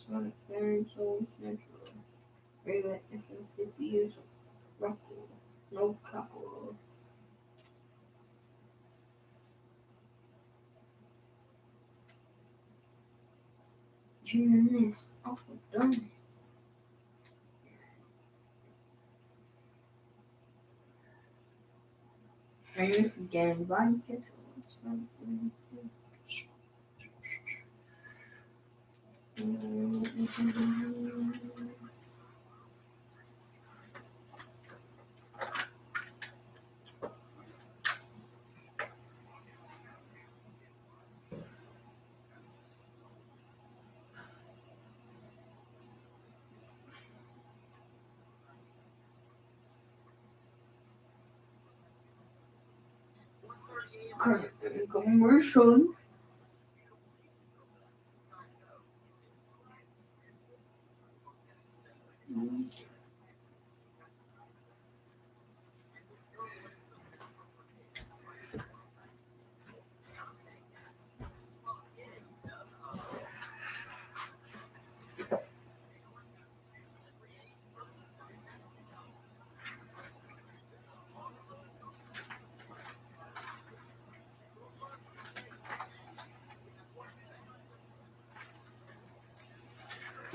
sonic parent, soul snatcher, regular Mississippi, ruffle, no couple. Gymnast, off a dome. I missed again. Body catcher, commercial.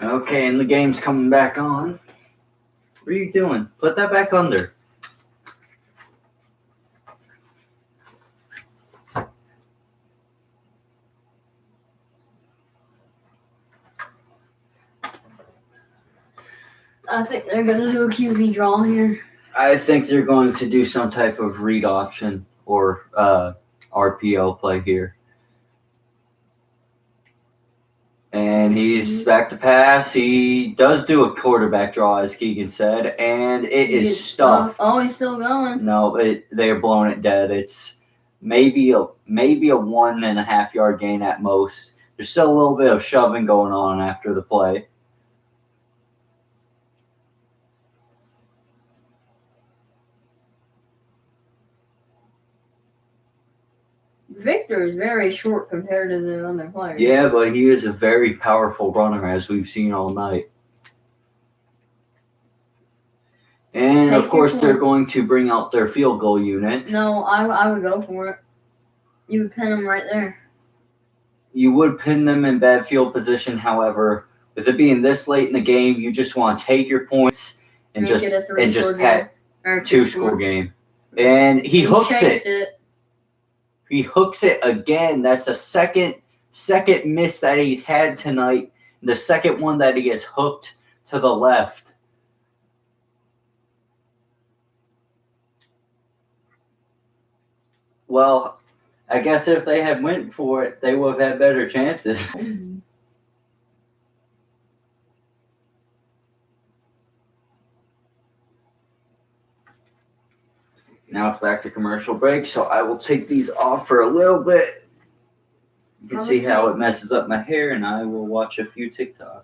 Okay, and the game's coming back on. What are you doing? Put that back under. I think they're gonna do a QB draw here. I think they're going to do some type of read option or RPO play here. And he's back to pass. He does do a quarterback draw, as Keegan said, and it is stuffed. Oh, he's still going. No, they are blowing it dead. It's maybe a 1.5 yard gain at most. There's still a little bit of shoving going on after the play. Victor is very short compared to the other players. Yeah, but he is a very powerful runner, as we've seen all night. And, Take of course, your they're point. going to bring out their field goal unit. No, I would go for it. You would pin him right there. You would pin them in bad field position. However, with it being this late in the game, you just want to take your points and Make just it a three-score pat game. Or two-score game. And he hooks chased it. He hooks it again. That's the second miss that he's had tonight. The second one that he has hooked to the left. Well, I guess if they had went for it, they would have had better chances. Now it's back to commercial break, so I will take these off for a little bit. You can see how it messes up my hair, and I will watch a few TikToks.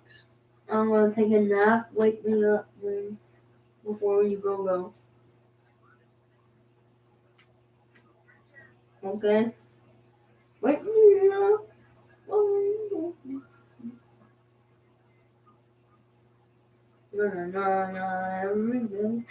I'm gonna take a nap. Wake me up before you go. Okay? Wake me up. Every day.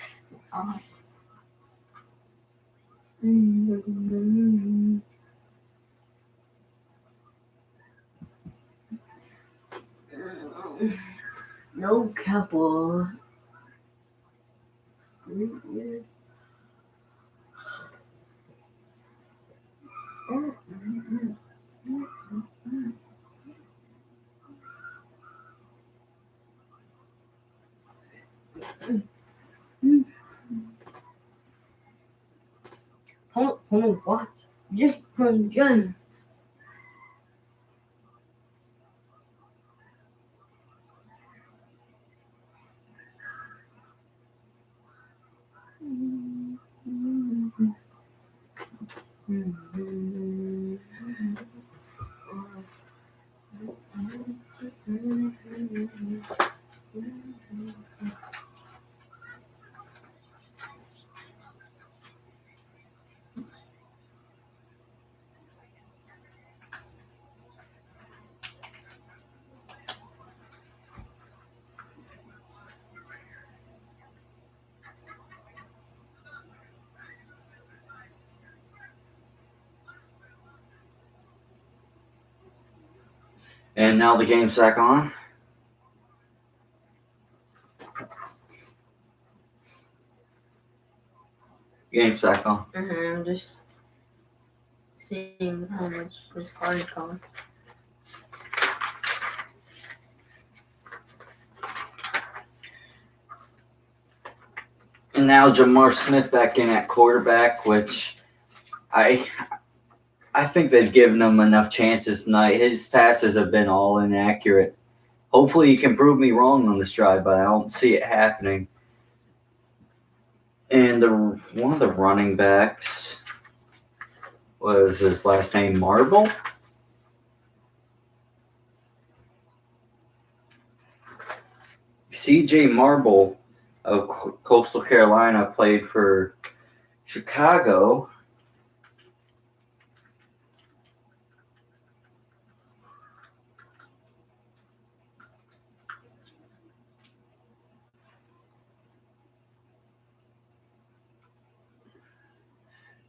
No couple. Hold on, what? Just from Jen. And now the game's back on. Game's back on. I'm just seeing how much this card costs. And now Jamar Smith back in at quarterback, which I think they've given him enough chances tonight. His passes have been all inaccurate. Hopefully he can prove me wrong on this drive, but I don't see it happening. And one of the running backs, was his last name Marble? CJ Marble of Coastal Carolina played for Chicago.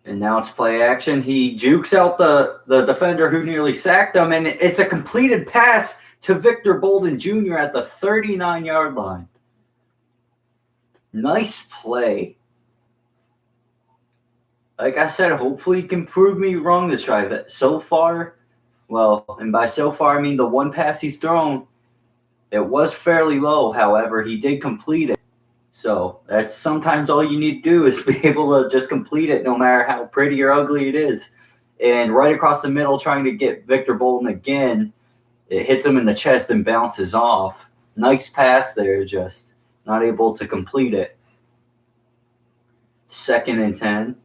And now it's play action. He jukes out the defender who nearly sacked him, and it's a completed pass to Victor Bolden Jr. at the 39-yard line. Nice play. Like I said, hopefully he can prove me wrong this drive. So far, well, and by so far I mean the one pass he's thrown, it was fairly low. However, he did complete it. So that's sometimes all you need to do is be able to just complete it no matter how pretty or ugly it is. And right across the middle, trying to get Victor Bolden again, it hits him in the chest and bounces off. Nice pass there, just not able to complete it. 2nd and 10.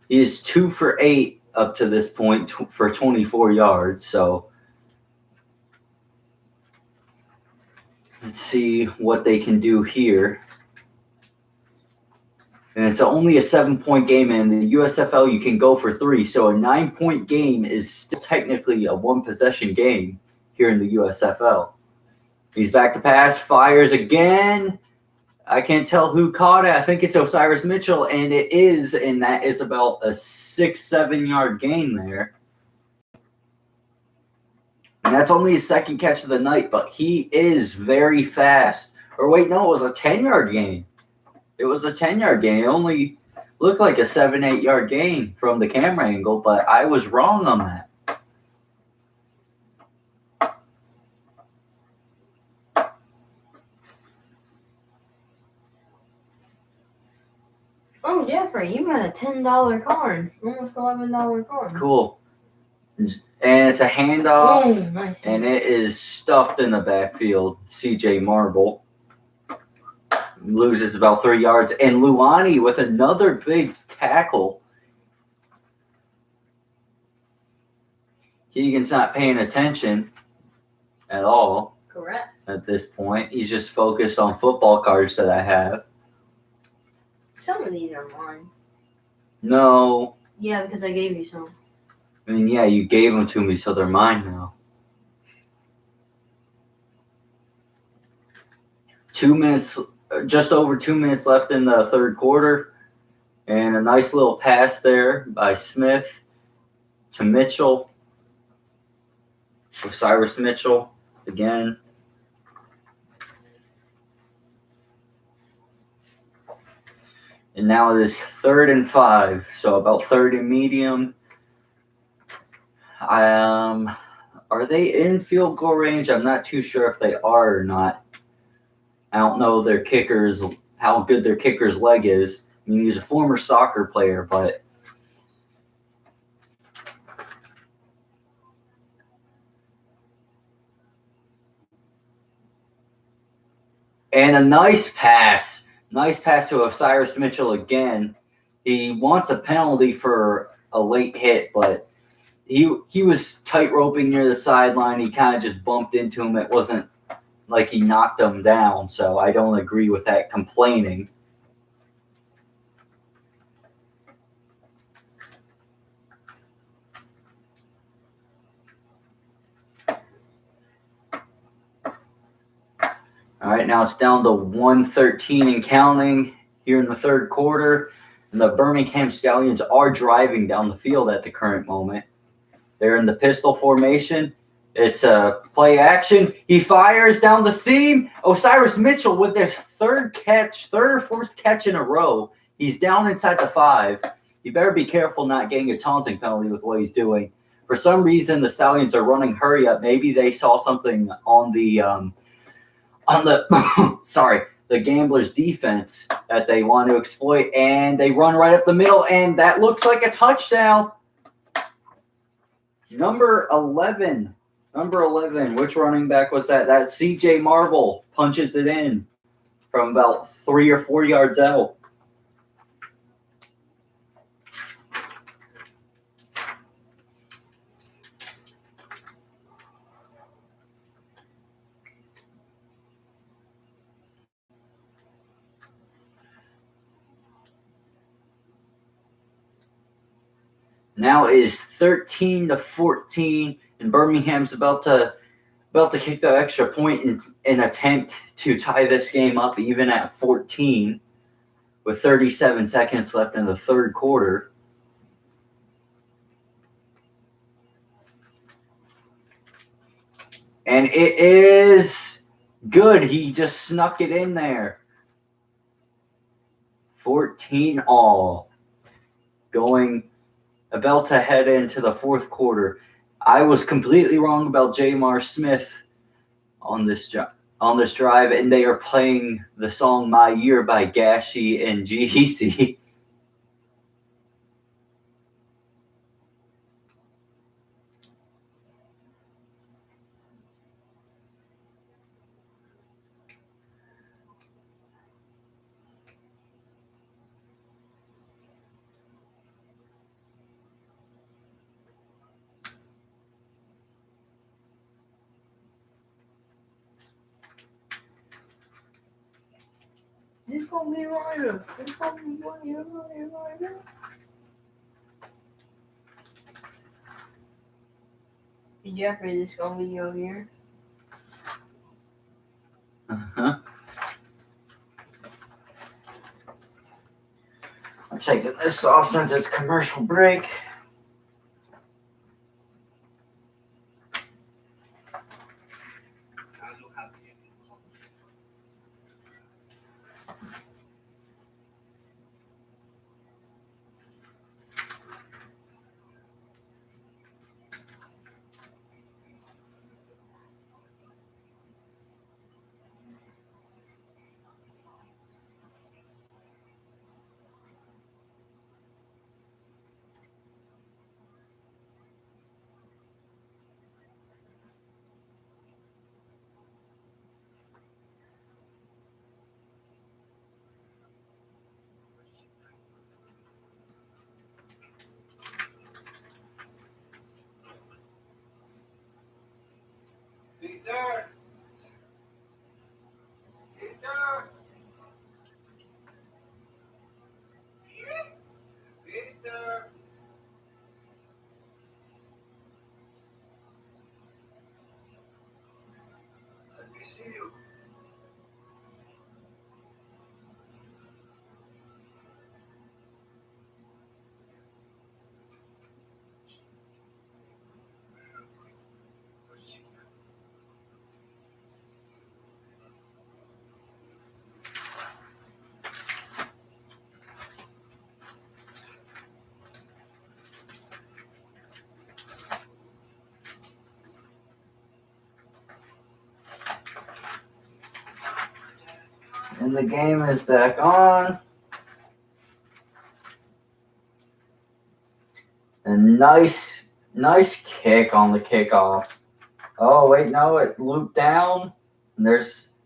He is 2 for 8 up to this point for 24 yards. So let's see what they can do here. And it's only a 7-point game, and in the USFL you can go for 3. So a 9-point game is still technically a 1-possession game here in the USFL. He's back to pass, fires again. I can't tell who caught it. I think it's Osiris Mitchell, and it is, and that is about a 6-7 yard gain there. And that's only his 2nd catch of the night, but he is very fast. Or wait, no, it was a 10-yard gain. It was a 10-yard gain. It only looked like a 7-8 yard gain from the camera angle, but I was wrong on that. Oh, Jeffrey, you got a $10 card. Almost $11 card. Cool. And it's a handoff, Oh, nice. and it is stuffed in the backfield. CJ Marble loses about 3 yards. And Luani with another big tackle. Keegan's not paying attention at all Correct. at this point. He's just focused on football cards that I have. Some of these are mine. No. Yeah, because I gave you some. I mean, yeah, you gave them to me, so they're mine now. 2 minutes, just over 2 minutes left in the third quarter. And a nice little pass there by Smith to Mitchell. Osiris Mitchell again. And now it is 3rd and 5, so about 3rd and medium. Are they in field goal range? I'm not too sure if they are or not. I don't know their kickers, how good their kicker's leg is. I mean, he's a former soccer player, but and a nice pass to Osiris Mitchell again. He wants a penalty for a late hit, but he was tight roping near the sideline. He kind of just bumped into him. It wasn't like he knocked him down, so I don't agree with that complaining. All right, now it's down to 1:13 and counting here in the third quarter. And the Birmingham Stallions are driving down the field at the current moment. They're in the pistol formation. It's a play action. He fires down the seam. Osiris Mitchell with his third or fourth catch in a row. He's down inside the 5. You better be careful not getting a taunting penalty with what he's doing. For some reason, the Stallions are running hurry up. Maybe they saw something on the the Gamblers' defense that they want to exploit, and they run right up the middle, and that looks like a touchdown. Number 11, which running back was that? That's CJ Marble, punches it in from about 3 or 4 yards out. Now it is 13-14, and Birmingham's about to kick the extra point in attempt to tie this game up even at 14 with 37 seconds left in the third quarter. And it is good. He just snuck it in there. 14 all. About to head into the fourth quarter. I was completely wrong about Jamar Smith on this drive, and they are playing the song "My Year" by Gashi and G-Eazy. This gonna be lighter. Jeffrey, this gonna be your year. Uh-huh. I'm taking this off since it's commercial break. And the game is back on. A nice kick on the kickoff. Oh, wait, no, it looped down. And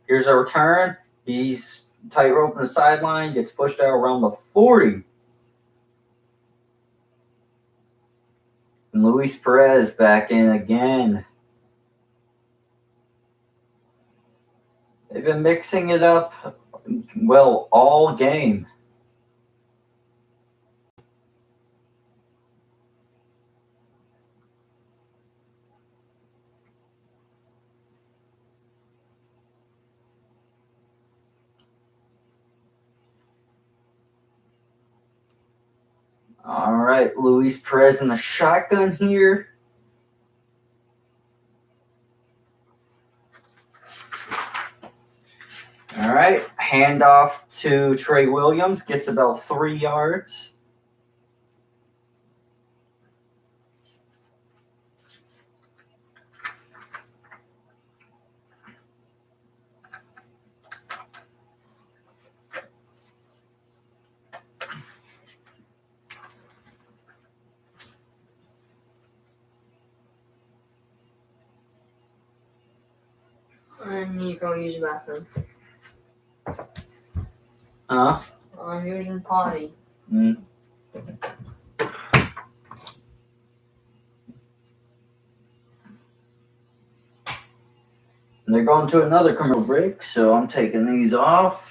here's a return. He's tightrope on the sideline, gets pushed out around the 40. And Luis Perez back in again. They've been mixing it up well all game. All right, Luis Perez in the shotgun here. All right, handoff to Trey Williams, gets about 3 yards. I need to go use the bathroom. Huh? I'm using potty. Mm. And they're going to another commercial break, so I'm taking these off.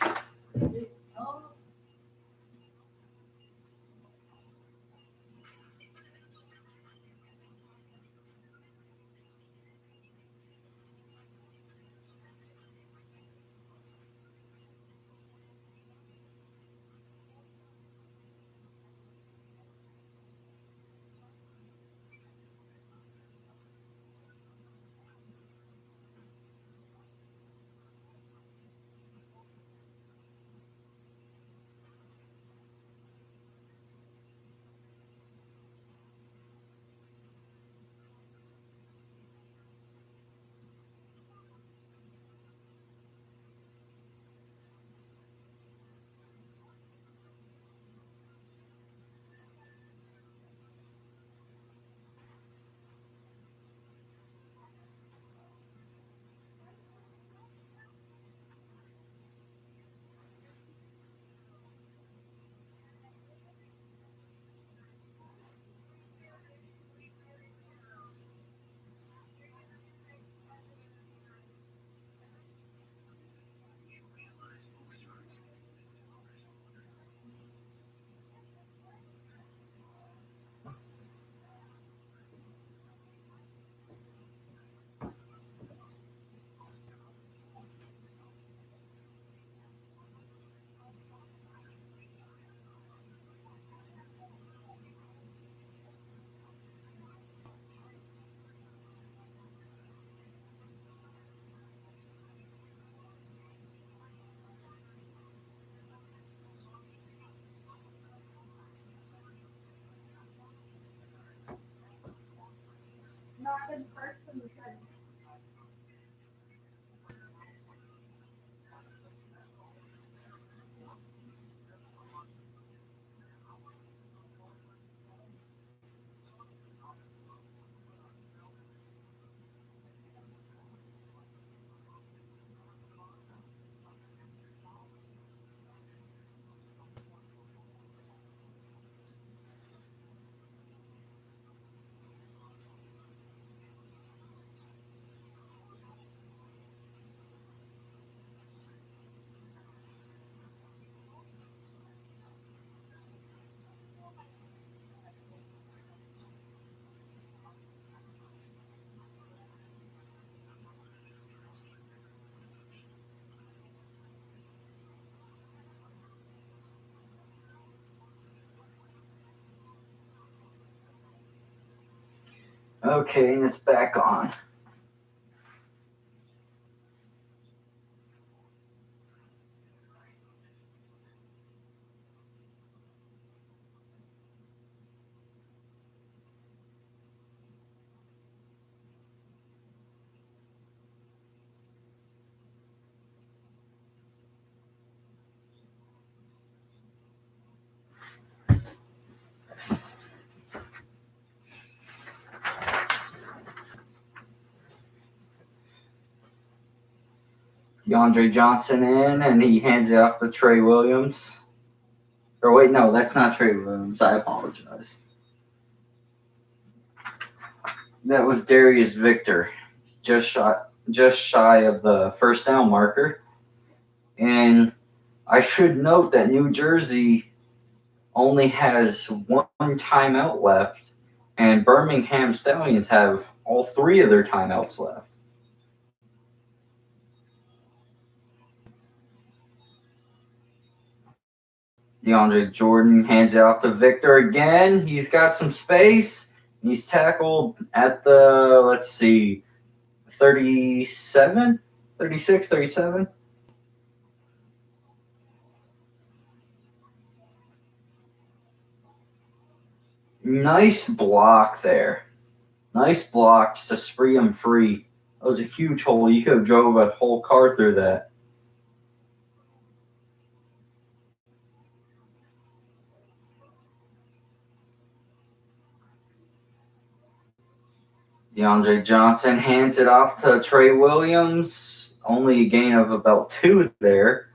Okay, and it's back on. DeAndre Johnson in, and he hands it off to Trey Williams. Or wait, no, that's not Trey Williams. I apologize. That was Darius Victor, just shy of the first down marker. And I should note that New Jersey only has one timeout left, and Birmingham Stallions have all three of their timeouts left. DeAndre Jordan hands it off to Victor again. He's got some space. He's tackled at the, let's see, 37, 36, 37. Nice block there. Nice blocks to spree him free. That was a huge hole. You could have drove a whole car through that. DeAndre Johnson hands it off to Trey Williams. Only a gain of about 2 there.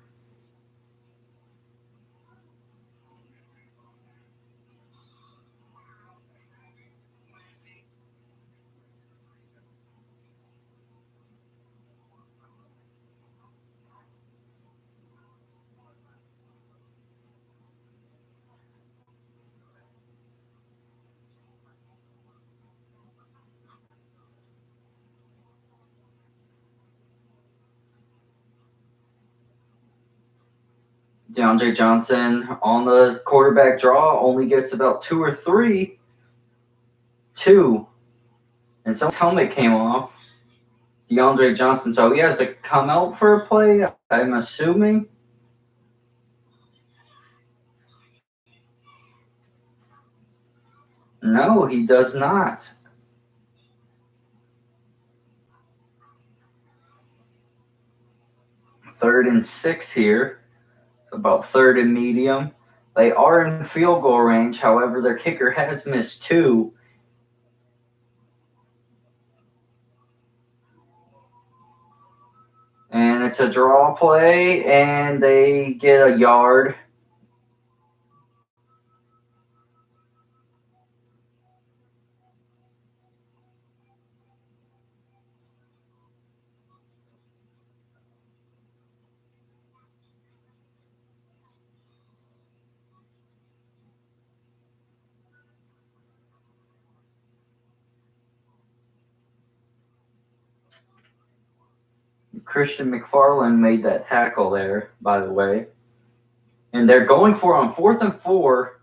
DeAndre Johnson on the quarterback draw only gets about 2 or 3. 2. And someone's helmet came off. DeAndre Johnson, so he has to come out for a play, I'm assuming. No, he does not. Third and 6 here. About third and medium. They are in field goal range. However, their kicker has missed 2. And it's a draw play, and they get a yard. Christian McFarland made that tackle there, by the way. And they're going for on 4th and 4.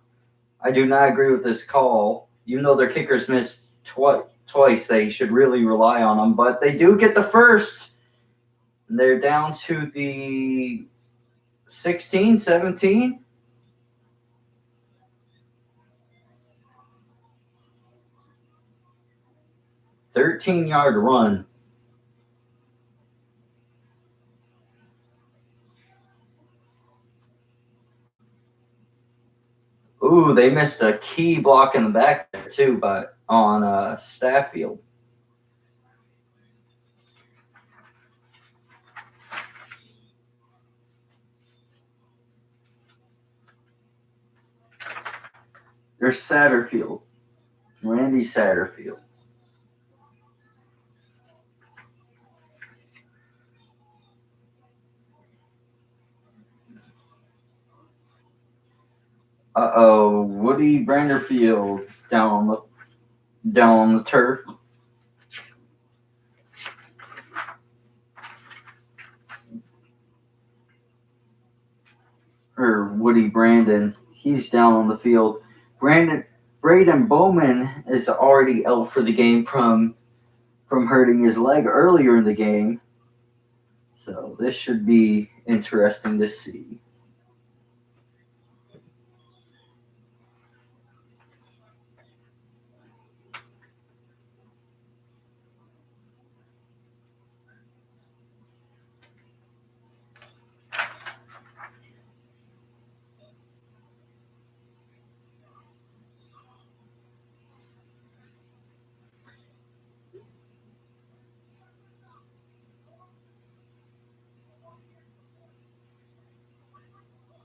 I do not agree with this call. Even though their kickers missed twice, they should really rely on them. But they do get the first. They're down to the 16, 17. Thirteen-yard run. Ooh, they missed a key block in the back there too, but on Staffield. There's Satterfield, Randy Satterfield. Woody Branderfield down on the turf. Or Woody Brandon, he's down on the field. Braden Bowman is already out for the game from hurting his leg earlier in the game. So this should be interesting to see.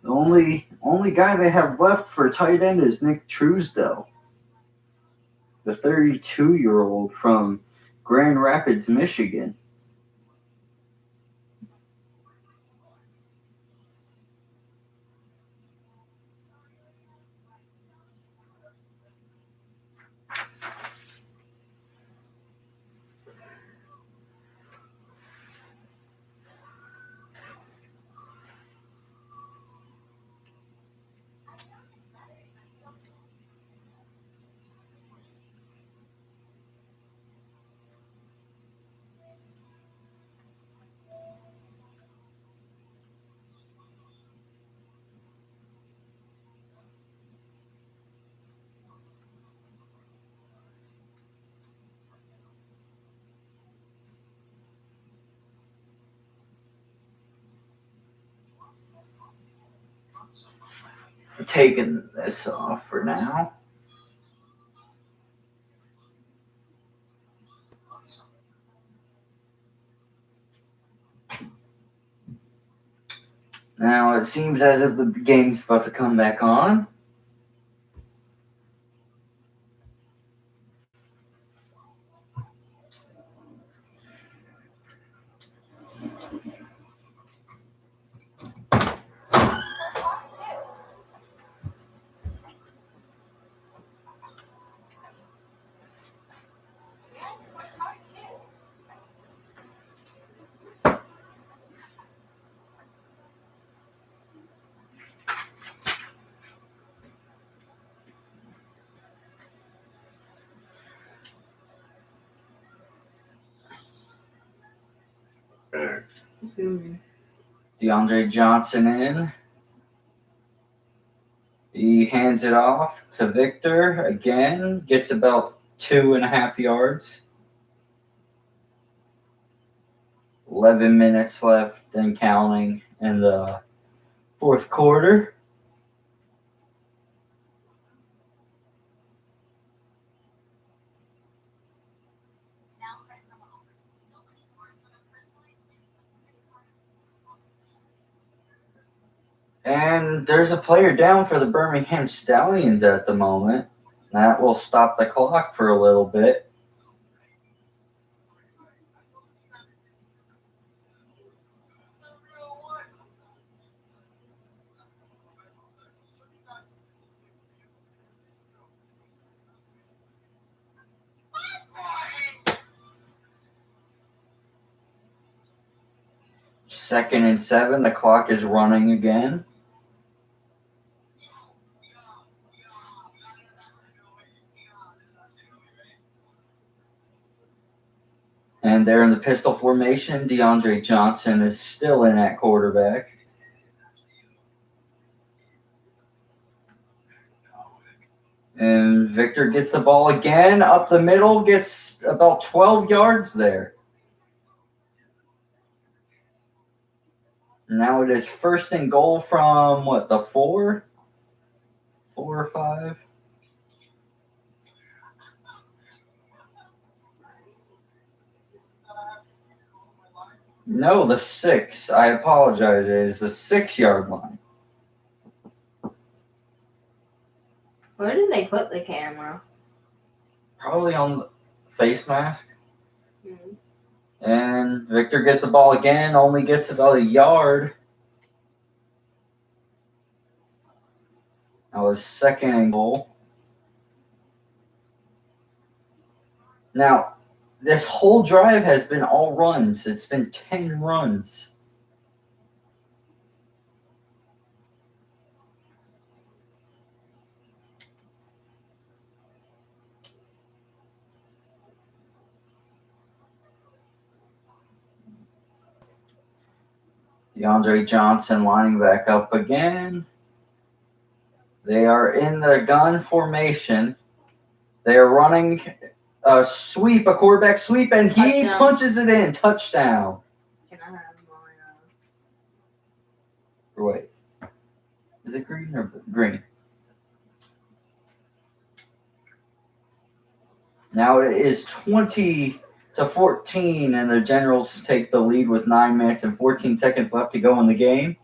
The only guy they have left for tight end is Nick Truesdell, the 32-year-old from Grand Rapids, Michigan. I'm taking this off for now. Now it seems as if the game's about to come back on. DeAndre Johnson in. He hands it off to Victor again. Gets about 2.5 yards. 11 minutes left and counting in the fourth quarter. And there's a player down for the Birmingham Stallions at the moment. That will stop the clock for a little bit. Second and 7. The clock is running again. And they're in the pistol formation. DeAndre Johnson is still in at quarterback. And Victor gets the ball again up the middle, gets about 12 yards there. Now it is first and goal from, the 4? 4 or 5? No, the 6. I apologize. It is the 6-yard line. Where did they put the camera? Probably on the face mask. Mm-hmm. And Victor gets the ball again, only gets about a yard. That was second and goal. Now, this whole drive has been all runs. It's been 10 runs. DeAndre Johnson lining back up again. They are in the gun formation. They are running a sweep, a quarterback sweep, and he Touchdown. punches it in. Touchdown. Can I have my Wait. Is it green or green? Now it is 20-14, and the Generals take the lead with 9 minutes and 14 seconds left to go in the game.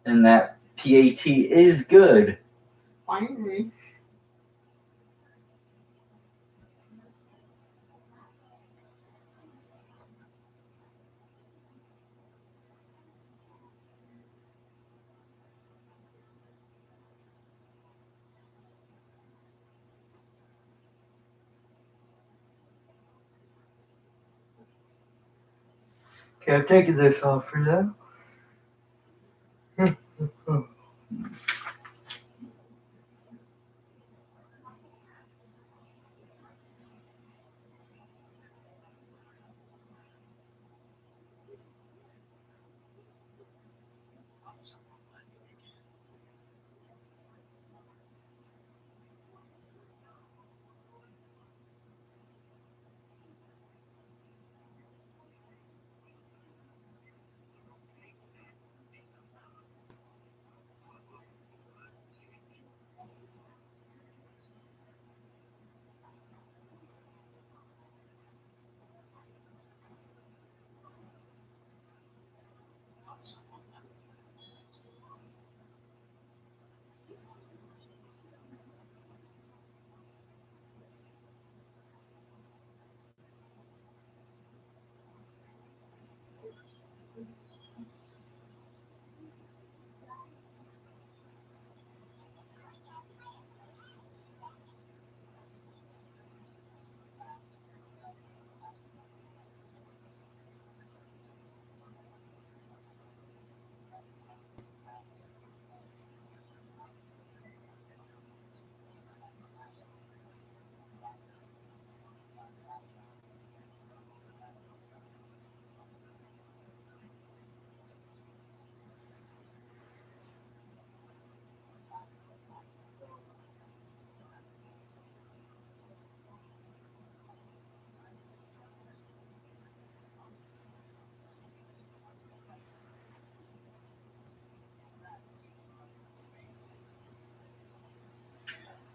And that PAT is good. Finally. Okay, I'm taking this off for now.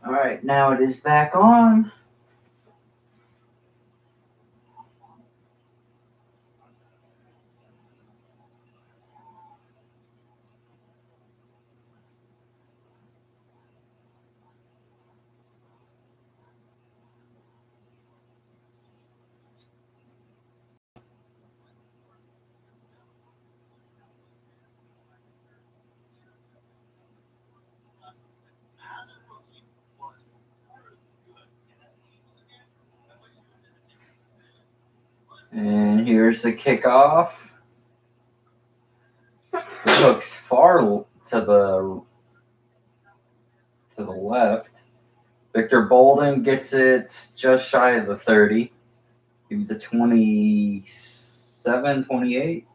All right, now it is back on. And here's the kickoff. It hooks far to the left. Victor Bolden gets it just shy of the 30. Maybe the 27, 28.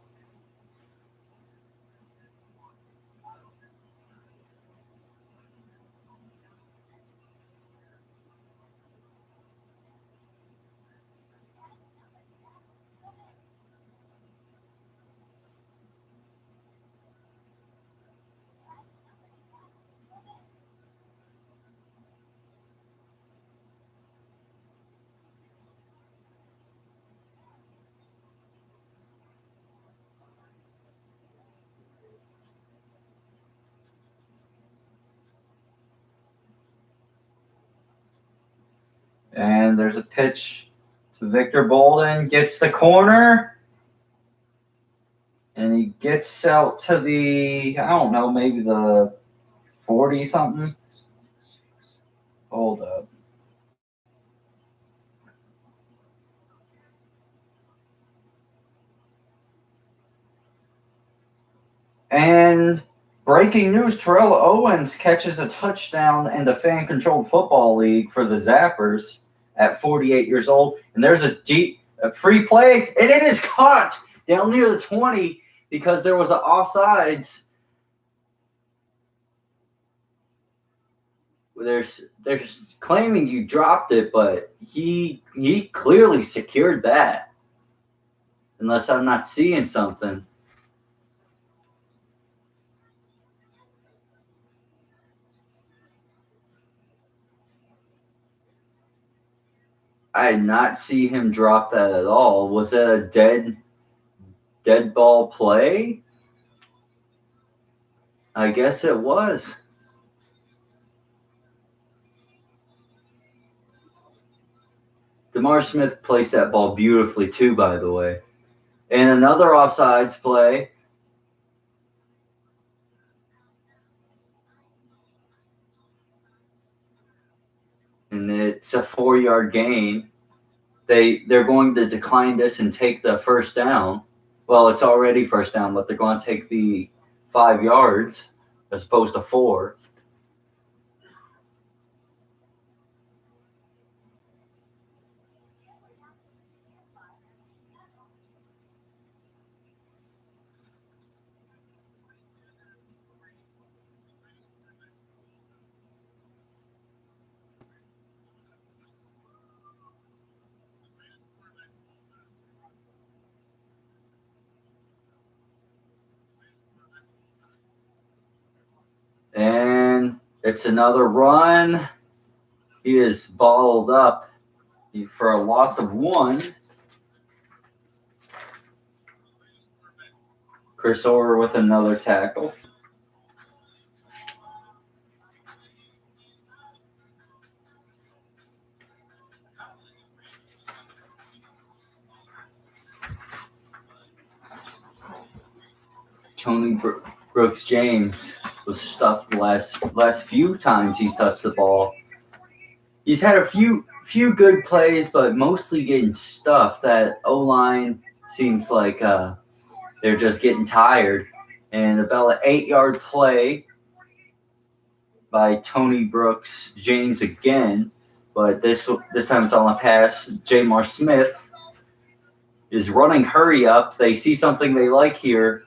And there's a pitch to Victor Bolden. Gets the corner. And he gets out to the, I don't know, maybe the 40 something. Hold up. And breaking news, Terrell Owens catches a touchdown in the fan-controlled football league for the Zappers at 48 years old. And there's a free play, and it is caught down near the 20 because there was an offsides. They're claiming you dropped it, but he clearly secured that. Unless I'm not seeing something. I did not see him drop that at all. Was that a dead ball play? I guess it was. DeMar Smith placed that ball beautifully too, by the way. And another offsides play. And it's a 4-yard gain. They're going to decline this and take the first down. Well, it's already first down, but they're going to take the 5 yards as opposed to 4. And it's another run. He is balled up for a loss of 1. Chris Orr with another tackle. Tony Brooks James was stuffed the last few times he's touched the ball. He's had a few good plays, but mostly getting stuffed. That O-line seems like they're just getting tired. And about an 8-yard play by Tony Brooks James again, but this time it's on a pass. Jamar Smith is running hurry up. They see something they like here,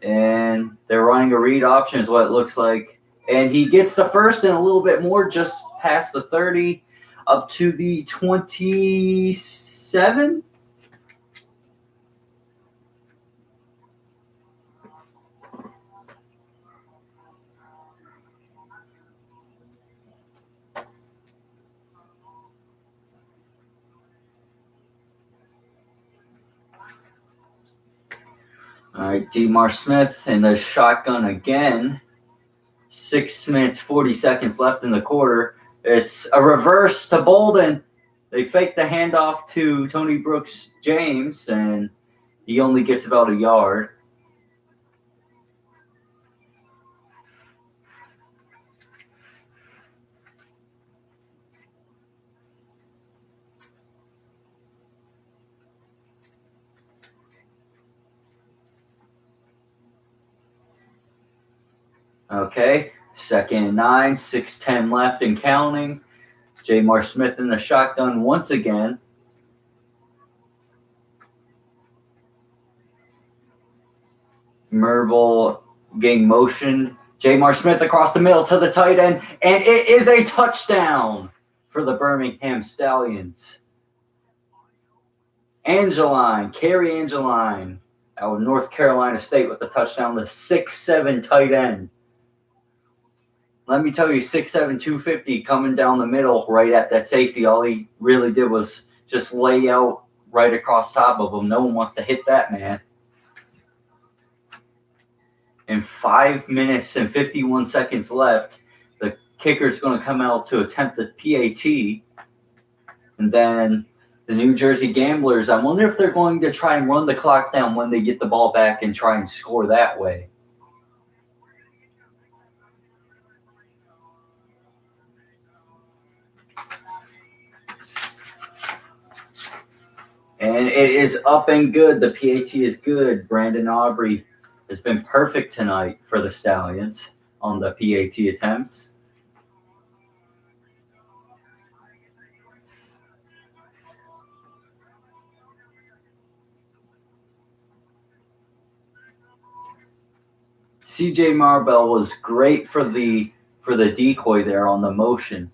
and they're running a read option is what it looks like. And he gets the first and a little bit more, just past the 30, up to the 27. All right, DeMar Smith in the shotgun again. 6 minutes, 40 seconds left in the quarter. It's a reverse to Bolden. They fake the handoff to Tony Brooks James, and he only gets about a yard. Okay, 2nd and 9, 6:10 left and counting. Jamar Smith in the shotgun once again. Merble getting motion. Jamar Smith across the middle to the tight end, and it is a touchdown for the Birmingham Stallions. Carrie Angeline out of North Carolina State with the touchdown, the 6'7" tight end. Let me tell you, 6'7", 250 coming down the middle right at that safety. All he really did was just lay out right across top of him. No one wants to hit that man. In 5 minutes and 51 seconds left, the kicker's going to come out to attempt the PAT. And then the New Jersey Gamblers, I wonder if they're going to try and run the clock down when they get the ball back and try and score that way. And it is up and good. The PAT is good. Brandon Aubrey has been perfect tonight for the Stallions on the PAT attempts. CJ Marbell was great for the decoy there on the motion.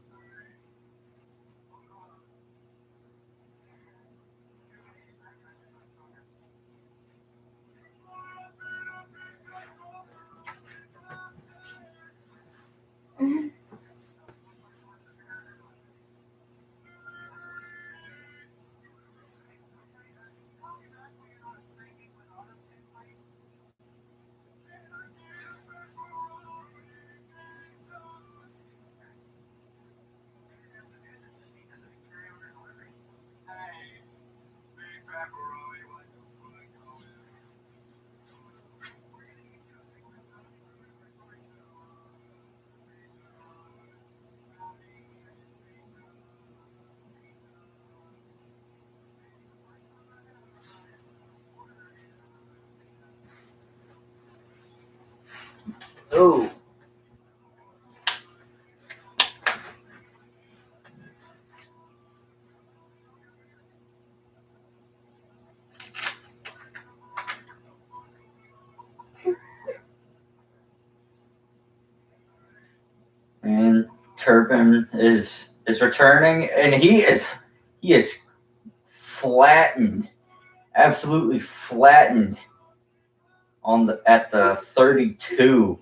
Oh. And Turpin is returning, and he is flattened, absolutely flattened at the 32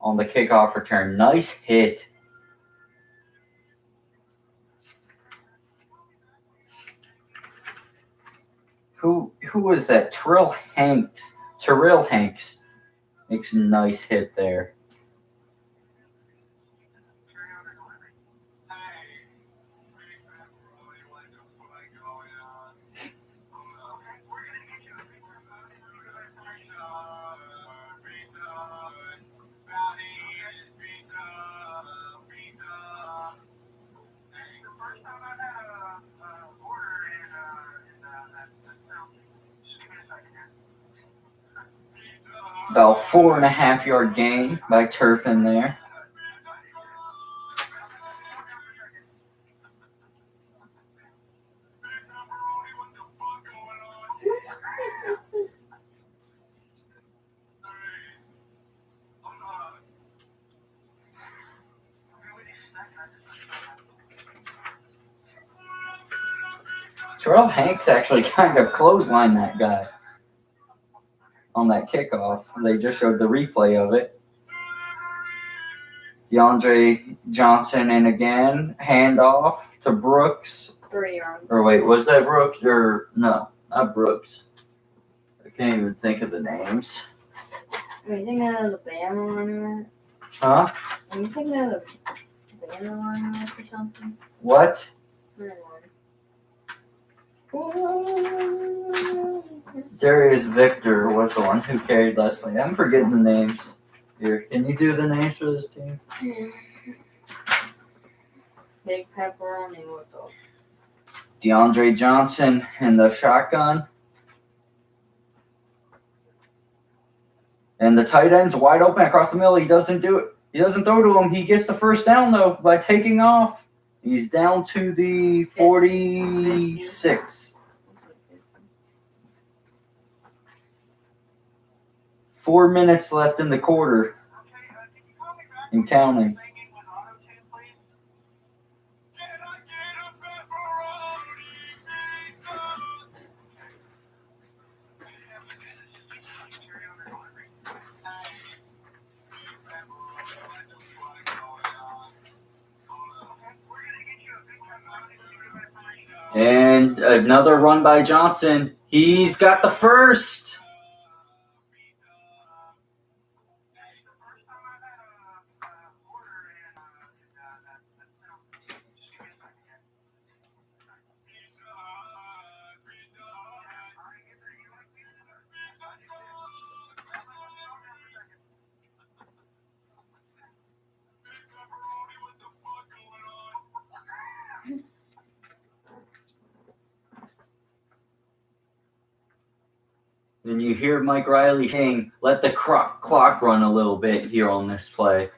on the kickoff return. Nice hit. Who was that? Terrell Hanks makes a nice hit there. About 4.5 yard gain by Turpin there. Terrell Hanks actually kind of clotheslined that guy on that kickoff. They just showed the replay of it. DeAndre Johnson, and again, handoff to Brooks. 3 yards. Or wait, was that Brooks? Or no, not Brooks. I can't even think of the names. Are you thinking of the Bama running back? Huh? Are you thinking of the Bama running back or something? What? Never mind. Darius Victor was the one who carried last play. I'm forgetting the names. Here, can you do the names for this team? Big pepperoni with the DeAndre Johnson in the shotgun. And the tight end's wide open across the middle. He doesn't do it. He doesn't throw to him. He gets the first down, though, by taking off. He's down to the 46. 4 minutes left in the quarter and counting. And another run by Johnson. He's got the first. And you hear Mike Riley saying, let the clock run a little bit here on this play.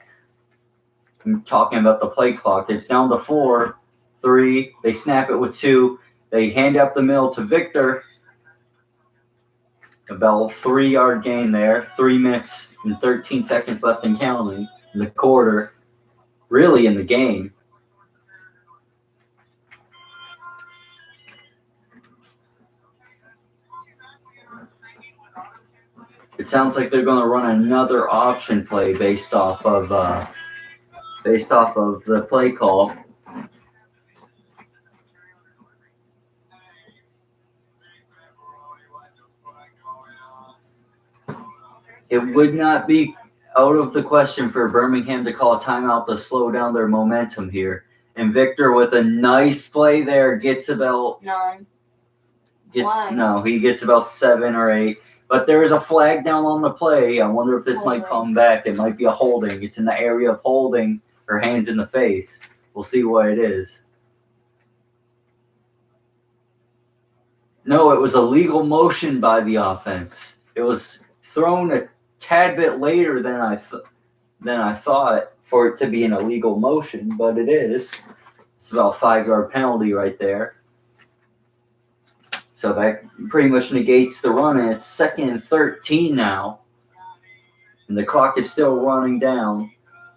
I'm talking about the play clock. It's down to 4, 3. They snap it with 2. They hand up the middle to Victor. About 3 yard gain there. 3 minutes and 13 seconds left in counting in the quarter. Really in the game. It sounds like they're going to run another option play based off of the play call. It would not be out of the question for Birmingham to call a timeout to slow down their momentum here. And Victor with a nice play there gets about 9. he gets about 7 or 8. But there is a flag down on the play. I wonder if this might come back. It might be a holding. It's in the area of holding or hands in the face. We'll see what it is. No, it was a legal motion by the offense. It was thrown tad bit later than I thought for it to be an illegal motion, but it is. It's about a 5-yard penalty right there. So that pretty much negates the run, and it's 2nd and 13 now. And the clock is still running down.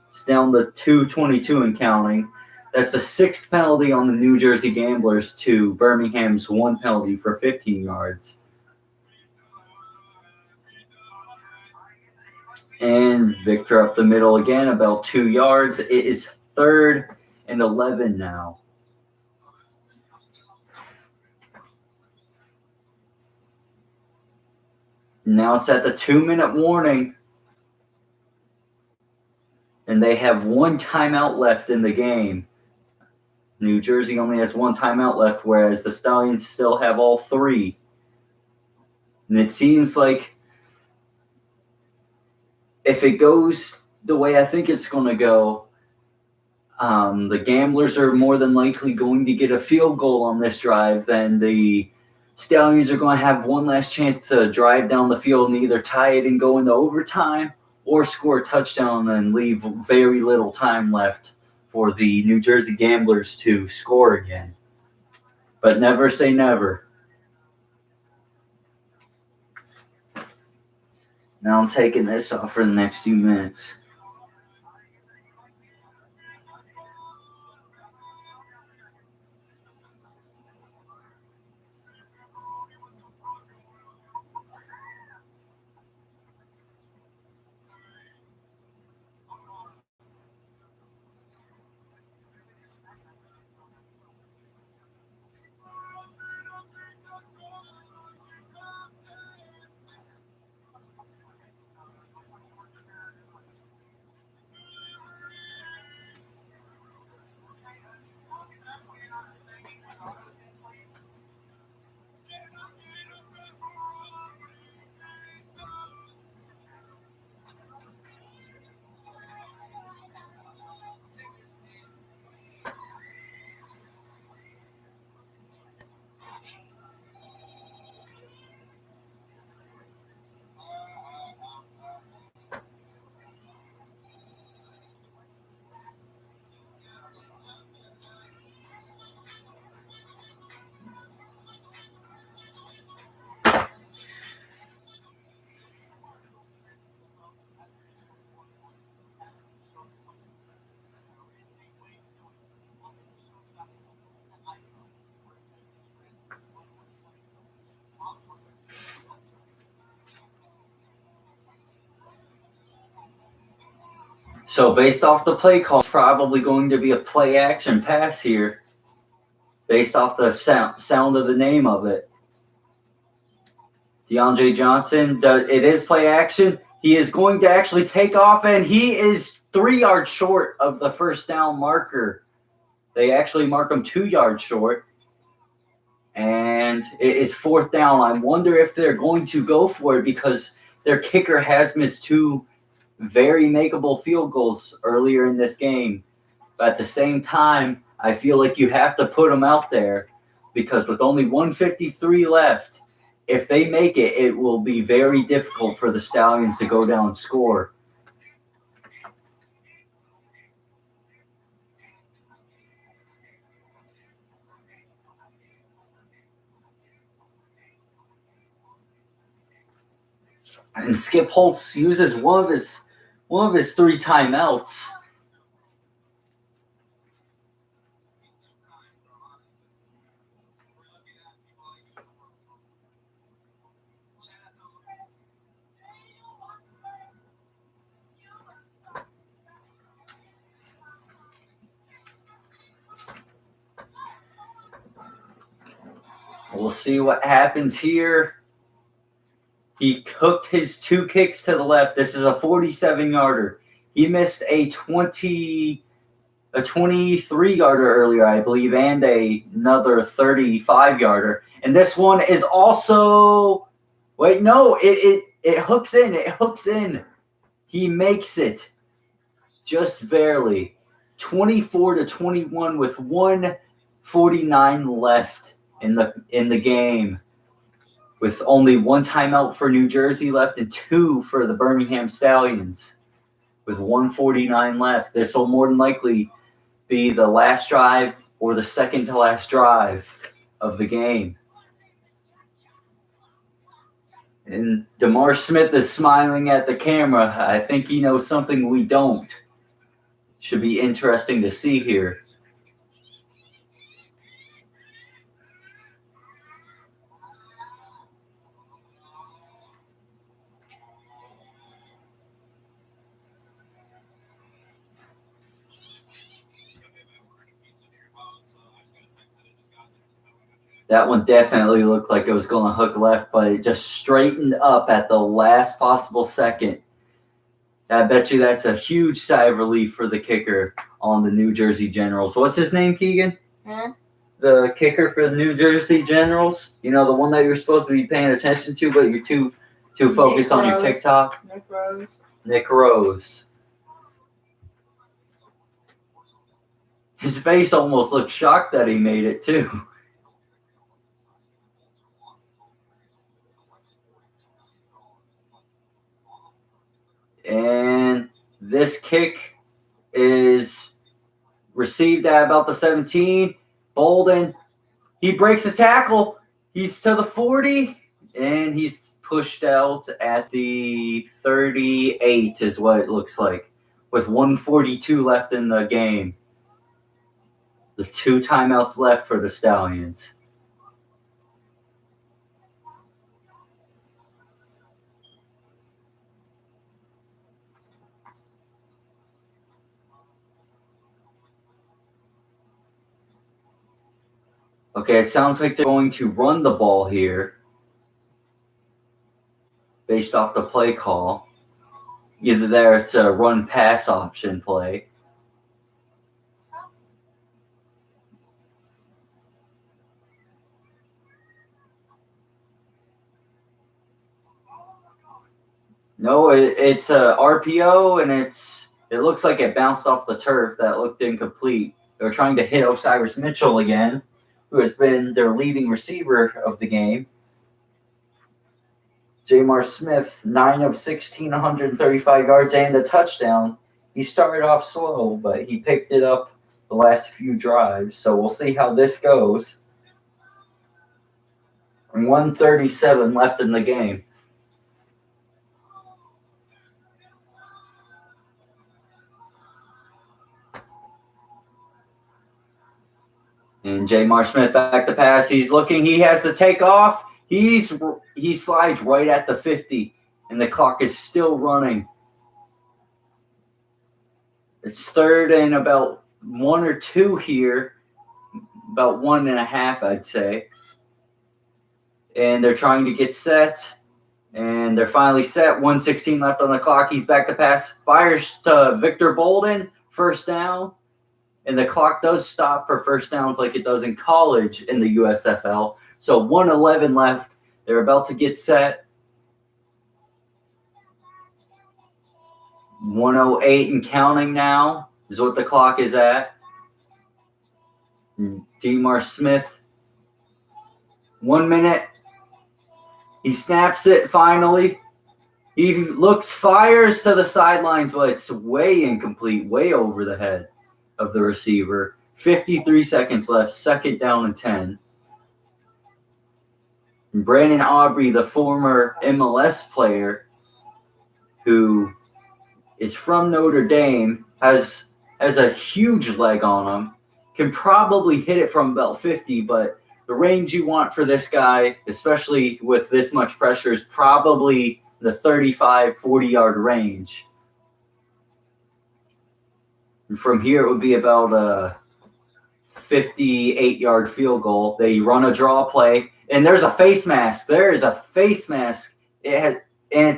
It's down to 2:22 and counting. That's the 6th penalty on the New Jersey Gamblers to Birmingham's 1 penalty for 15 yards. And Victor up the middle again, about 2 yards. It is 3rd and 11 now. Now it's at the 2-minute warning. And they have 1 timeout left in the game. New Jersey only has 1 timeout left, whereas the Stallions still have all 3. And it seems like if it goes the way I think it's going to go, the Gamblers are more than likely going to get a field goal on this drive. Then the Stallions are going to have one last chance to drive down the field and either tie it and go into overtime or score a touchdown and leave very little time left for the New Jersey Gamblers to score again. But never say never. Now I'm taking this off for the next few minutes. So based off the play call, it's probably going to be a play action pass here. Based off the sound of the name of it. DeAndre Johnson, it is play action. He is going to actually take off, and he is 3 yards short of the first down marker. They actually mark him 2 yards short. And it is 4th down. I wonder if they're going to go for it because their kicker has missed 2 very makeable field goals earlier in this game. But at the same time, I feel like you have to put them out there because with only 1:53 left, if they make it, it will be very difficult for the Stallions to go down and score. And Skip Holtz uses one of his 3 timeouts. We'll see what happens here. He cooked his 2 kicks to the left. This is a 47-yarder. He missed a 23-yarder earlier, I believe, and another 35-yarder. And this one is also – wait, no, it hooks in. It hooks in. He makes it just barely. 24-21 with 1:49 left in the game. with only 1 timeout for New Jersey left and 2 for the Birmingham Stallions with 1:49 left. This will more than likely be the last drive or the second to last drive of the game. And DeMar Smith is smiling at the camera. I think he knows something we don't. Should be interesting to see here. That one definitely looked like it was going to hook left, but it just straightened up at the last possible second. I bet you that's a huge sigh of relief for the kicker on the New Jersey Generals. What's his name, Keegan? Huh? The kicker for the New Jersey Generals? You know, the one that you're supposed to be paying attention to, but you're too focused on your TikTok? Nick Rose. Nick Rose. His face almost looked shocked that he made it, too. And this kick is received at about the 17. Bolden, he breaks a tackle. He's to the 40, and he's pushed out at the 38 is what it looks like, with 1:42 left in the game. The 2 timeouts left for the Stallions. Okay, it sounds like they're going to run the ball here based off the play call. Either there it's a run-pass option play. No, it's a RPO, and it looks like it bounced off the turf. That looked incomplete. They're trying to hit Osiris Mitchell again, who has been their leading receiver of the game. Jamar Smith, 9 of 16, 135 yards and a touchdown. He started off slow, but he picked it up the last few drives. So we'll see how this goes. 1:37 left in the game. And Jamar Smith back to pass. He's looking. He has to take off. He slides right at the 50, and the clock is still running. It's third and about 1 or 2 here, about 1.5, I'd say. And they're trying to get set, and they're finally set. 1:16 left on the clock. He's back to pass. Fires to Victor Bolden. First down. And the clock does stop for first downs like it does in college in the USFL. So 1:11 left. They're about to get set. 1:08 and counting now is what the clock is at. Jamar Smith. 1 minute. He snaps it finally. He looks, fires to the sidelines, but it's way incomplete, way over the head of the receiver. 53 seconds left, second down and 10. And Brandon Aubrey, the former MLS player who is from Notre Dame, has a huge leg on him, can probably hit it from about 50, but the range you want for this guy, especially with this much pressure, is probably the 35, 40-yard range. And from here, it would be about a 58-yard field goal. They run a draw play, and there's a face mask. There is a face mask. And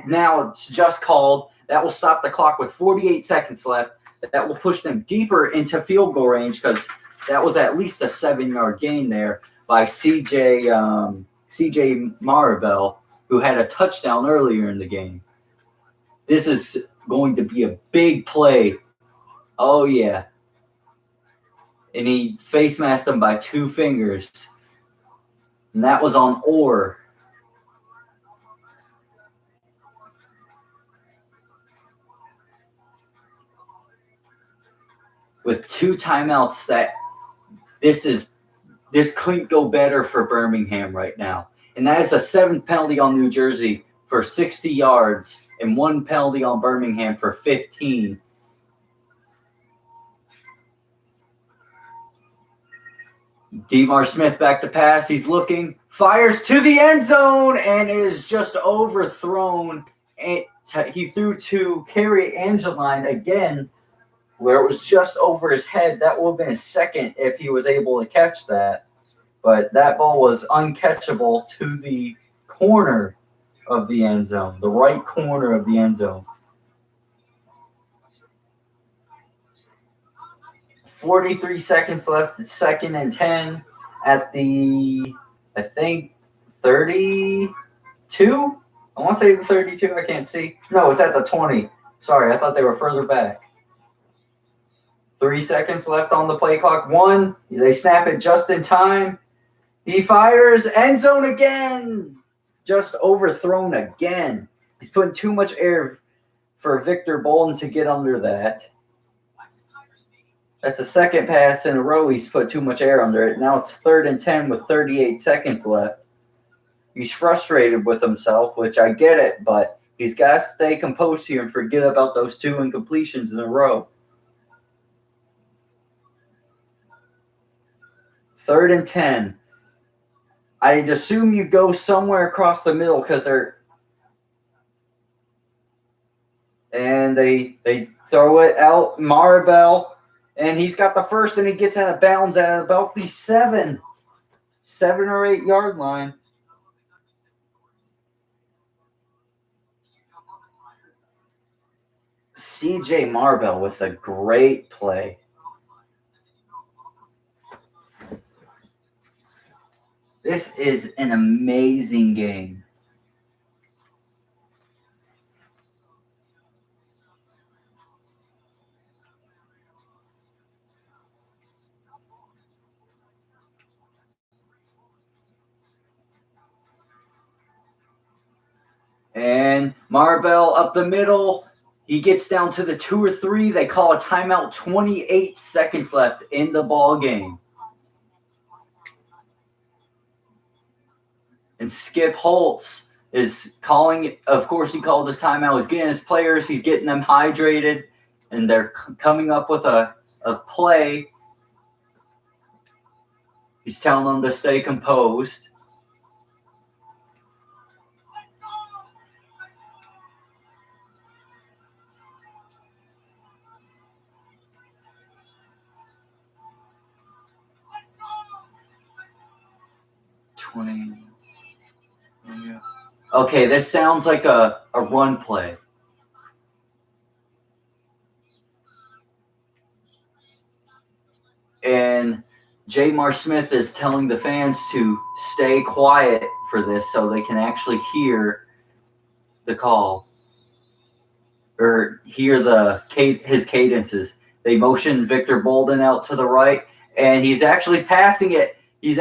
now it's just called. That will stop the clock with 48 seconds left. That will push them deeper into field goal range because that was at least a 7-yard gain there by CJ Maribel, who had a touchdown earlier in the game. This is going to be a big play. Oh, yeah. And he face masked him by 2 fingers. And that was on Orr. with 2 timeouts that this couldn't go better for Birmingham right now. And that is the 7th penalty on New Jersey for 60 yards and 1 penalty on Birmingham for 15. DeMar Smith back to pass. He's looking, fires to the end zone, and is just overthrown. He threw to Kerry Angeline again, where it was just over his head. That would have been his second if he was able to catch that. But that ball was uncatchable to the corner of the end zone, the right corner of the end zone. 43 seconds left. It's 2nd and 10 at the, I think, 32? I want to say the 32. I can't see. No, it's at the 20. Sorry, I thought they were further back. 3 seconds left on the play clock. 1. They snap it just in time. He fires. End zone again. Just overthrown again. He's putting too much air for Victor Bolden to get under that. That's the 2nd pass in a row he's put too much air under it. Now it's 3rd and 10 with 38 seconds left. He's frustrated with himself, which I get it, but he's got to stay composed here and forget about those 2 incompletions in a row. 3rd and 10. I'd assume you go somewhere across the middle because they throw it out. Maribel. And he's got the first, and he gets out of bounds at about the 7 or 8 yard line. CJ Maribel with a great play. This is an amazing game. And Maribel up the middle. He gets down to the 2 or 3. They call a timeout. 28 seconds left in the ball game. And Skip Holtz is calling. Of course, he called his timeout. He's getting his players. He's getting them hydrated. And they're coming up with a play. He's telling them to stay composed. Okay, this sounds like a run play. And Jamar Smith is telling the fans to stay quiet for this so they can actually hear the call or hear his cadences. They motion Victor Bolden out to the right, and he's actually passing it. He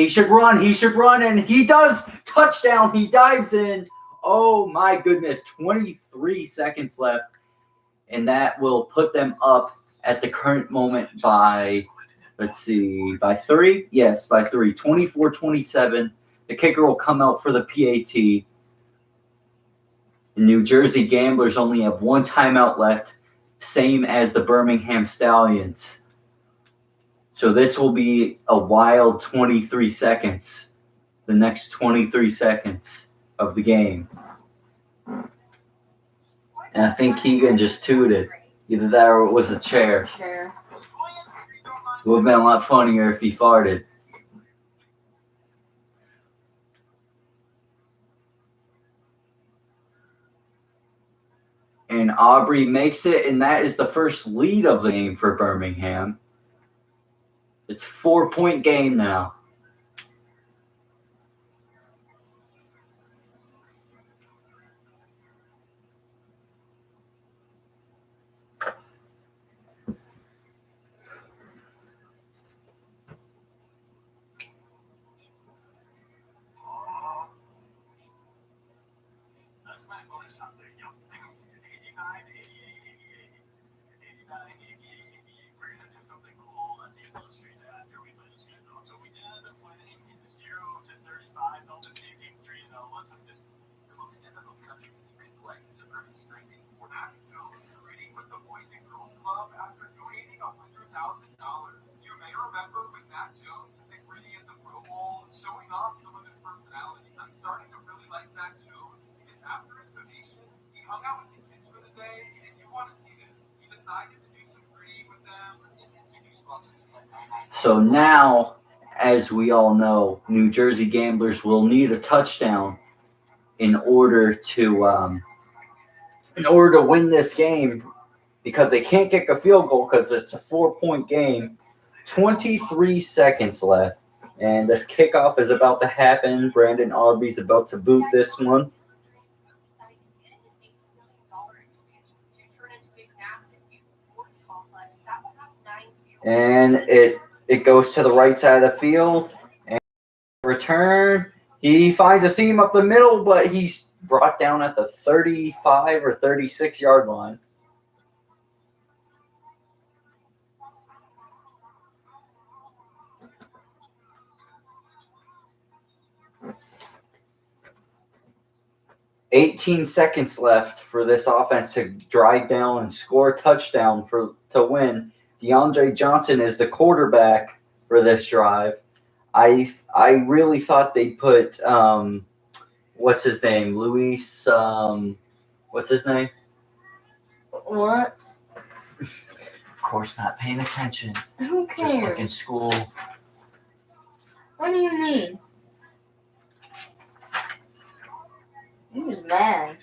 should run, and he does. Touchdown. He dives in. Oh, my goodness. 23 seconds left, and that will put them up at the current moment by 3? Yes, by 3. 24-27. The kicker will come out for the PAT. The New Jersey Gamblers only have 1 timeout left, same as the Birmingham Stallions. So this will be a wild 23 seconds, the next 23 seconds of the game. And I think Keegan just tooted. Either that or it was a chair. It would have been a lot funnier if he farted. And Aubrey makes it, and that is the first lead of the game for Birmingham. It's a 4-point game now. So now, as we all know, New Jersey Gamblers will need a touchdown in order to win this game, because they can't kick a field goal because it's a 4-point game. 23 seconds left, and this kickoff is about to happen. Brandon Arby's about to boot this one. And it goes to the right side of the field. And return, he finds a seam up the middle, but he's brought down at the 35 or 36-yard line. $18 seconds left for this offense to drive down and score a touchdown to win. DeAndre Johnson is the quarterback for this drive. I really thought they'd put what's his name? Luis what's his name? What? Of course not paying attention. Who Just like in cares? school. What do you mean? He was mad.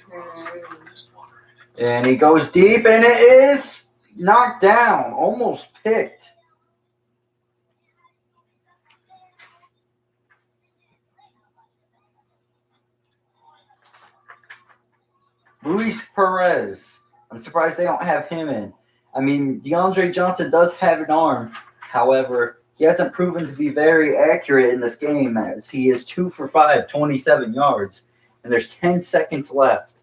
And he goes deep, and it is knocked down. Almost picked. Luis Perez. I'm surprised they don't have him in. I mean, DeAndre Johnson does have an arm. However, he hasn't proven to be very accurate in this game, as he is 2 for 5, 27 yards. And there's 10 seconds left.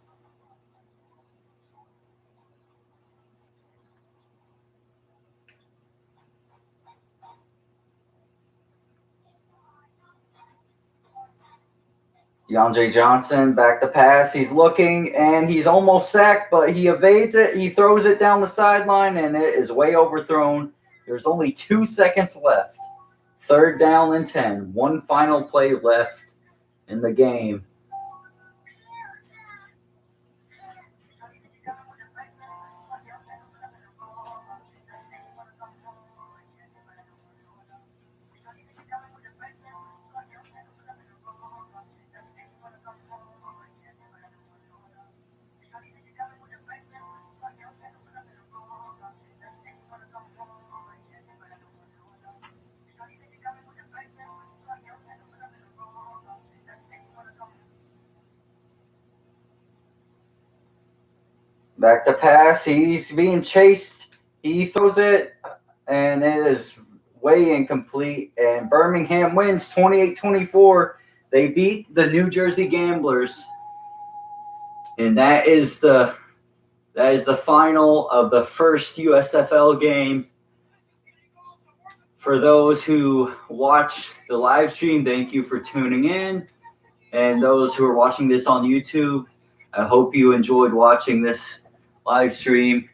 DeAndre Johnson back to pass. He's looking, and he's almost sacked, but he evades it. He throws it down the sideline, and it is way overthrown. There's only 2 seconds left. 3rd down and 10. One final play left in the game. Back to pass. He's being chased. He throws it, and it is way incomplete. And Birmingham wins 28-24. They beat the New Jersey Gamblers. And that is the final of the first USFL game. For those who watch the live stream, thank you for tuning in. And those who are watching this on YouTube, I hope you enjoyed watching this live stream.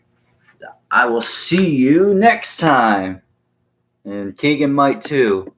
I will see you next time. And Keegan might too.